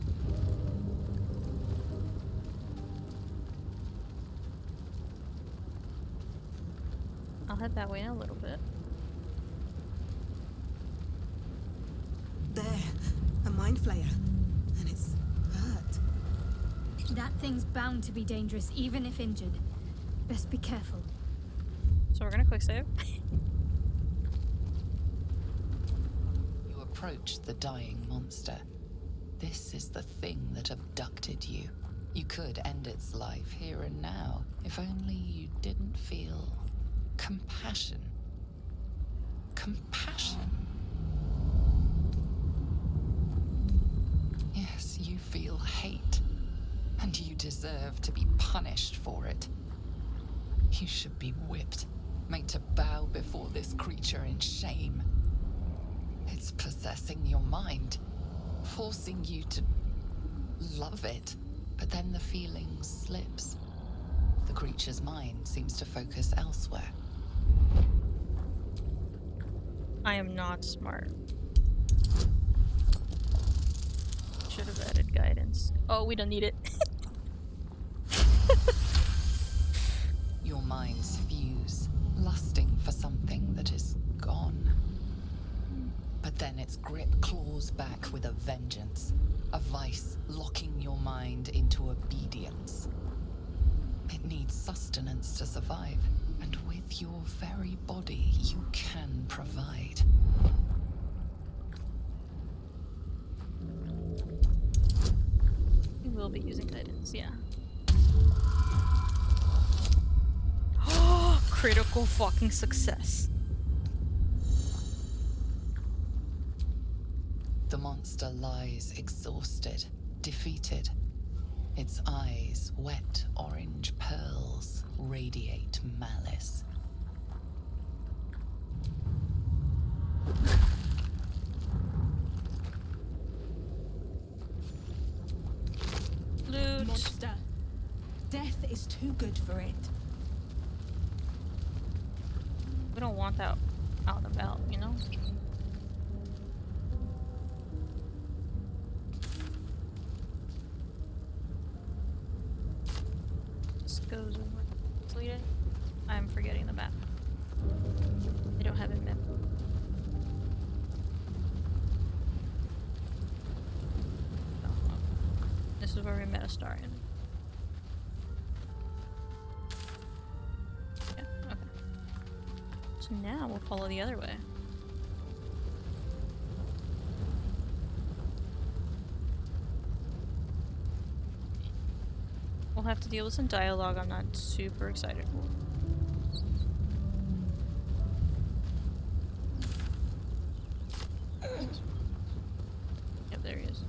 I'll head that way in a little bit. There, a mind flayer, and it's hurt. That thing's bound to be dangerous, even if injured. Best be careful. So we're gonna quick save. You approach the dying monster. This is the thing that abducted you. You could end its life here and now, if only you didn't feel compassion. Compassion. Yes, you feel hate, and you deserve to be punished for it. You should be whipped, made to bow before this creature in shame. It's possessing your mind, forcing you to love it, but then the feeling slips. The creature's mind seems to focus elsewhere. I am not smart. Should have added guidance. Oh, we don't need it. Your minds fuse, lusting for something that is gone. But then its grip claws back with a vengeance, a vice locking your mind into obedience. It needs sustenance to survive, and with your very body, you can provide. We will be using guidance, yeah. Critical fucking success. The monster lies exhausted, defeated. Its eyes, wet orange pearls, radiate malice. Loot. Monster. Death is too good for it. We don't want that out and about, you know? This goes over. Let's lead it. I'm forgetting the map. They don't have a map. Oh, this is where we met Astarion. Yeah, okay. So now we'll follow the other way. We'll have to deal with some dialogue I'm not super excited for. Yep, there he is.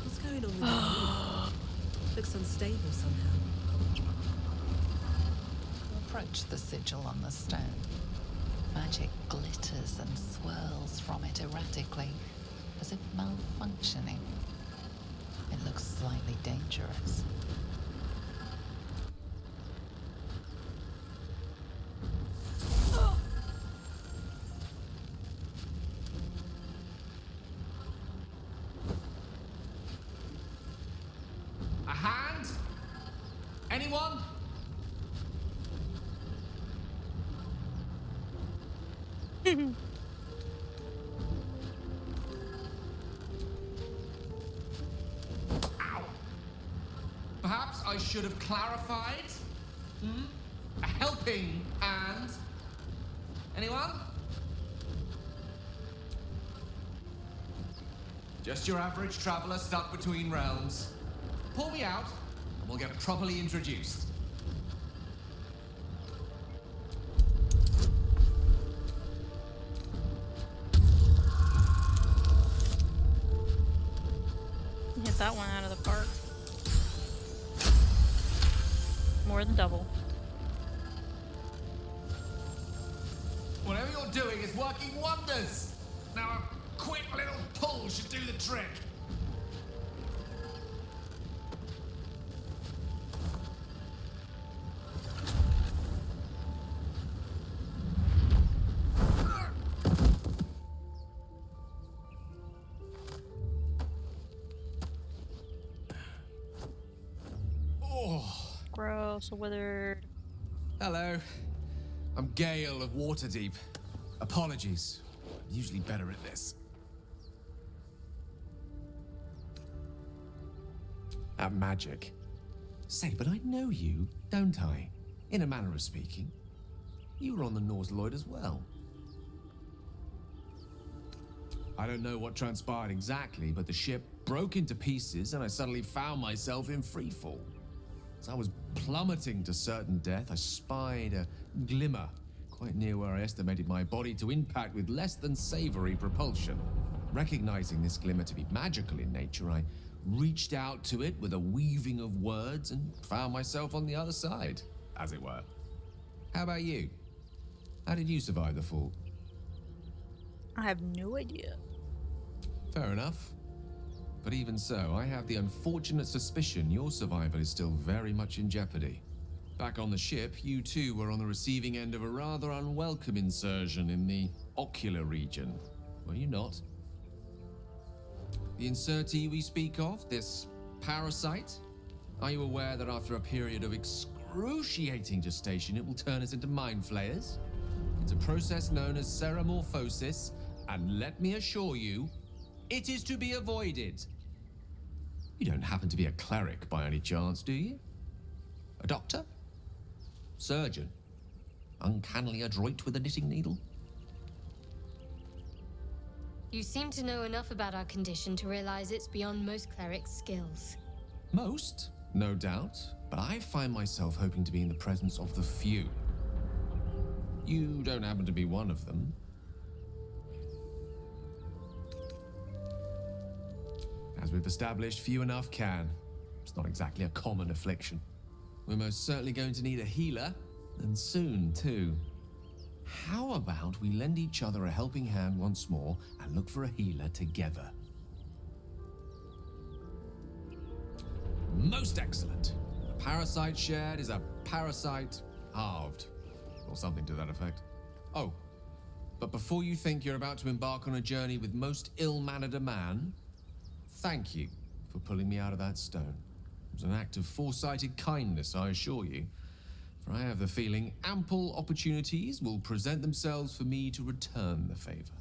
What's going on with that? Looks unstable somehow. Approach the sigil on the stone. Magic glitters and swirls from it erratically, as if malfunctioning. It looks slightly dangerous. A hand? Anyone? Ow. Perhaps I should have clarified? A helping hand? Anyone? Just your average traveler stuck between realms. Pull me out, and we'll get properly introduced. Hit that one out of the park. More than double. Whatever you're doing is working wonders. Now a quick little pull should do the trick. Gross, a withered. Hello. I'm Gale of Waterdeep. Apologies. I'm usually better at this. At magic. Say, but I know you, don't I? In a manner of speaking. You were on the nautiloid as well. I don't know what transpired exactly, but the ship broke into pieces and I suddenly found myself in freefall. As I was plummeting to certain death, I spied a glimmer quite near where I estimated my body to impact with less than savory propulsion. Recognizing this glimmer to be magical in nature, I reached out to it with a weaving of words and found myself on the other side, as it were. How about you? How did you survive the fall? I have no idea. Fair enough. But even so, I have the unfortunate suspicion your survival is still very much in jeopardy. Back on the ship, you too were on the receiving end of a rather unwelcome insertion in the ocular region, were you not? The insertee we speak of, this parasite, are you aware that after a period of excruciating gestation, it will turn us into mind flayers? It's a process known as ceramorphosis, and let me assure you, it is to be avoided. You don't happen to be a cleric by any chance, do you? A doctor? Surgeon? Uncannily adroit with a knitting needle? You seem to know enough about our condition to realize it's beyond most clerics' skills. Most, no doubt, but I find myself hoping to be in the presence of the few. You don't happen to be one of them. As we've established, few enough can. It's not exactly a common affliction. We're most certainly going to need a healer, and soon, too. How about we lend each other a helping hand once more and look for a healer together? Most excellent. A parasite shared is a parasite halved, or something to that effect. Oh, but before you think you're about to embark on a journey with most ill-mannered a man, thank you for pulling me out of that stone. It was an act of foresighted kindness, I assure you. For I have the feeling ample opportunities will present themselves for me to return the favor.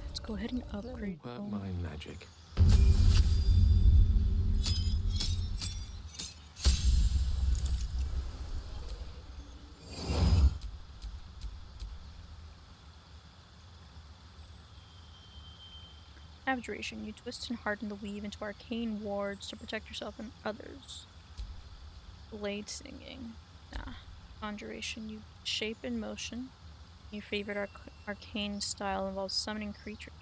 Let's go ahead and upgrade. Work my magic. Abjuration. You twist and harden the weave into arcane wards to protect yourself and others. Blade singing. Nah. Conjuration. You shape in motion. Your favorite arcane style involves summoning creatures.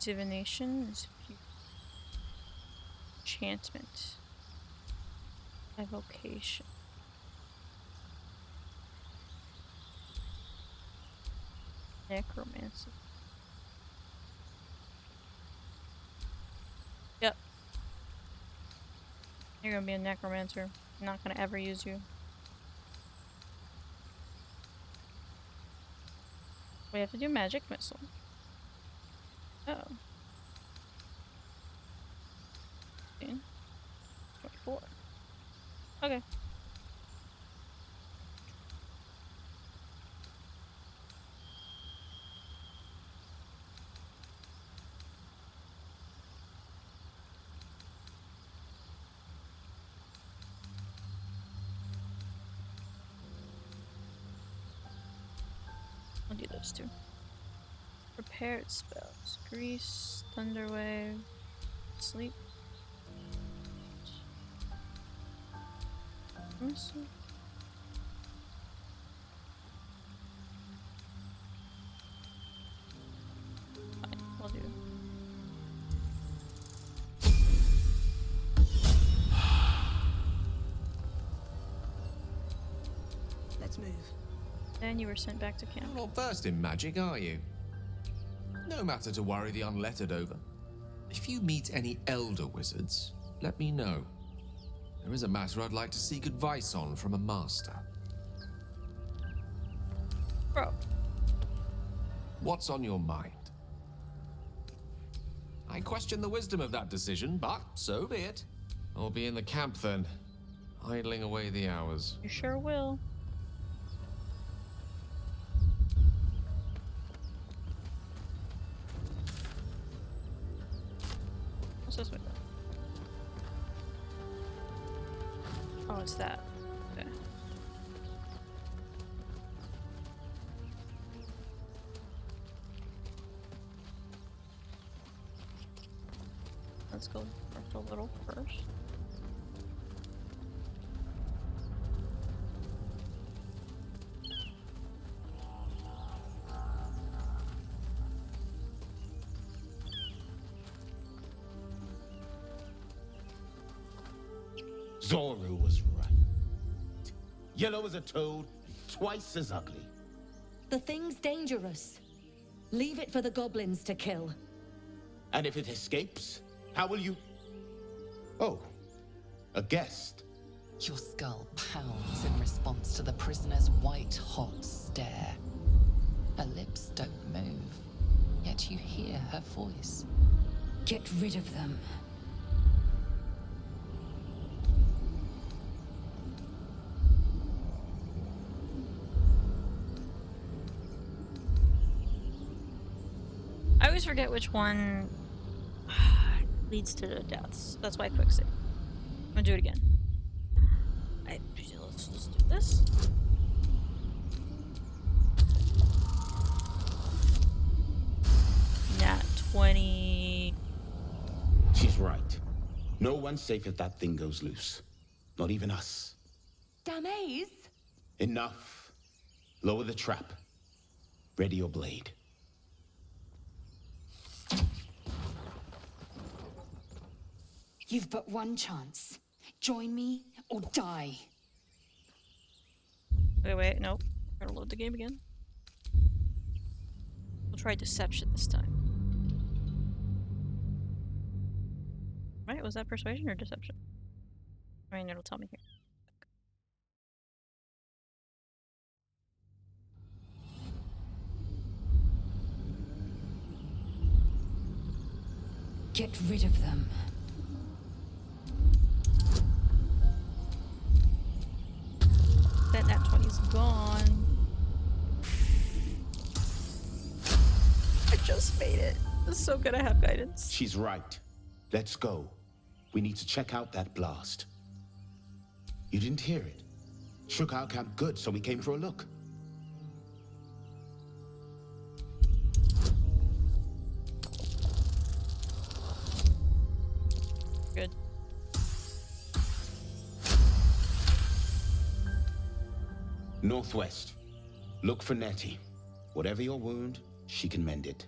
Divination is enchantment. Evocation. Necromancer. Yep. You're gonna be a necromancer. I'm not gonna ever use you. We have to do magic missile. Oh. 24. Okay. I'll do those two. Prepared spells. Grease, Thunderwave, Sleep. Mercy. Fine, I'll do. Let's move. Then you were sent back to camp. You're not versed in magic, are you? No matter to worry the unlettered over. If you meet any elder wizards, let me know. There is a matter I'd like to seek advice on from a master. Bro. What's on your mind? I question the wisdom of that decision, but so be it. I'll be in the camp then, idling away the hours. You sure will. What's this way? Oh, it's that. Okay. Let's go first a little first. Zoru was right. Yellow as a toad, twice as ugly. The thing's dangerous. Leave it for the goblins to kill. And if it escapes, how will you... Oh, a guest. Your skull pounds in response to the prisoner's white-hot stare. Her lips don't move, yet you hear her voice. Get rid of them. I always forget which one leads to the deaths. That's why I quick save. I'm gonna do it again. Let's just do this. Nat 20. She's right. No one's safe if that thing goes loose. Not even us. Damaze? Enough. Lower the trap. Ready your blade. You've but one chance. Join me or die. Wait, nope. We're gonna load the game again. We'll try deception this time. Right, was that persuasion or deception? I mean, it'll tell me here. Get rid of them. That nat 20's gone. I just made it. It's so good I have guidance. She's right. Let's go. We need to check out that blast. You didn't hear it. Shook our camp good, so we came for a look. Good. Northwest. Look for Nettie. Whatever your wound, she can mend it.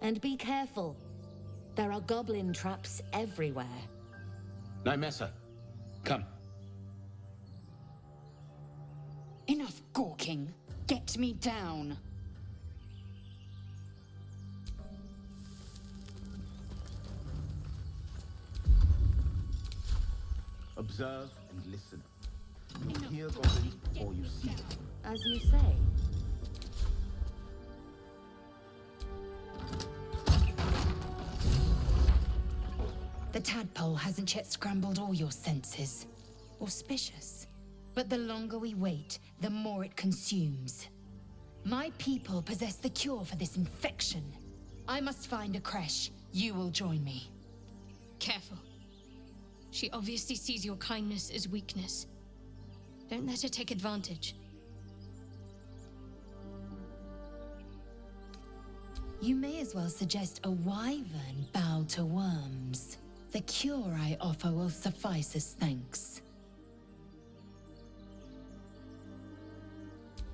And be careful. There are goblin traps everywhere. Nymessa, come. Enough gawking. Get me down. Observe and listen. You hear goblins before you see them. As you say. The tadpole hasn't yet scrambled all your senses. Auspicious. But the longer we wait, the more it consumes. My people possess the cure for this infection. I must find a creche. You will join me. Careful. She obviously sees your kindness as weakness. Don't let her take advantage. You may as well suggest a wyvern bow to worms. The cure I offer will suffice as thanks.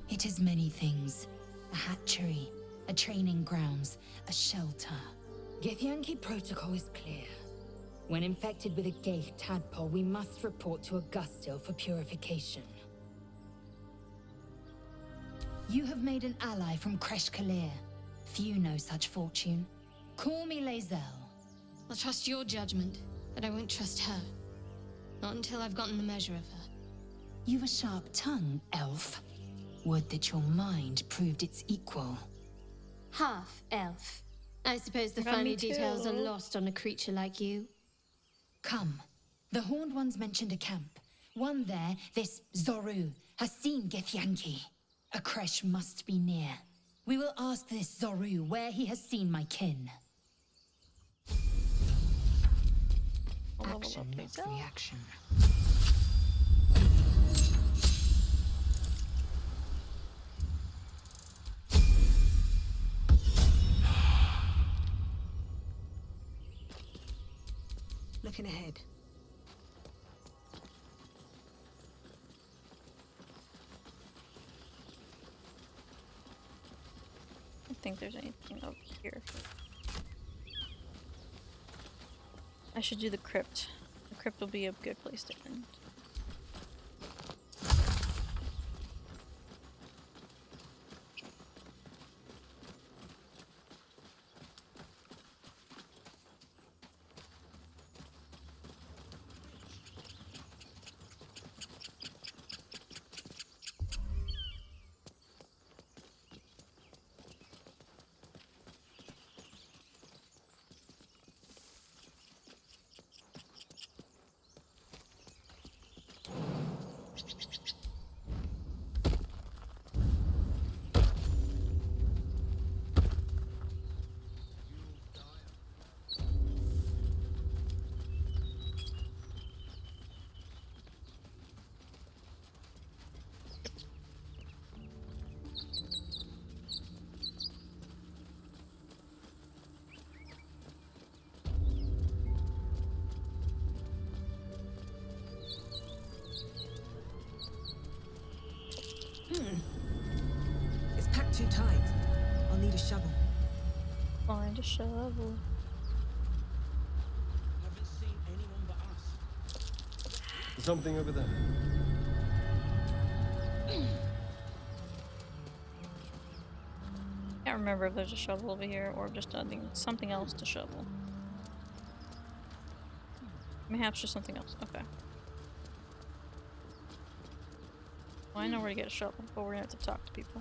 It is many things. A hatchery, a training grounds, a shelter. Githyanki protocol is clear. When infected with a Gaith tadpole, we must report to Augustil for purification. You have made an ally from Kresh Kalir. Few know such fortune. Call me Lae'zel. I'll trust your judgment, but I won't trust her. Not until I've gotten the measure of her. You've a sharp tongue, elf. Would that your mind proved its equal. Half elf. I suppose the Got finer me too. details are lost on a creature like you. Come. The Horned Ones mentioned a camp. One there, this Zoru, has seen Githyanki. A creche must be near. We will ask this Zoru where he has seen my kin. Action makes reaction. Looking ahead. I don't think there's anything over here. I should do the crypt. The crypt will be a good place to end. It's packed too tight. I'll need a shovel. Find a shovel. Haven't seen anyone but us. Something over there. Can't remember if there's a shovel over here or just something else to shovel. Perhaps just something else. Okay. Well, I know where to get a shovel, but we're gonna have to talk to people.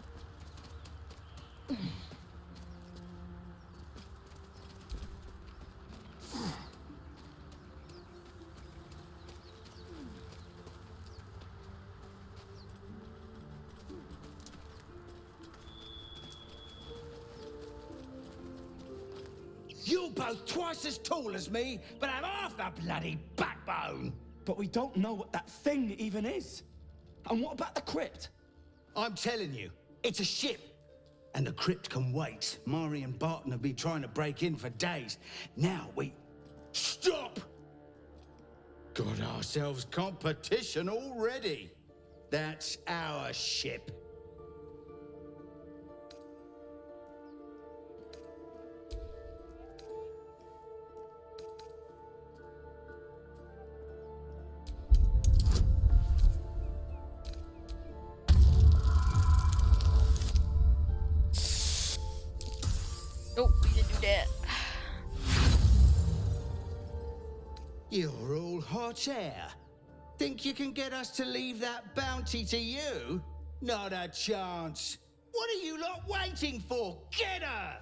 You're both twice as tall as me, but have half the bloody backbone. But we don't know what that thing even is. And what about the crypt? I'm telling you, it's a ship. And the crypt can wait. Mari and Barton have been trying to break in for days. Now we... Stop! Got ourselves competition already. That's our ship. Oh, we didn't do that. You're all hot air. Think you can get us to leave that bounty to you? Not a chance. What are you lot waiting for? Get her!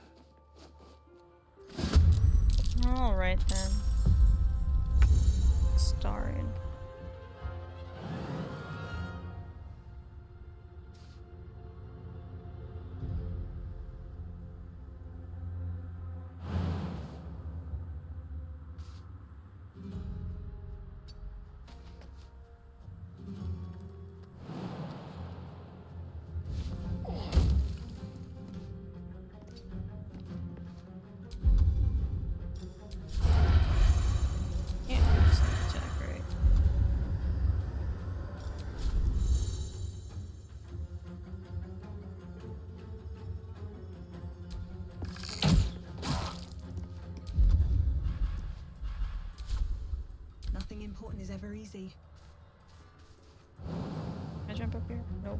Alright then. Starring. Nothing important is ever easy. Can I jump up here? Nope.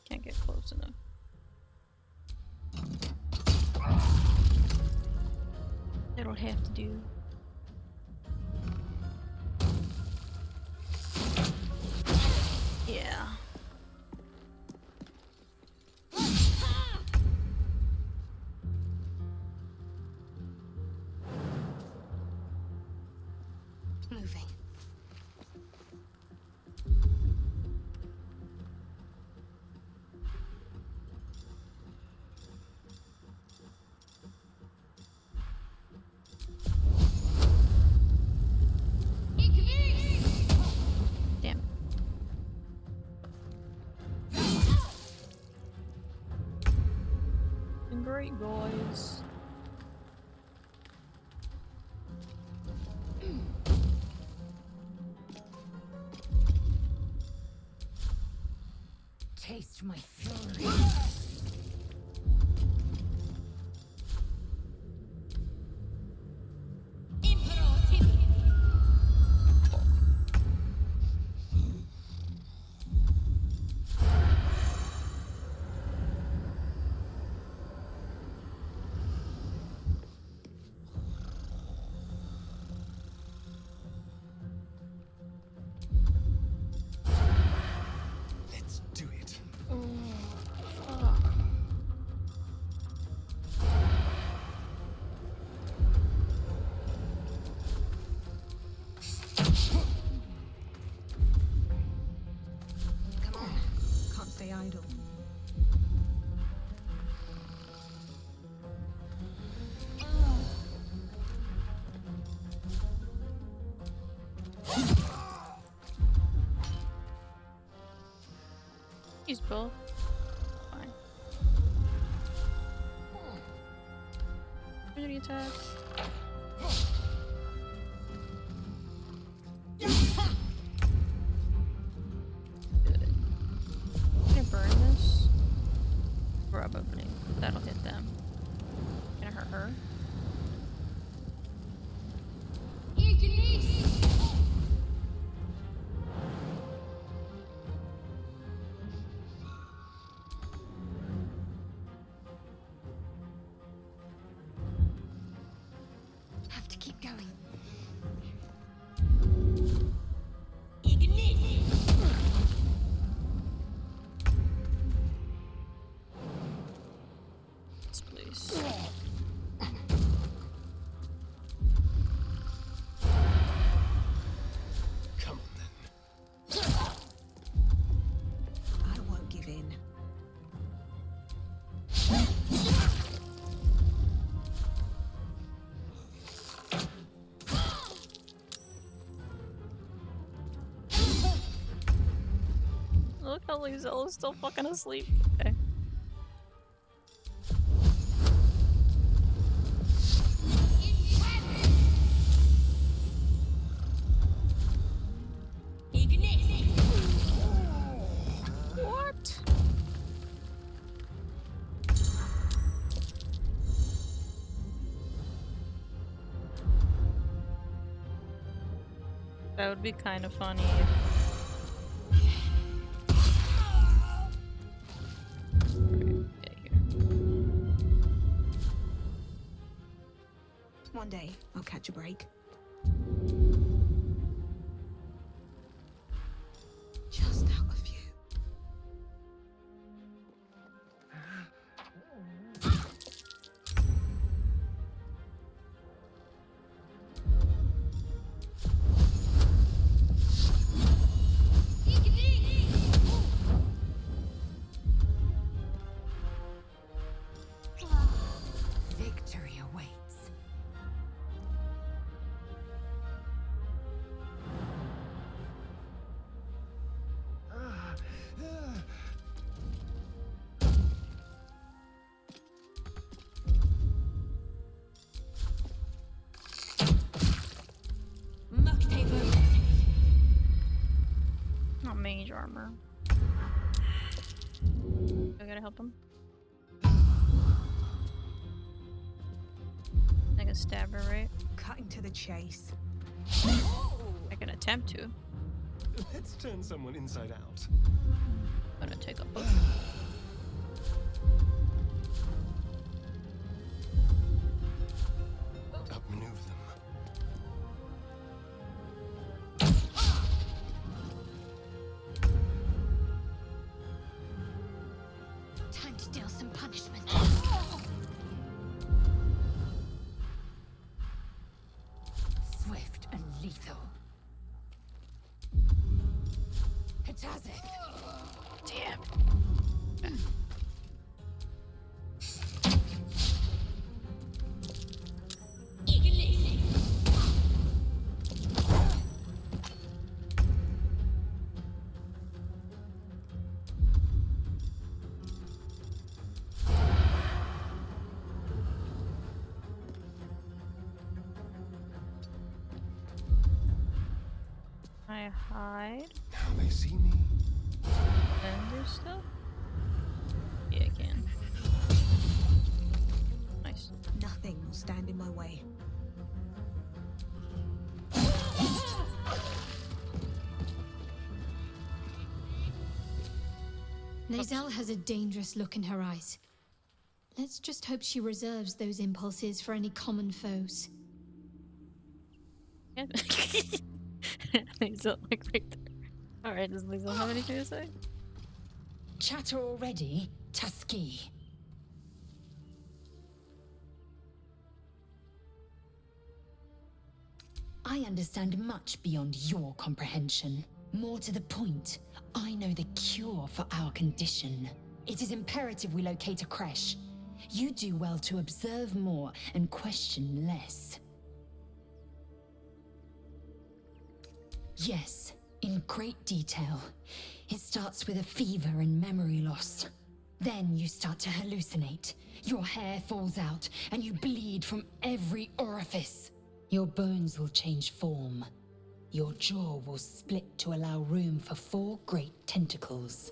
Can't get close enough. It'll have to do. Yeah. Moving. Damn. Great guys. Taste my fury. Let's do it. Come on. Can't stay idle. Use both. Fine. Opportunity attack. Good. Can I burn this? Grub opening. That'll hit them. Can I hurt her? Have to keep going. Yes, please. Come on then. I won't give in. Look how Lizella's still fucking asleep. Okay. What? That would be kind of funny if One day, I'll catch a break. Just out of you. Victory awaits. Not mage armor. I gotta help him. I can stab her, right? Cutting to the chase. I can attempt to. Let's turn someone inside out. I'm gonna take a book. Outmaneuver them. Time to deal some punishment. Swift and lethal. It has it. Damn. I hide. Now they see me. And there's stuff? Yeah, I can. Nice. Nothing will stand in my way. Nazelle has a dangerous look in her eyes. Let's just hope she reserves those impulses for any common foes. Liesel, like right there. Alright, does Liesel have anything to say? Chatter already, Tusky. I understand much beyond your comprehension. More to the point, I know the cure for our condition. It is imperative we locate a creche. You do well to observe more and question less. Yes, in great detail. It starts with a fever and memory loss. Then you start to hallucinate. Your hair falls out and you bleed from every orifice. Your bones will change form. Your jaw will split to allow room for 4 great tentacles.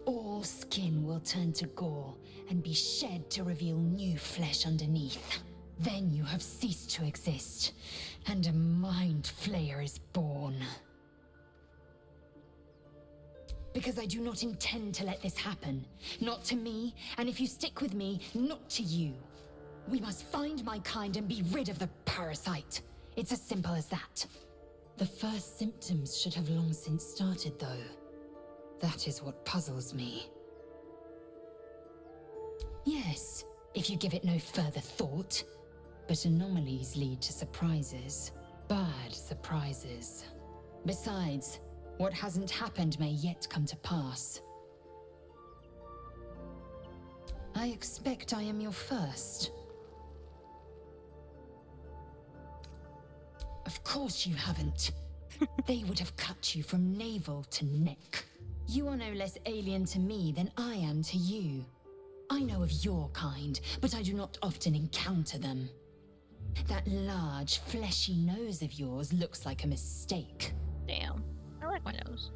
All skin will turn to gore and be shed to reveal new flesh underneath. Then you have ceased to exist, and a mind flayer is born. Because I do not intend to let this happen. Not to me, and if you stick with me, not to you. We must find my kind and be rid of the parasite. It's as simple as that. The first symptoms should have long since started, though. That is what puzzles me. Yes, if you give it no further thought. But anomalies lead to surprises. Bad surprises. Besides, what hasn't happened may yet come to pass. I expect I am your first. Of course you haven't. They would have cut you from navel to neck. You are no less alien to me than I am to you. I know of your kind, but I do not often encounter them. That large, fleshy nose of yours looks like a mistake. Damn, I like my nose.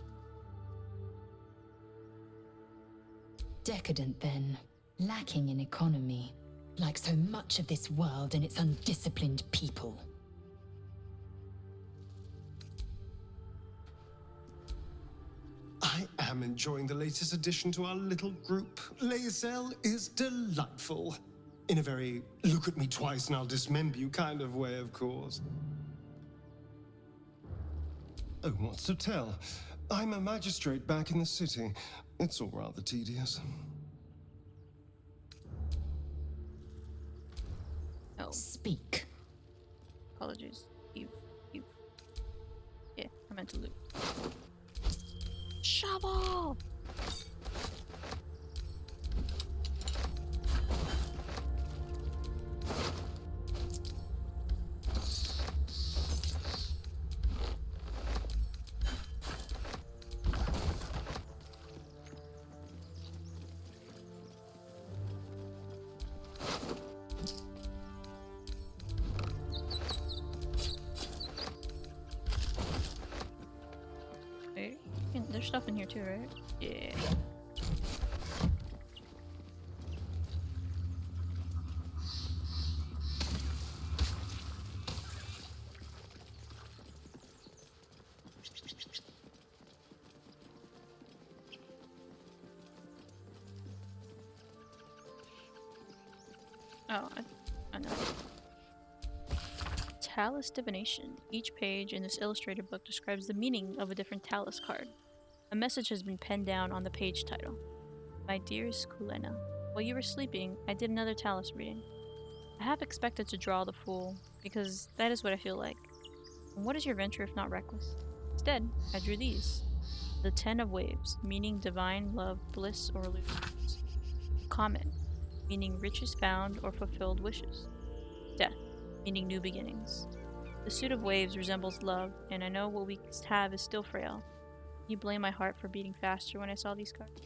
Decadent, then. Lacking in economy. Like so much of this world and its undisciplined people. I am enjoying the latest addition to our little group. Lae'zel is delightful. In a very look at me twice and I'll dismember you kind of way, of course. Oh, what's to tell? I'm a magistrate back in the city. It's all rather tedious. Oh. Speak. Apologies. You. Yeah, I meant to loot. Shovel! There's stuff in here too, right? Yeah. Oh, I know. Talus divination. Each page in this illustrated book describes the meaning of a different Talus card. A message has been penned down on the page title. My dearest Kulena, while you were sleeping, I did another Talus reading. I half expected to draw the Fool, because that is what I feel like. And what is your venture if not reckless? Instead, I drew these. The 10 of Waves, meaning divine love, bliss, or illusions. Comet, meaning riches found or fulfilled wishes. Death, meaning new beginnings. The suit of waves resembles love, and I know what we have is still frail. You blame my heart for beating faster when I saw these cards?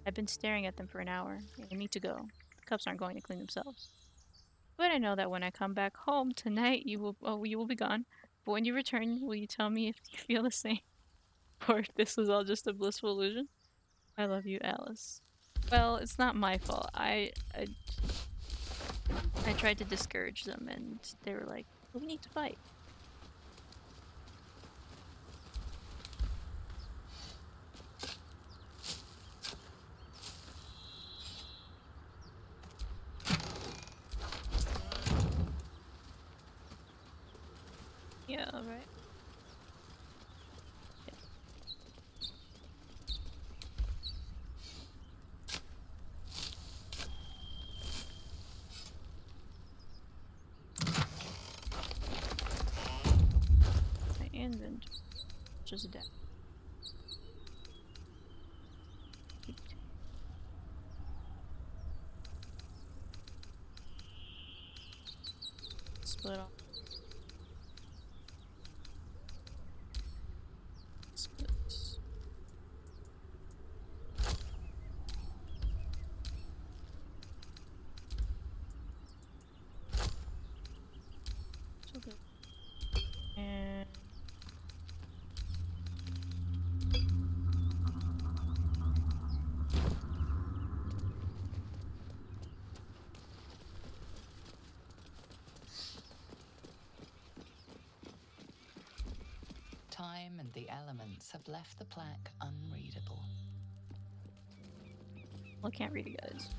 I've been staring at them for an hour, and I need to go. The cups aren't going to clean themselves. But I know that when I come back home tonight, you will be gone. But when you return, will you tell me if you feel the same? Or if this was all just a blissful illusion? I love you, Alice. Well, it's not my fault. I tried to discourage them, and they were like, well, we need to fight. Yeah, right. My inventory, just a deck. Split off. Split. So good. And Time and the elements have left the plaque unreadable. well, I can't read it, guys.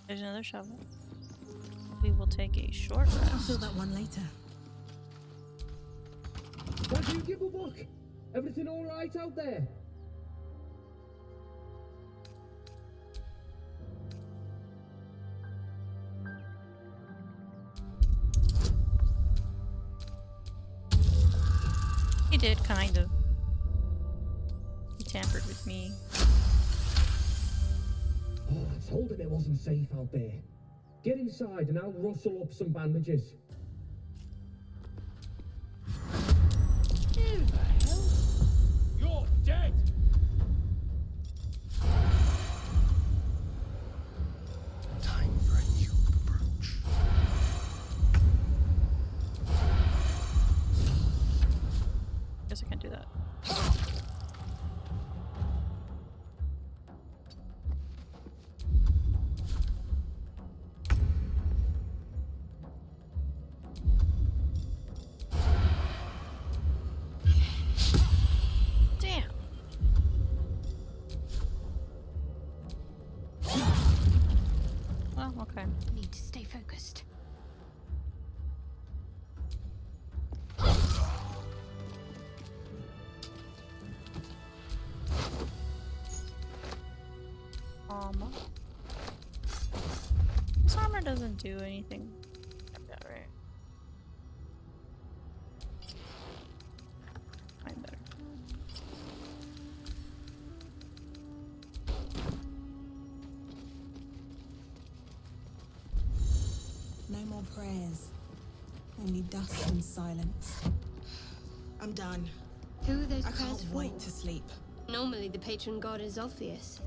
There's another shovel. We will take a short rest. I'll fill that one later. Why do you give a fuck? Everything all right out there? He did, kind of. He tampered with me. Oh, I told him it wasn't safe out there. Get inside and I'll rustle up some bandages. Who the hell? You're dead! Time for a new approach. Guess I can't do that. okay. Need to stay focused. This armor doesn't do anything like that, right? I'm better. No more prayers. Only dust and silence. I'm done. Who are those I prayers can't for? wait to sleep. Normally the patron god is obvious.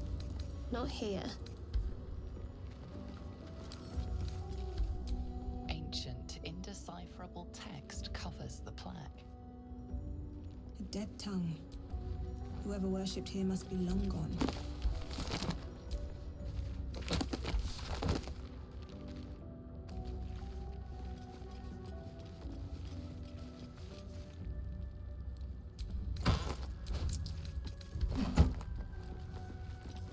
Not here. Ancient, indecipherable text covers the plaque. A dead tongue. Whoever worshipped here must be long gone.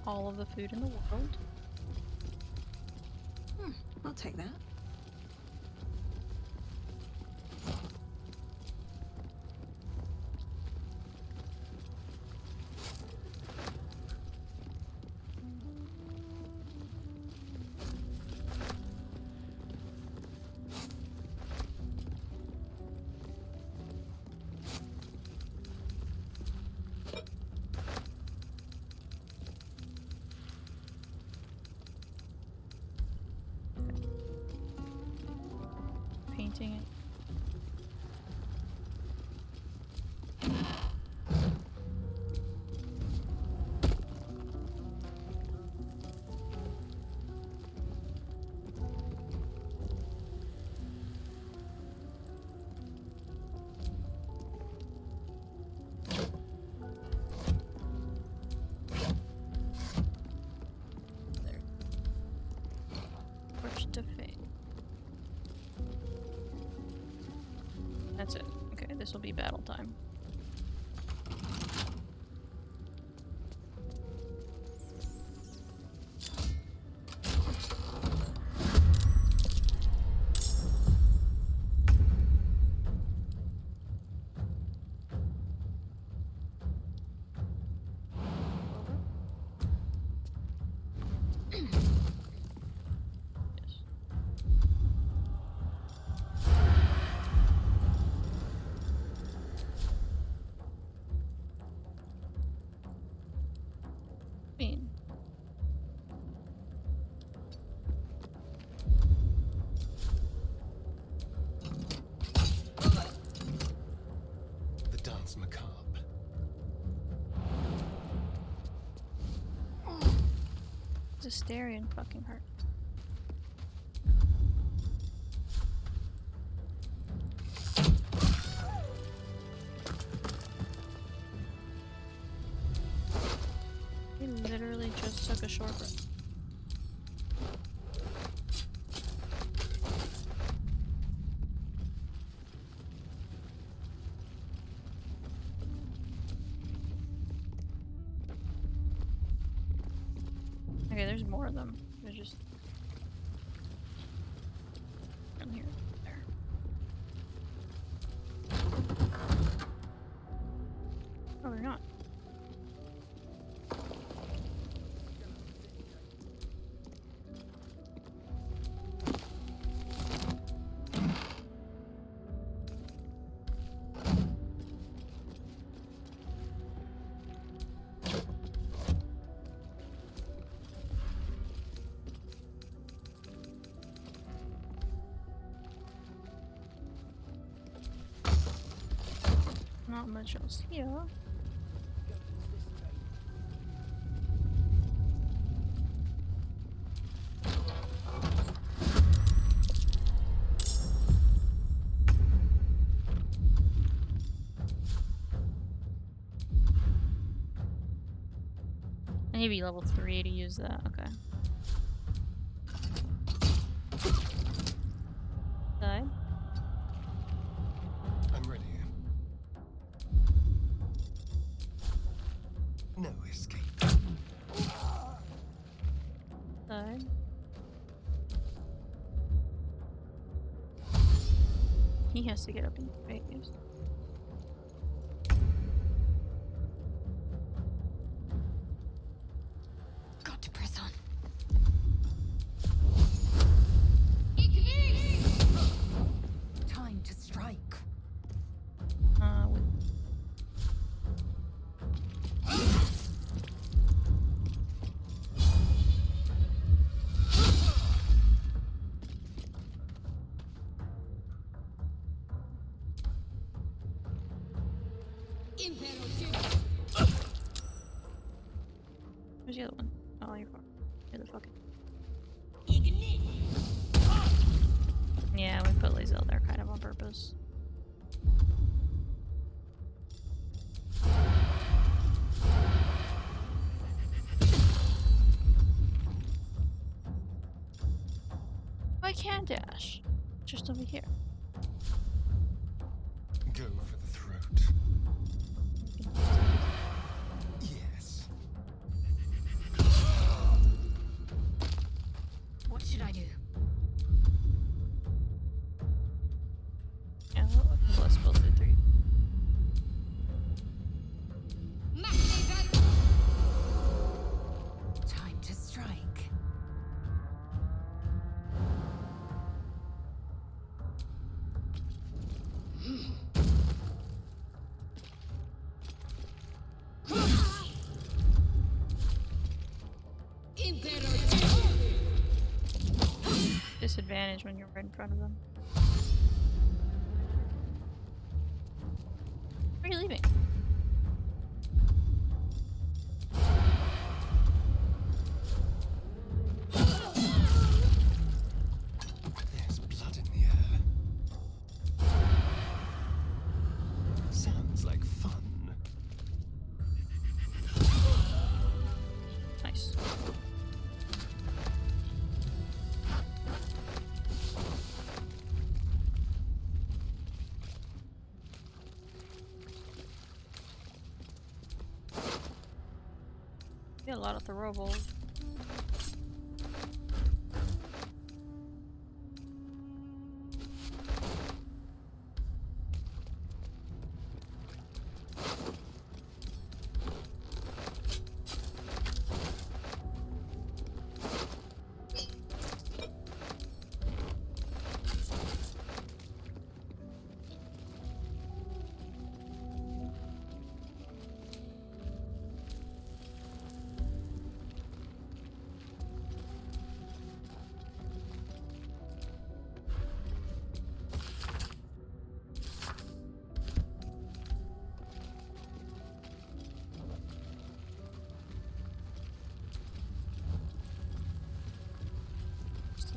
All of the food in the world. I'll take that. Painting it. There. Torch to fate. That's it. Okay, this will be battle time. Mean. The dance macabre. It's Asterion fucking hurt. He literally just took a shortcut. Okay, there's more of them. They're just from here, there. Oh, they're not. Not much else here. I need to be level 3 to use that, okay. Side. I'm ready. No escape. Side. he has to get up in Vegas. Got to press on. Time to strike. Where's the other one? Oh, you're the fucking. Yeah, we put Lae'zel there kind of on purpose. I can dash. Just over here. Go for the throat. Yes. What should I do? Yeah, let's build the 3. Time to strike. Disadvantage when you're right in front of them. Where are you leaving? There's blood in the air. Sounds like fun. Nice. Get a lot of the robo.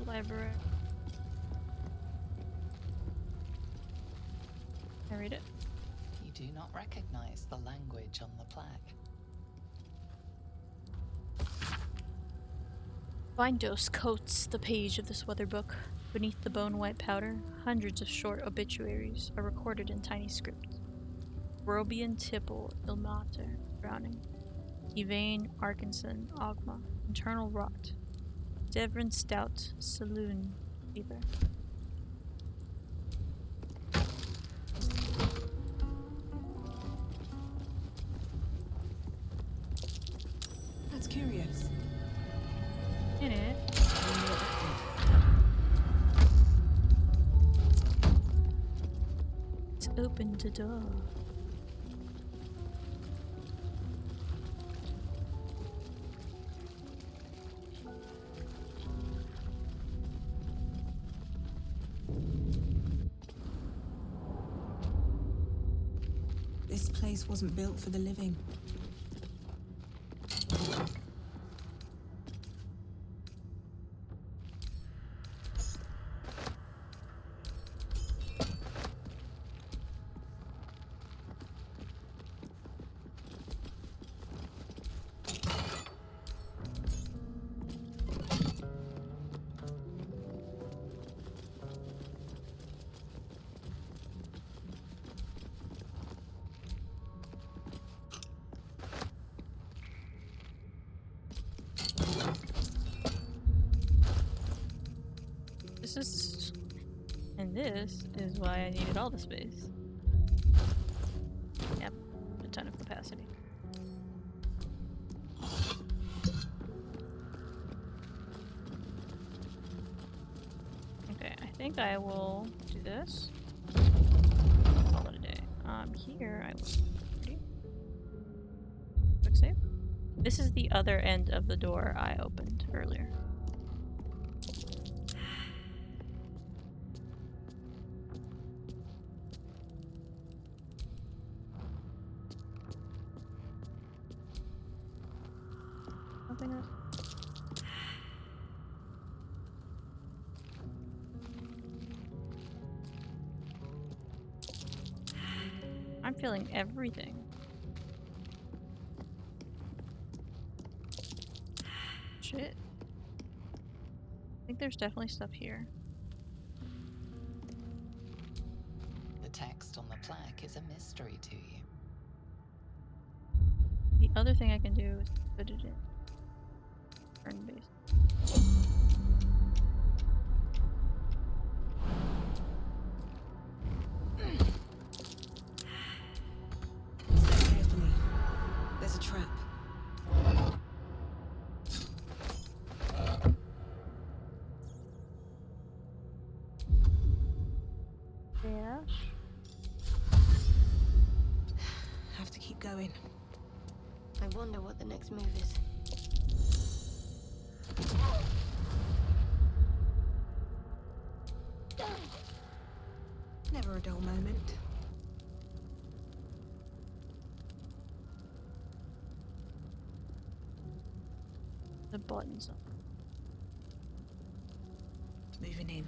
Library. Can I read it? You do not recognize the language on the plaque. Vindos coats the page of this weather book. Beneath the bone-white powder, hundreds of short obituaries are recorded in tiny script. Robian Tipple, Ilmater, drowning. Yvain Arkinson, Ogma, internal rot. Devrin Stout, Saloon, fever. That's curious. In it. It's opened the door. This place wasn't built for the living. This is And this is why I needed all the space. Yep, a ton of capacity. Okay, I think I will do this. Call it a day. Here I will. Quick save. This is the other end of the door I opened earlier. Something else. I'm feeling everything. Shit. I think there's definitely stuff here. The text on the plaque is a mystery to you. The other thing I can do is put it in turn base. Step carefully. There's a trap. Yes. Have to keep going. I wonder what the next move is. Never a dull moment. The buttons up. Moving in.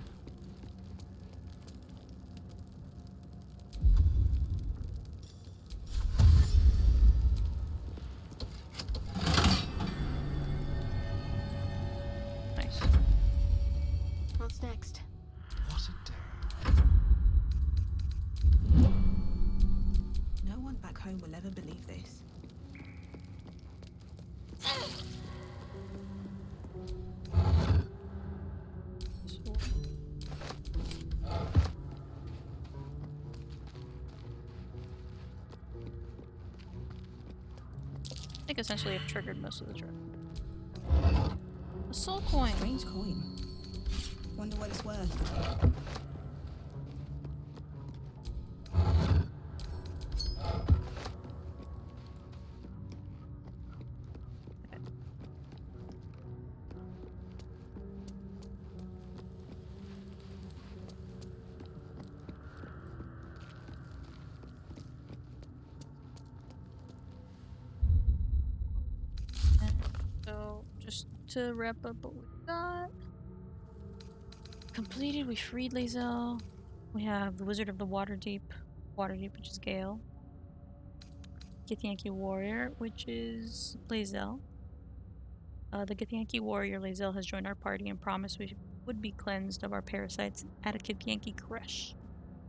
Nice. What's next? What a day. No one back home will ever believe this. I think essentially I've triggered most of the trip. A soul coin. Strange coin. Wonder what it's worth. So, just to wrap up what we got. Completed, we freed Lae'zel. We have the Wizard of the Waterdeep, which is Gale. Githyanki Warrior, which is Lae'zel. The Githyanki Warrior Lae'zel has joined our party and promised we would be cleansed of our parasites at a Githyanki creche.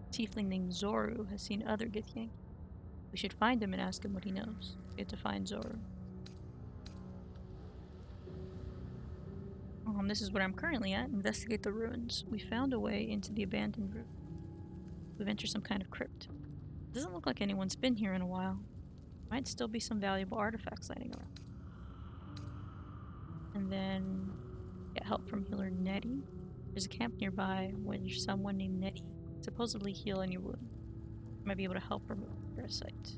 A tiefling named Zoru has seen other Githyanki. We should find him and ask him what he knows. We have to find Zoru. This is where I'm currently at. Investigate the ruins. We found a way into the abandoned room. We've entered some kind of crypt. It doesn't look like anyone's been here in a while. Might still be some valuable artifacts lying around. And then get help from healer Nettie. There's a camp nearby which someone named Nettie can supposedly heal any wound. Might be able to help remove the parasite.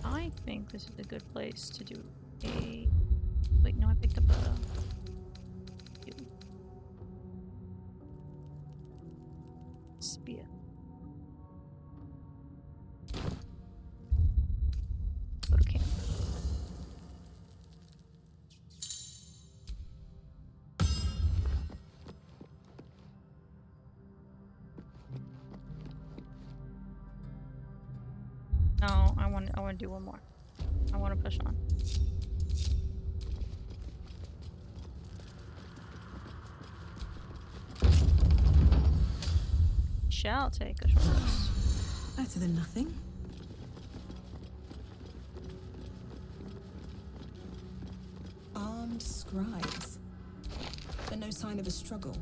I think this is a good place to do a... Wait, no, I picked up a... spear. Go to camp. No, I want to do one more. I want to push on. Shall take a short rest. Better than nothing. Armed scribes. The and no sign of a struggle.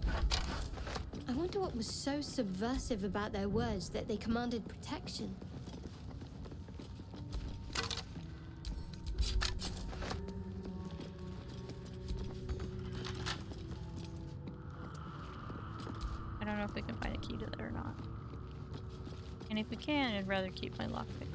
I wonder what was so subversive about their words that they commanded protection. I don't know if we can find a key to that or not. And if we can, I'd rather keep my lockpick.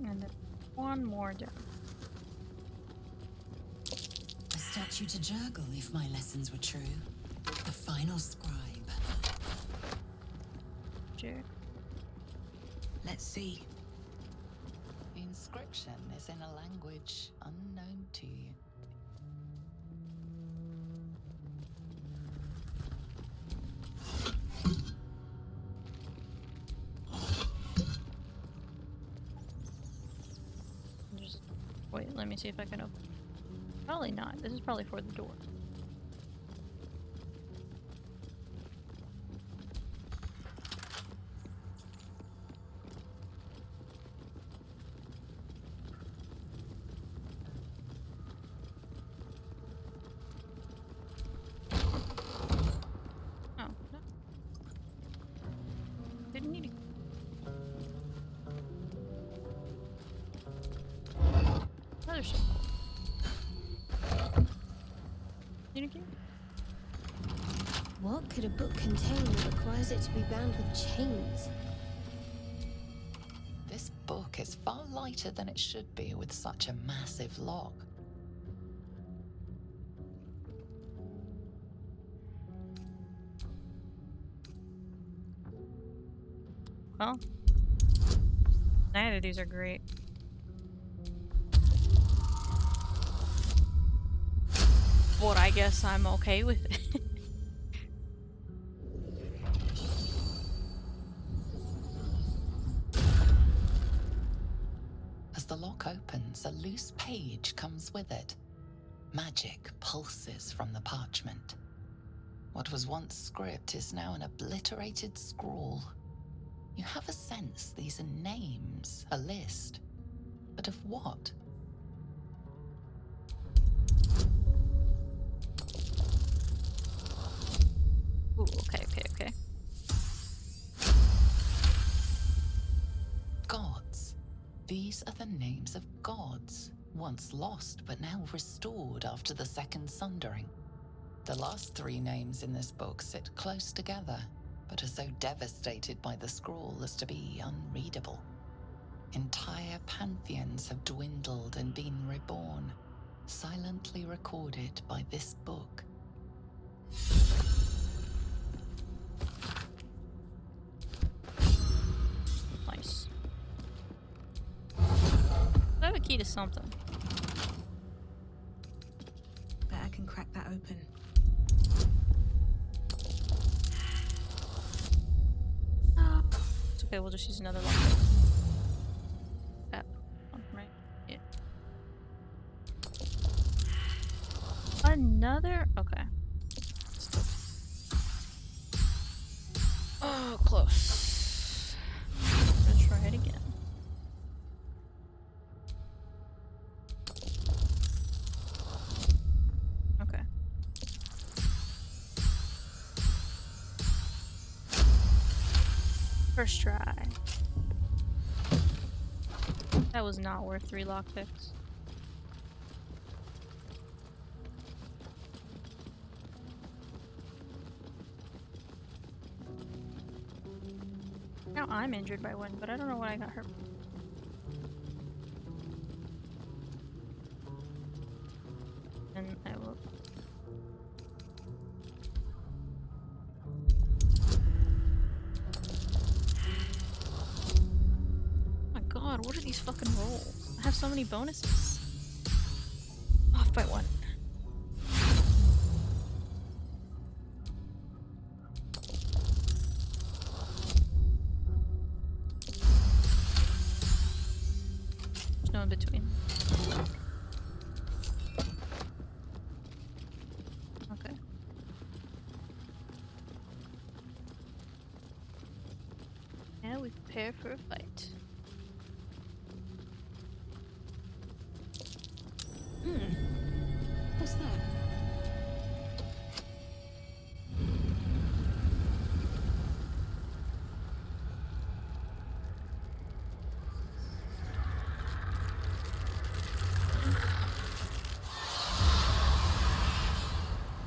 And then one more down. A statue to Jurgle, if my lessons were true. The final scribe. Sure. Let's see. The inscription is in a language unknown to you. Just wait, let me see if I can open. Probably not. This is probably for the door. Oh, no. Didn't need it. Another ship. Need a key? What could a book contain that requires it to be bound with chains? This book is far lighter than it should be with such a massive lock. Well, neither of these are great. But I guess I'm okay with it. As the lock opens, a loose page comes with it. Magic pulses from the parchment. What was once script is now an obliterated scrawl. You have a sense these are names, a list. But of what? Ooh, okay. Gods. These are the names of gods, once lost but now restored after the Second Sundering. The last three names in this book sit close together, but are so devastated by the scroll as to be unreadable. Entire pantheons have dwindled and been reborn, silently recorded by this book. Nice. I have a key to something. Bet I can crack that open. It's okay, we'll just use another lock. Right? Yeah. Another? Okay. Oh, close. Let's try it again. Okay. First try. That was not worth 3 lockpicks. Now I'm injured by one, but I don't know what I got hurt. And I will. Oh my god, what are these fucking rolls? I have so many bonuses. Off by one. There's no in between. Okay. Now we prepare for a fight. What's that?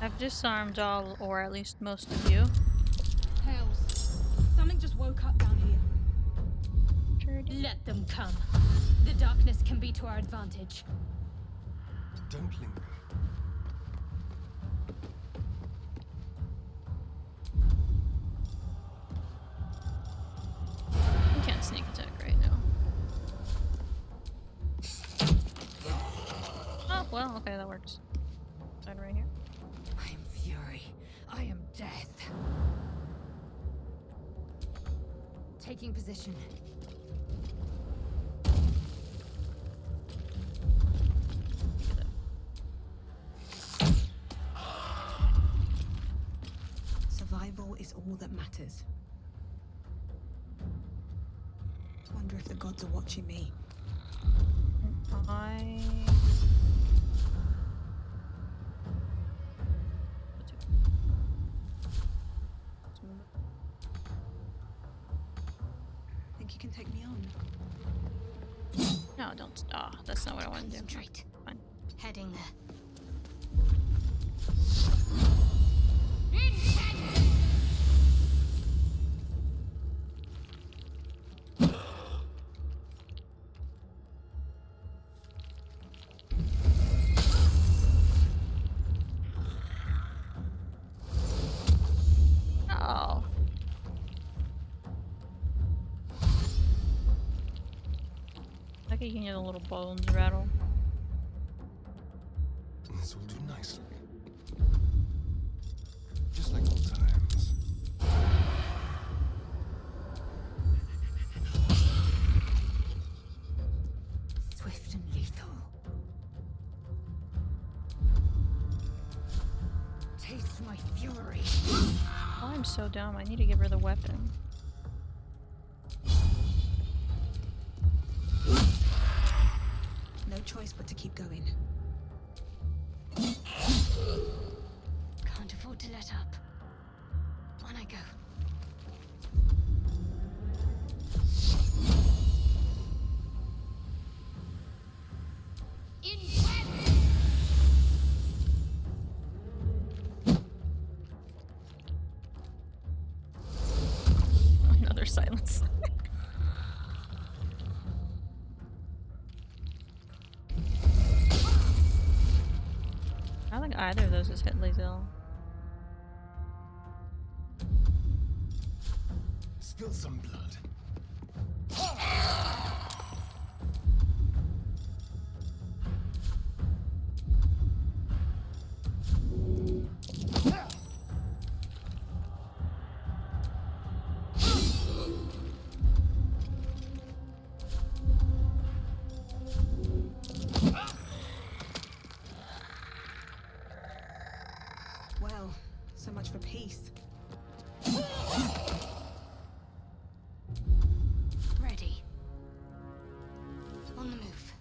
I've disarmed all, or at least most of you. Hells. Something just woke up down here. Let them come. The darkness can be to our advantage. Don't linger. We can't sneak attack right now. Oh, well, okay, that works. Side right here. I am fury. I am death. Taking position. Survival is all that matters. Wonder if the gods are watching me. I Think you can take me on? no, don't. Ah, that's not what I want to do. Concentrate. Fine. Heading there. Oh. I can hear the little bones rattle. This will do nicely. Just like old times. Swift and lethal. Taste my fury. Oh, I'm so dumb. I need to give her the weapon. No choice but to keep going. Can't afford to let up. On I go. Another silence. I don't think either of those has hit Lazel. Spill some blood. Well, so much for peace. Ready. On the move.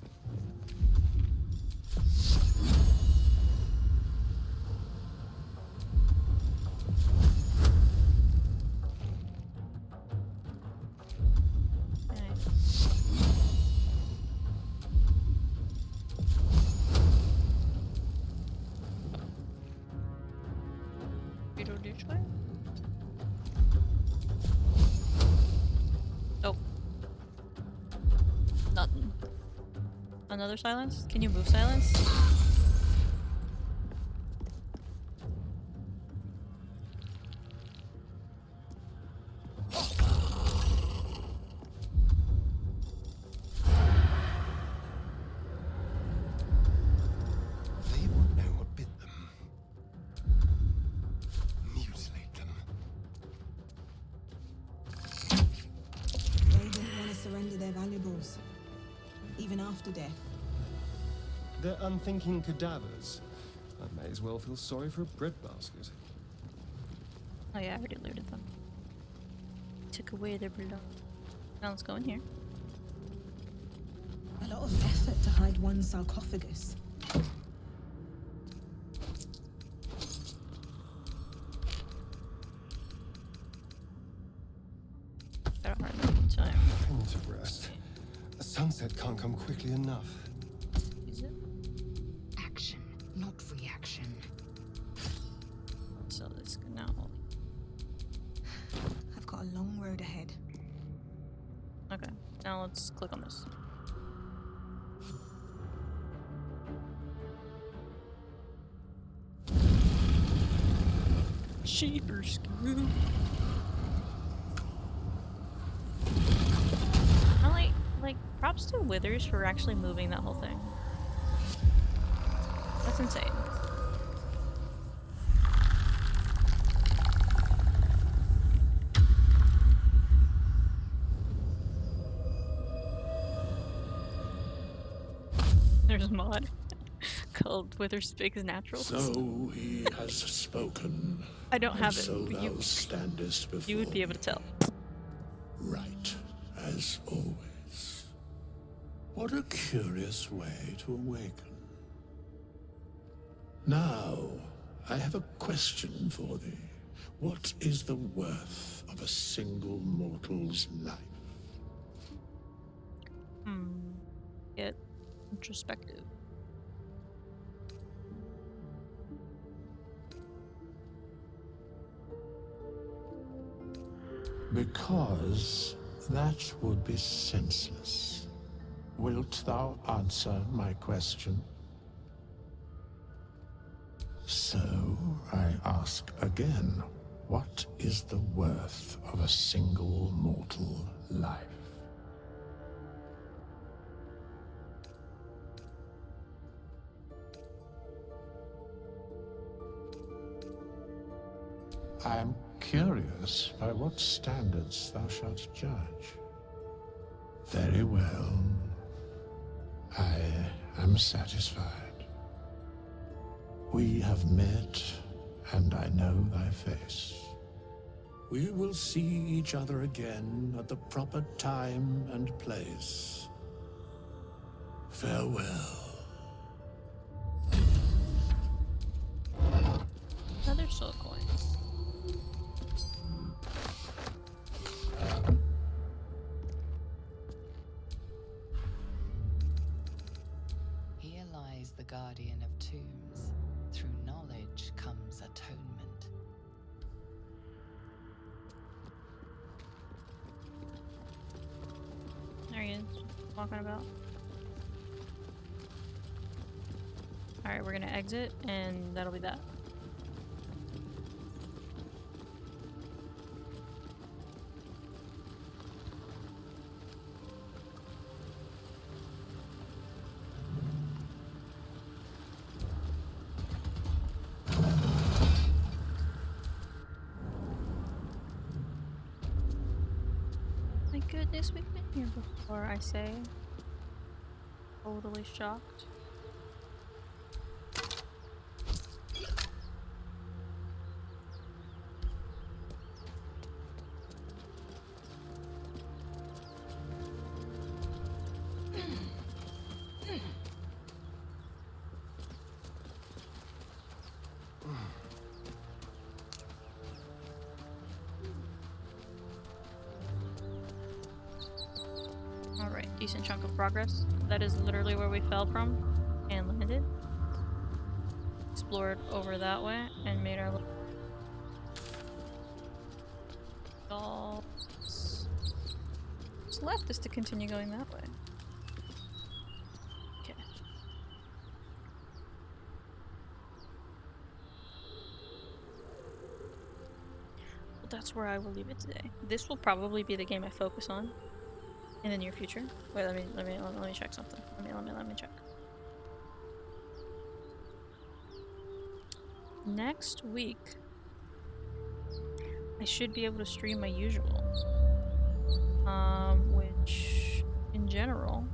Oh. Nothing. Another silence? Can you move silence? even after death. They're unthinking cadavers. I may as well feel sorry for a breadbasket. Oh yeah, I already looted them. Took away their blood. Now let's go in here. A lot of effort to hide one sarcophagus. I don't have time. I need to rest. The sunset can't come quickly enough. Is it? Action, not reaction. So this can now. I've got a long road ahead. Okay, now let's click on this. Cheaper scoop. Like, props to Withers for actually moving that whole thing. That's insane. There's a mod called Withers Speaks Natural. So he has spoken. I don't have it. So But thou standest before you would be able to tell. Right, as always. What a curious way to awaken. Now, I have a question for thee. What is the worth of a single mortal's life? Get introspective. Because that would be senseless. Wilt thou answer my question? So, I ask again, what is the worth of a single mortal life? I am curious by what standards thou shalt judge. Very well. I am satisfied. We have met, and I know thy face. We will see each other again at the proper time and place. Farewell. Another soul coin. Here lies the guardian of tombs. Through knowledge comes atonement. There he is, walking about. Alright, we're gonna exit, and that'll be that. My goodness, we've been here before, I say. Totally shocked. Alright, decent chunk of progress. That is literally where we fell from and landed. Explored over that way and made our little dolls. What's left is to continue going that way. Okay. Well, that's where I will leave it today. This will probably be the game I focus on in the near future. Wait, let me check something. Let me check. Next week, I should be able to stream my usual. Which, in general,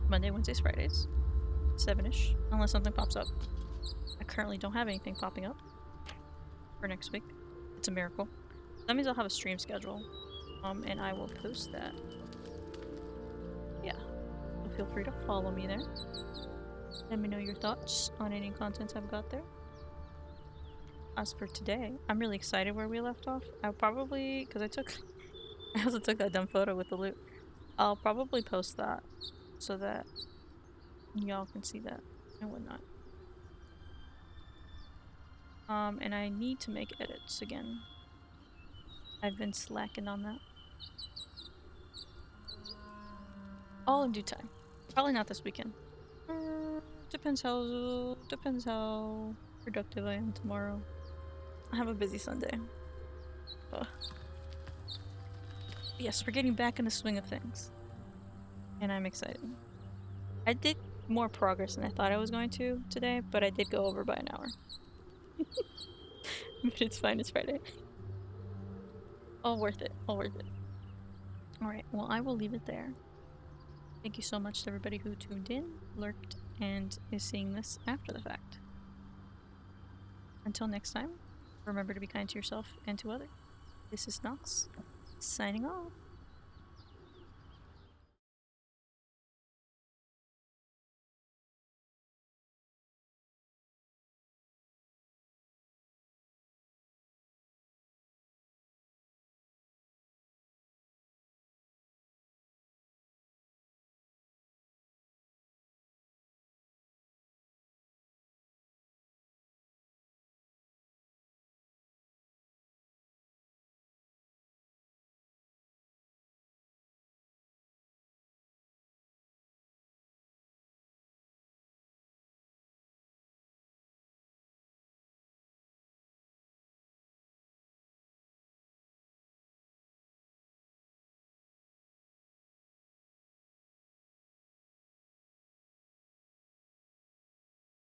Monday, Wednesdays, Fridays. 7-ish. Unless something pops up. I currently don't have anything popping up for next week. It's a miracle. That means I'll have a stream schedule. And I will post that. Yeah. So feel free to follow me there. Let me know your thoughts on any content I've got there. As for today, I'm really excited where we left off. I'll probably, because I also took that dumb photo with the loot. I'll probably post that so that y'all can see that and whatnot. And I need to make edits again. I've been slacking on that. All in due time. Probably not this weekend. Depends how productive I am tomorrow. I have a busy Sunday. Ugh. Yes, we're getting back in the swing of things. And I'm excited. I did more progress than I thought I was going to today, but I did go over by an hour. But it's fine, it's Friday. All worth it, all worth it. Alright, well I will leave it there. Thank you so much to everybody who tuned in, lurked, and is seeing this after the fact. Until next time, remember to be kind to yourself and to others. This is Nox, signing off.